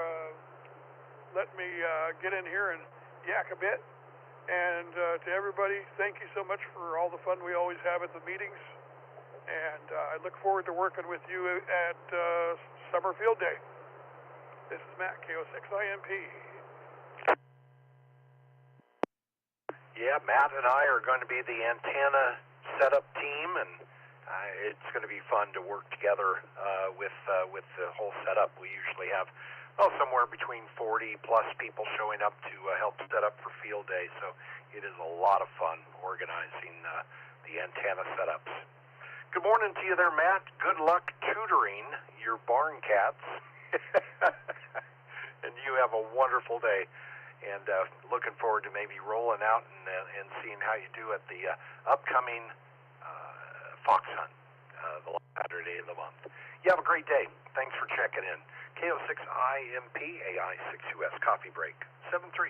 [SPEAKER 17] letting me get in here and yak a bit. And to everybody, thank you so much for all the fun we always have at the meetings. And I look forward to working with you at Summer Field Day. This is Matt, KO6IMP.
[SPEAKER 2] Yeah, Matt and I are going to be the antenna setup team, and it's going to be fun to work together with the whole setup. We usually have somewhere between 40 plus people showing up to help set up for field day, so it is a lot of fun organizing the antenna setups. Good morning to you there, Matt. Good luck tutoring your barn cats. And you have a wonderful day. And looking forward to maybe rolling out and seeing how you do at the upcoming fox hunt, the last Saturday of the month. You have a great day. Thanks for checking in. KO6IMP, AI6US Coffee Break, 7-3.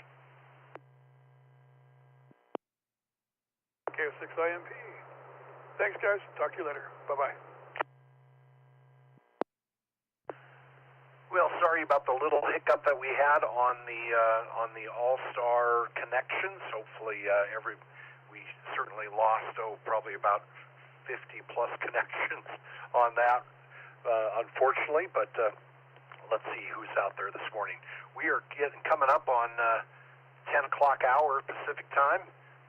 [SPEAKER 17] KO6IMP. Thanks, guys. Talk to you later. Bye-bye.
[SPEAKER 2] Well, sorry about the little hiccup that we had on the All-Star connections. Hopefully, we certainly lost probably about 50 plus connections on that, unfortunately. But let's see who's out there this morning. We are coming up on 10 o'clock hour Pacific time,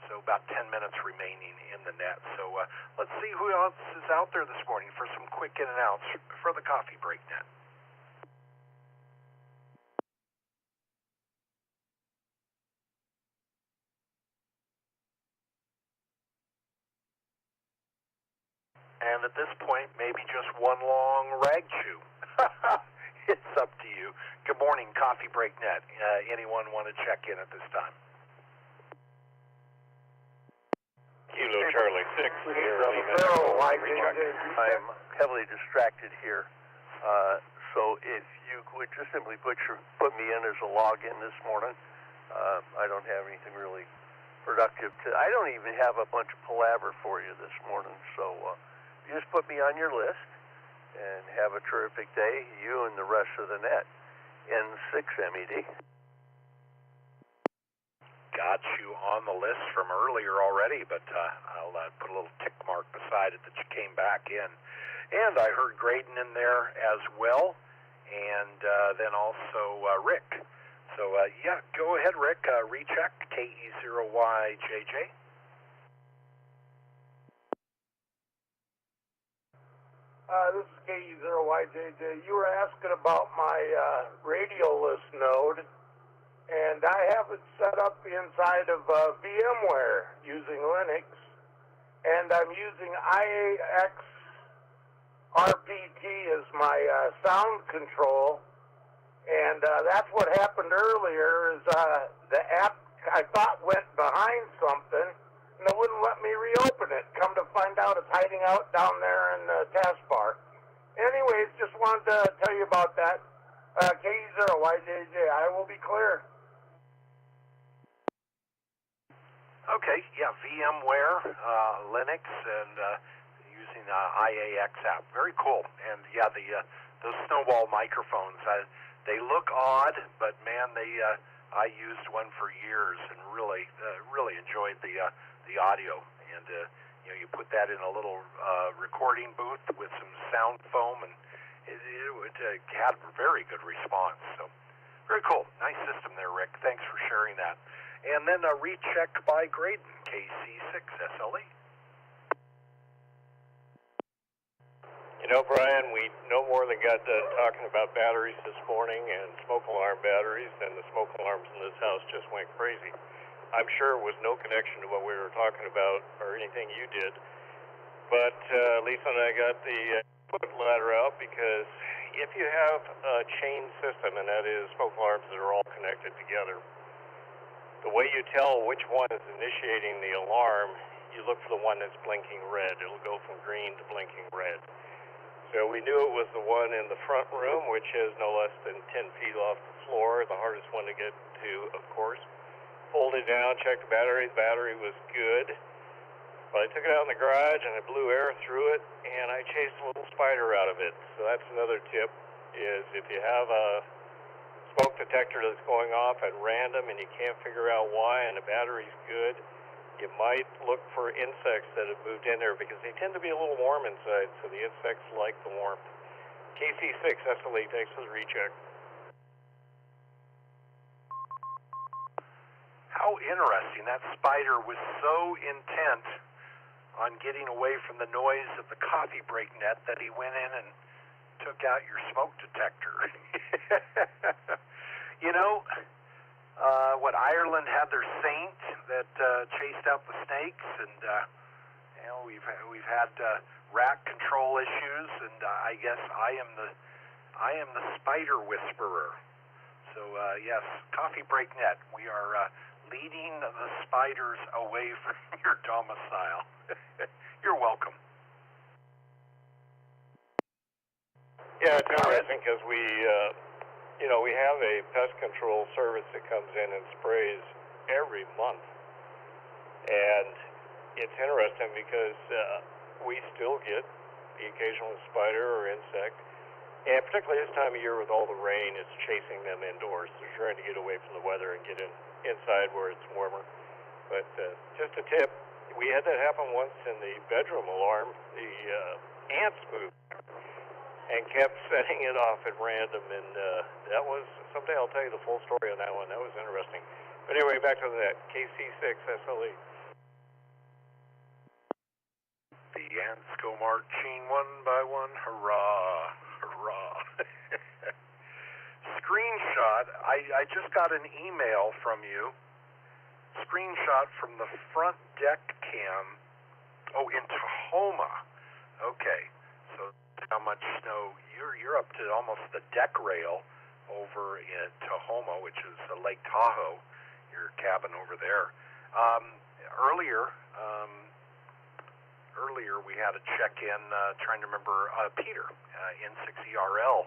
[SPEAKER 2] so about 10 minutes remaining in the net. So let's see who else is out there this morning for some quick in and outs for the Coffee Break Net. And at this point, maybe just one long rag chew. It's up to you. Good morning, Coffee Break Net. Anyone want to check in at this time?
[SPEAKER 13] Kilo Charlie 6 here.
[SPEAKER 18] I am heavily distracted here. So if you would just simply put me in as a login this morning. I don't have anything really productive I don't even have a bunch of palaver for you this morning. So you just put me on your list and have a terrific day, you and the rest of the net. N6 MED.
[SPEAKER 2] Got you on the list from earlier already, but I'll put a little tick mark beside it that you came back in. And I heard Graydon in there as well, and then also Rick. So, yeah, go ahead, Rick. Recheck KE0YJJ.
[SPEAKER 23] This is KE0YJJ. You were asking about my radio list node, and I have it set up inside of VMware using Linux, and I'm using IAX RPT as my sound control, and that's what happened earlier is the app I thought went behind something, and it wouldn't let me reopen it. Come to find out it's hiding out down there in the taskbar. Anyways, just wanted to tell you about that. KE0YJJ, I will be clear.
[SPEAKER 2] Okay, yeah, VMware, Linux, and using IAX app. Very cool. And yeah, those snowball microphones, they look odd, but man, I used one for years and really enjoyed the audio. And you put that in a little recording booth with some sound foam, and it had a very good response. So very cool. Nice system there, Rick. Thanks for sharing that. And then a recheck by Graydon, KC6SLE.
[SPEAKER 13] You know, Brian, we no more than got done talking about batteries this morning and smoke alarm batteries, and the smoke alarms in this house just went crazy. I'm sure it was no connection to what we were talking about or anything you did, but Lisa and I got the foot ladder out because if you have a chain system, and that is smoke alarms that are all connected together, the way you tell which one is initiating the alarm, you look for the one that's blinking red. It'll go from green to blinking red. So we knew it was the one in the front room, which is no less than 10 feet off the floor, the hardest one to get to, of course. Pulled it down, checked the battery. The battery was good. But I took it out in the garage and I blew air through it, and I chased a little spider out of it. So that's another tip, is if you have a smoke detector that's going off at random and you can't figure out why and the battery's good, you might look for insects that have moved in there because they tend to be a little warm inside, so the insects like the warmth. KC6SLE, thanks for the recheck.
[SPEAKER 2] How interesting. That spider was so intent on getting away from the noise of the Coffee Break Net that he went in and took out your smoke detector. You know, what Ireland had their saint that chased out the snakes, and you know, we've had rat control issues, and I guess I am the spider whisperer. So yes, Coffee Break Net, we are leading the spiders away from your domicile. You're welcome.
[SPEAKER 13] Yeah, it's interesting because we have a pest control service that comes in and sprays every month. And it's interesting because we still get the occasional spider or insect. And particularly this time of year with all the rain, it's chasing them indoors. They're trying to get away from the weather and get inside where it's warmer. But just a tip, we had that happen once in the bedroom alarm. The ants moved. and kept setting it off at random, and that was, someday I'll tell you the full story on that one. That was interesting. But anyway, back to that KC6 SLE.
[SPEAKER 2] The ants go marching one by one, hurrah, hurrah. Screenshot, I just got an email from you. Screenshot from the front deck cam. Oh, in Tahoma. Okay, so how much snow? You're up to almost the deck rail over in Tahoma, which is Lake Tahoe, your cabin over there. Earlier we had a check-in, trying to remember, Peter, N6ERL,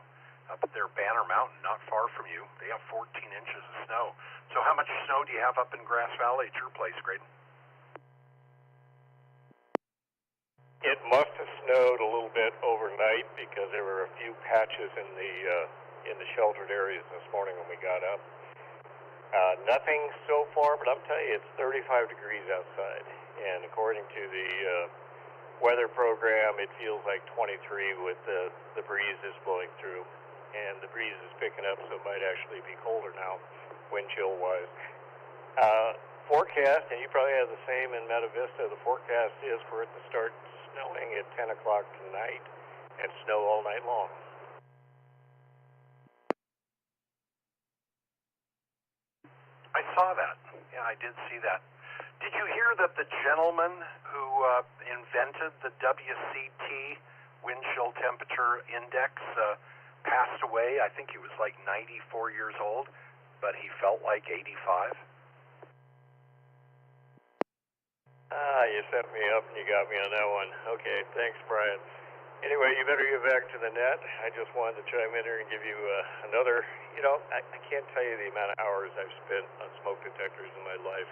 [SPEAKER 2] up at their Banner Mountain, not far from you. They have 14 inches of snow. So how much snow do you have up in Grass Valley at your place, Graydon?
[SPEAKER 13] It must have snowed a little bit overnight because there were a few patches in the sheltered areas this morning when we got up. Nothing so far, but I'm telling you, it's 35 degrees outside, and according to the weather program, it feels like 23 with the breeze is blowing through, and the breeze is picking up, so it might actually be colder now, wind chill wise. Forecast, and you probably have the same in Meta Vista, the forecast is for it to start snowing at 10 o'clock tonight and snow all night long.
[SPEAKER 2] I saw that. Yeah, I did see that. Did you hear that the gentleman who invented the WCT wind chill temperature index passed away? I think he was like 94 years old, but he felt like 85.
[SPEAKER 13] You set me up and you got me on that one. Okay, thanks, Brian. Anyway, you better get back to the net. I just wanted to chime in here and give you another, I can't tell you the amount of hours I've spent on smoke detectors in my life,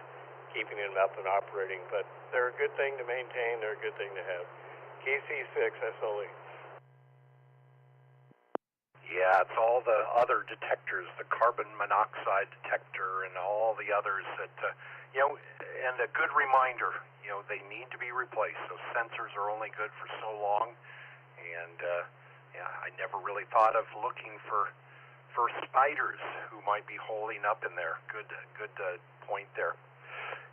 [SPEAKER 13] keeping them up and operating, but they're a good thing to maintain, they're a good thing to have. KC6 SLE.
[SPEAKER 2] Yeah, it's all the other detectors, the carbon monoxide detector and all the others that, and a good reminder, they need to be replaced. Those sensors are only good for so long, and I never really thought of looking for spiders who might be holding up in there. Good point there.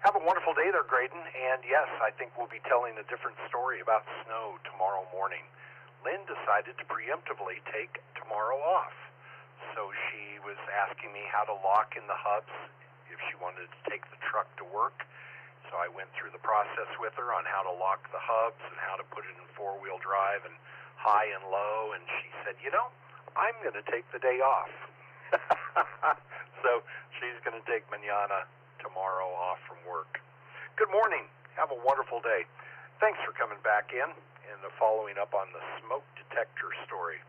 [SPEAKER 2] Have a wonderful day there, Graydon, and yes, I think we'll be telling a different story about snow tomorrow morning. Lynn decided to preemptively take tomorrow off, so she was asking me how to lock in the hubs if she wanted to take the truck to work. So I went through the process with her on how to lock the hubs and how to put it in four-wheel drive and high and low, and she said, I'm going to take the day off. So she's going to take mañana, tomorrow, off from work. Good morning. Have a wonderful day. Thanks for coming back in and following up on the smoke detector story.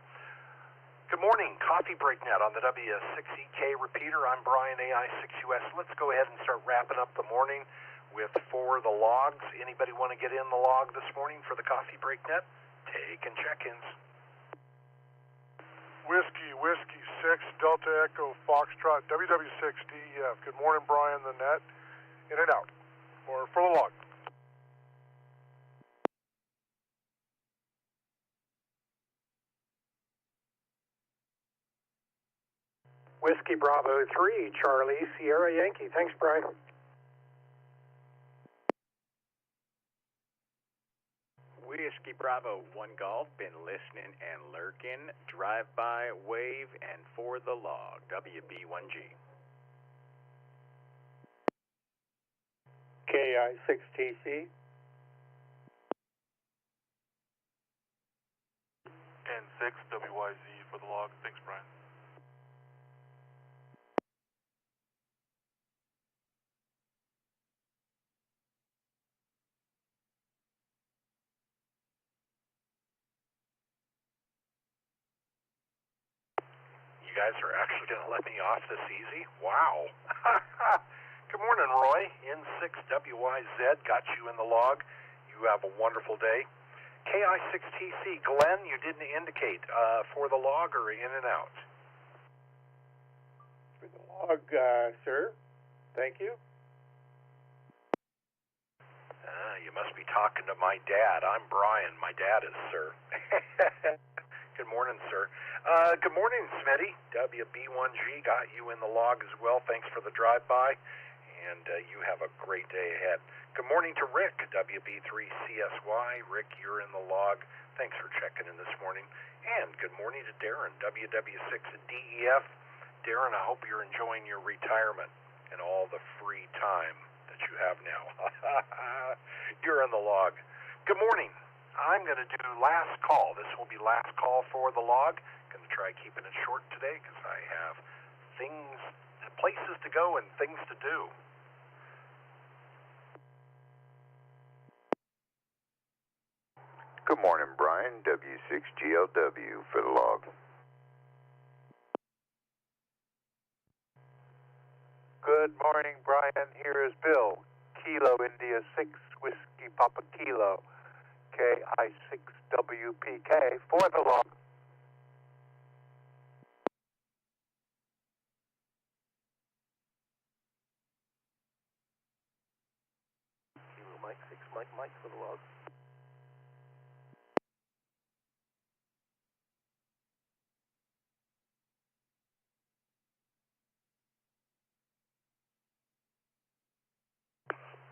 [SPEAKER 2] Good morning, Coffee Break Net on the W6EK Repeater. I'm Brian, AI6US. Let's go ahead and start wrapping up the morning with For the Logs. Anybody want to get in the log this morning for the Coffee Break Net? Taking check-ins.
[SPEAKER 15] Whiskey 6, Delta Echo, Foxtrot, WW6DEF. Good morning, Brian, the net. In and out. Or for the log.
[SPEAKER 10] Whiskey Bravo 3, Charlie, Sierra Yankee. Thanks, Brian.
[SPEAKER 19] Whiskey Bravo 1 Golf, been listening and lurking. Drive-by, wave, and for the log. WB1G.
[SPEAKER 20] KI6TC.
[SPEAKER 24] N6 WYZ for the log. Thanks, Brian.
[SPEAKER 2] You guys are actually going to let me off this easy? Wow. Good morning, Roy. N6WYZ got you in the log. You have a wonderful day. KI6TC, Glenn, you didn't indicate for the log or in and out?
[SPEAKER 20] For the log, sir. Thank you.
[SPEAKER 2] You must be talking to my dad. I'm Brian. My dad is sir. Good morning, sir. Good morning, Smitty. WB1G got you in the log as well. Thanks for the drive-by, and you have a great day ahead. Good morning to Rick, WB3CSY. Rick, you're in the log. Thanks for checking in this morning. And good morning to Darren, WW6DEF. Darren, I hope you're enjoying your retirement and all the free time that you have now. You're in the log. Good morning. I'm going to do last call. This will be last call for the log. Going to try keeping it short today because I have places to go and things to do.
[SPEAKER 1] Good morning, Brian. W6GLW for the log.
[SPEAKER 20] Good morning, Brian. Here is Bill. Kilo India 6 Whiskey Papa Kilo. KI6WPK for the log.
[SPEAKER 18] Kilo Mike 6 Mike for the log.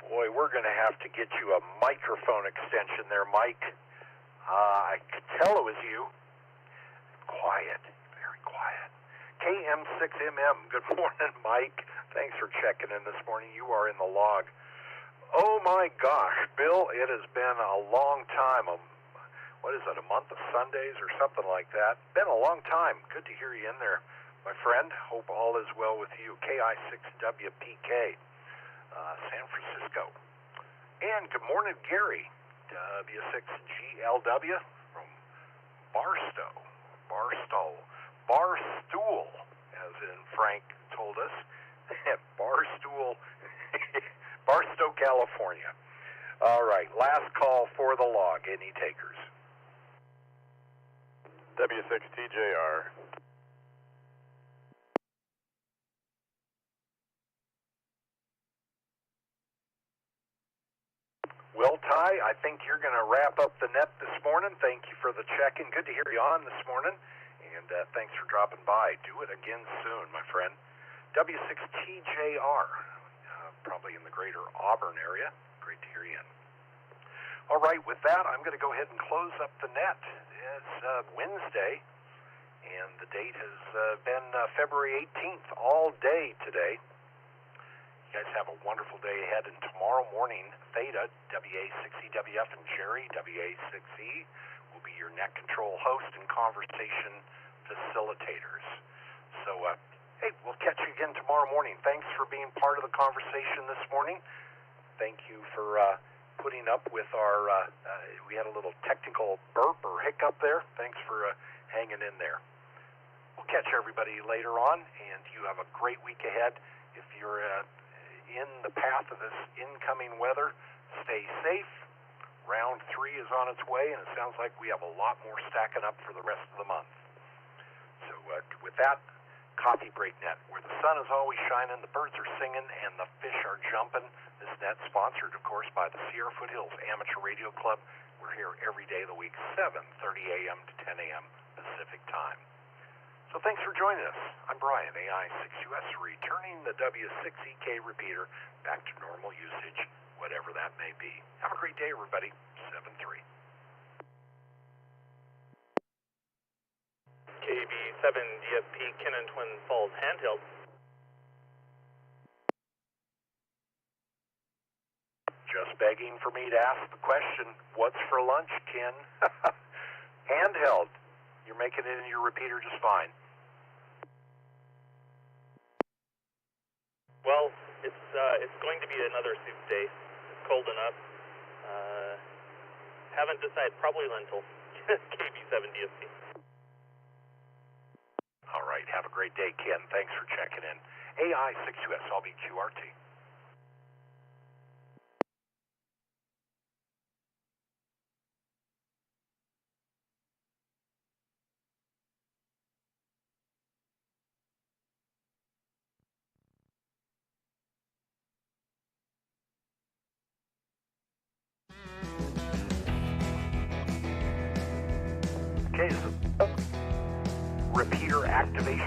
[SPEAKER 2] Boy, we're going to have to get you a microphone extension there, Mike. I could tell it was you. Quiet, very quiet. KM6MM, good morning, Mike. Thanks for checking in this morning. You are in the log. Oh, my gosh, Bill, it has been a long time. What is it, a month of Sundays or something like that? Been a long time. Good to hear you in there, my friend. Hope all is well with you. KI6WPK. San Francisco. And good morning, Gerry, W6GLW from Barstow, as in Frank told us, Barstow, California. All right, last call for the log. Any takers?
[SPEAKER 7] W6TJR.
[SPEAKER 2] Well, Ty, I think you're going to wrap up the net this morning. Thank you for the check-in. Good to hear you on this morning, and thanks for dropping by. Do it again soon, my friend. W6TJR, probably in the greater Auburn area. Great to hear you in. All right, with that, I'm going to go ahead and close up the net. It's Wednesday, and the date has been February 18th, all day today. You guys have a wonderful day ahead, and tomorrow morning, Theta, WA6EWF, and Gerry, WA6E, will be your net control host and conversation facilitators. So, hey, we'll catch you again tomorrow morning. Thanks for being part of the conversation this morning. Thank you for putting up with our, we had a little technical burp or hiccup there. Thanks for hanging in there. We'll catch everybody later on, and you have a great week ahead. If you're in the path of this incoming weather, stay safe. Round 3 is on its way, and it sounds like we have a lot more stacking up for the rest of the month. So with that, Coffee Break Net, where the sun is always shining, the birds are singing, and the fish are jumping. This net sponsored, of course, by the Sierra Foothills Amateur Radio Club. We're here every day of the week, 7:30 a.m. to 10 a.m. Pacific Time. So thanks for joining us. I'm Brian, AI6US, returning the W6EK Repeater back to normal usage, whatever that may be. Have a great day, everybody. 7-3.
[SPEAKER 11] KB7DFP Cannon Twin Falls handheld.
[SPEAKER 2] Just begging for me to ask the question, what's for lunch, Ken? Handheld. You're making it in your repeater just fine.
[SPEAKER 11] Well, it's going to be another soup day. It's cold enough. Haven't decided. Probably lentil. KB7DFP.
[SPEAKER 2] All right. Have a great day, Ken. Thanks for checking in. AI6US. I'll be QRT. Okay, so activation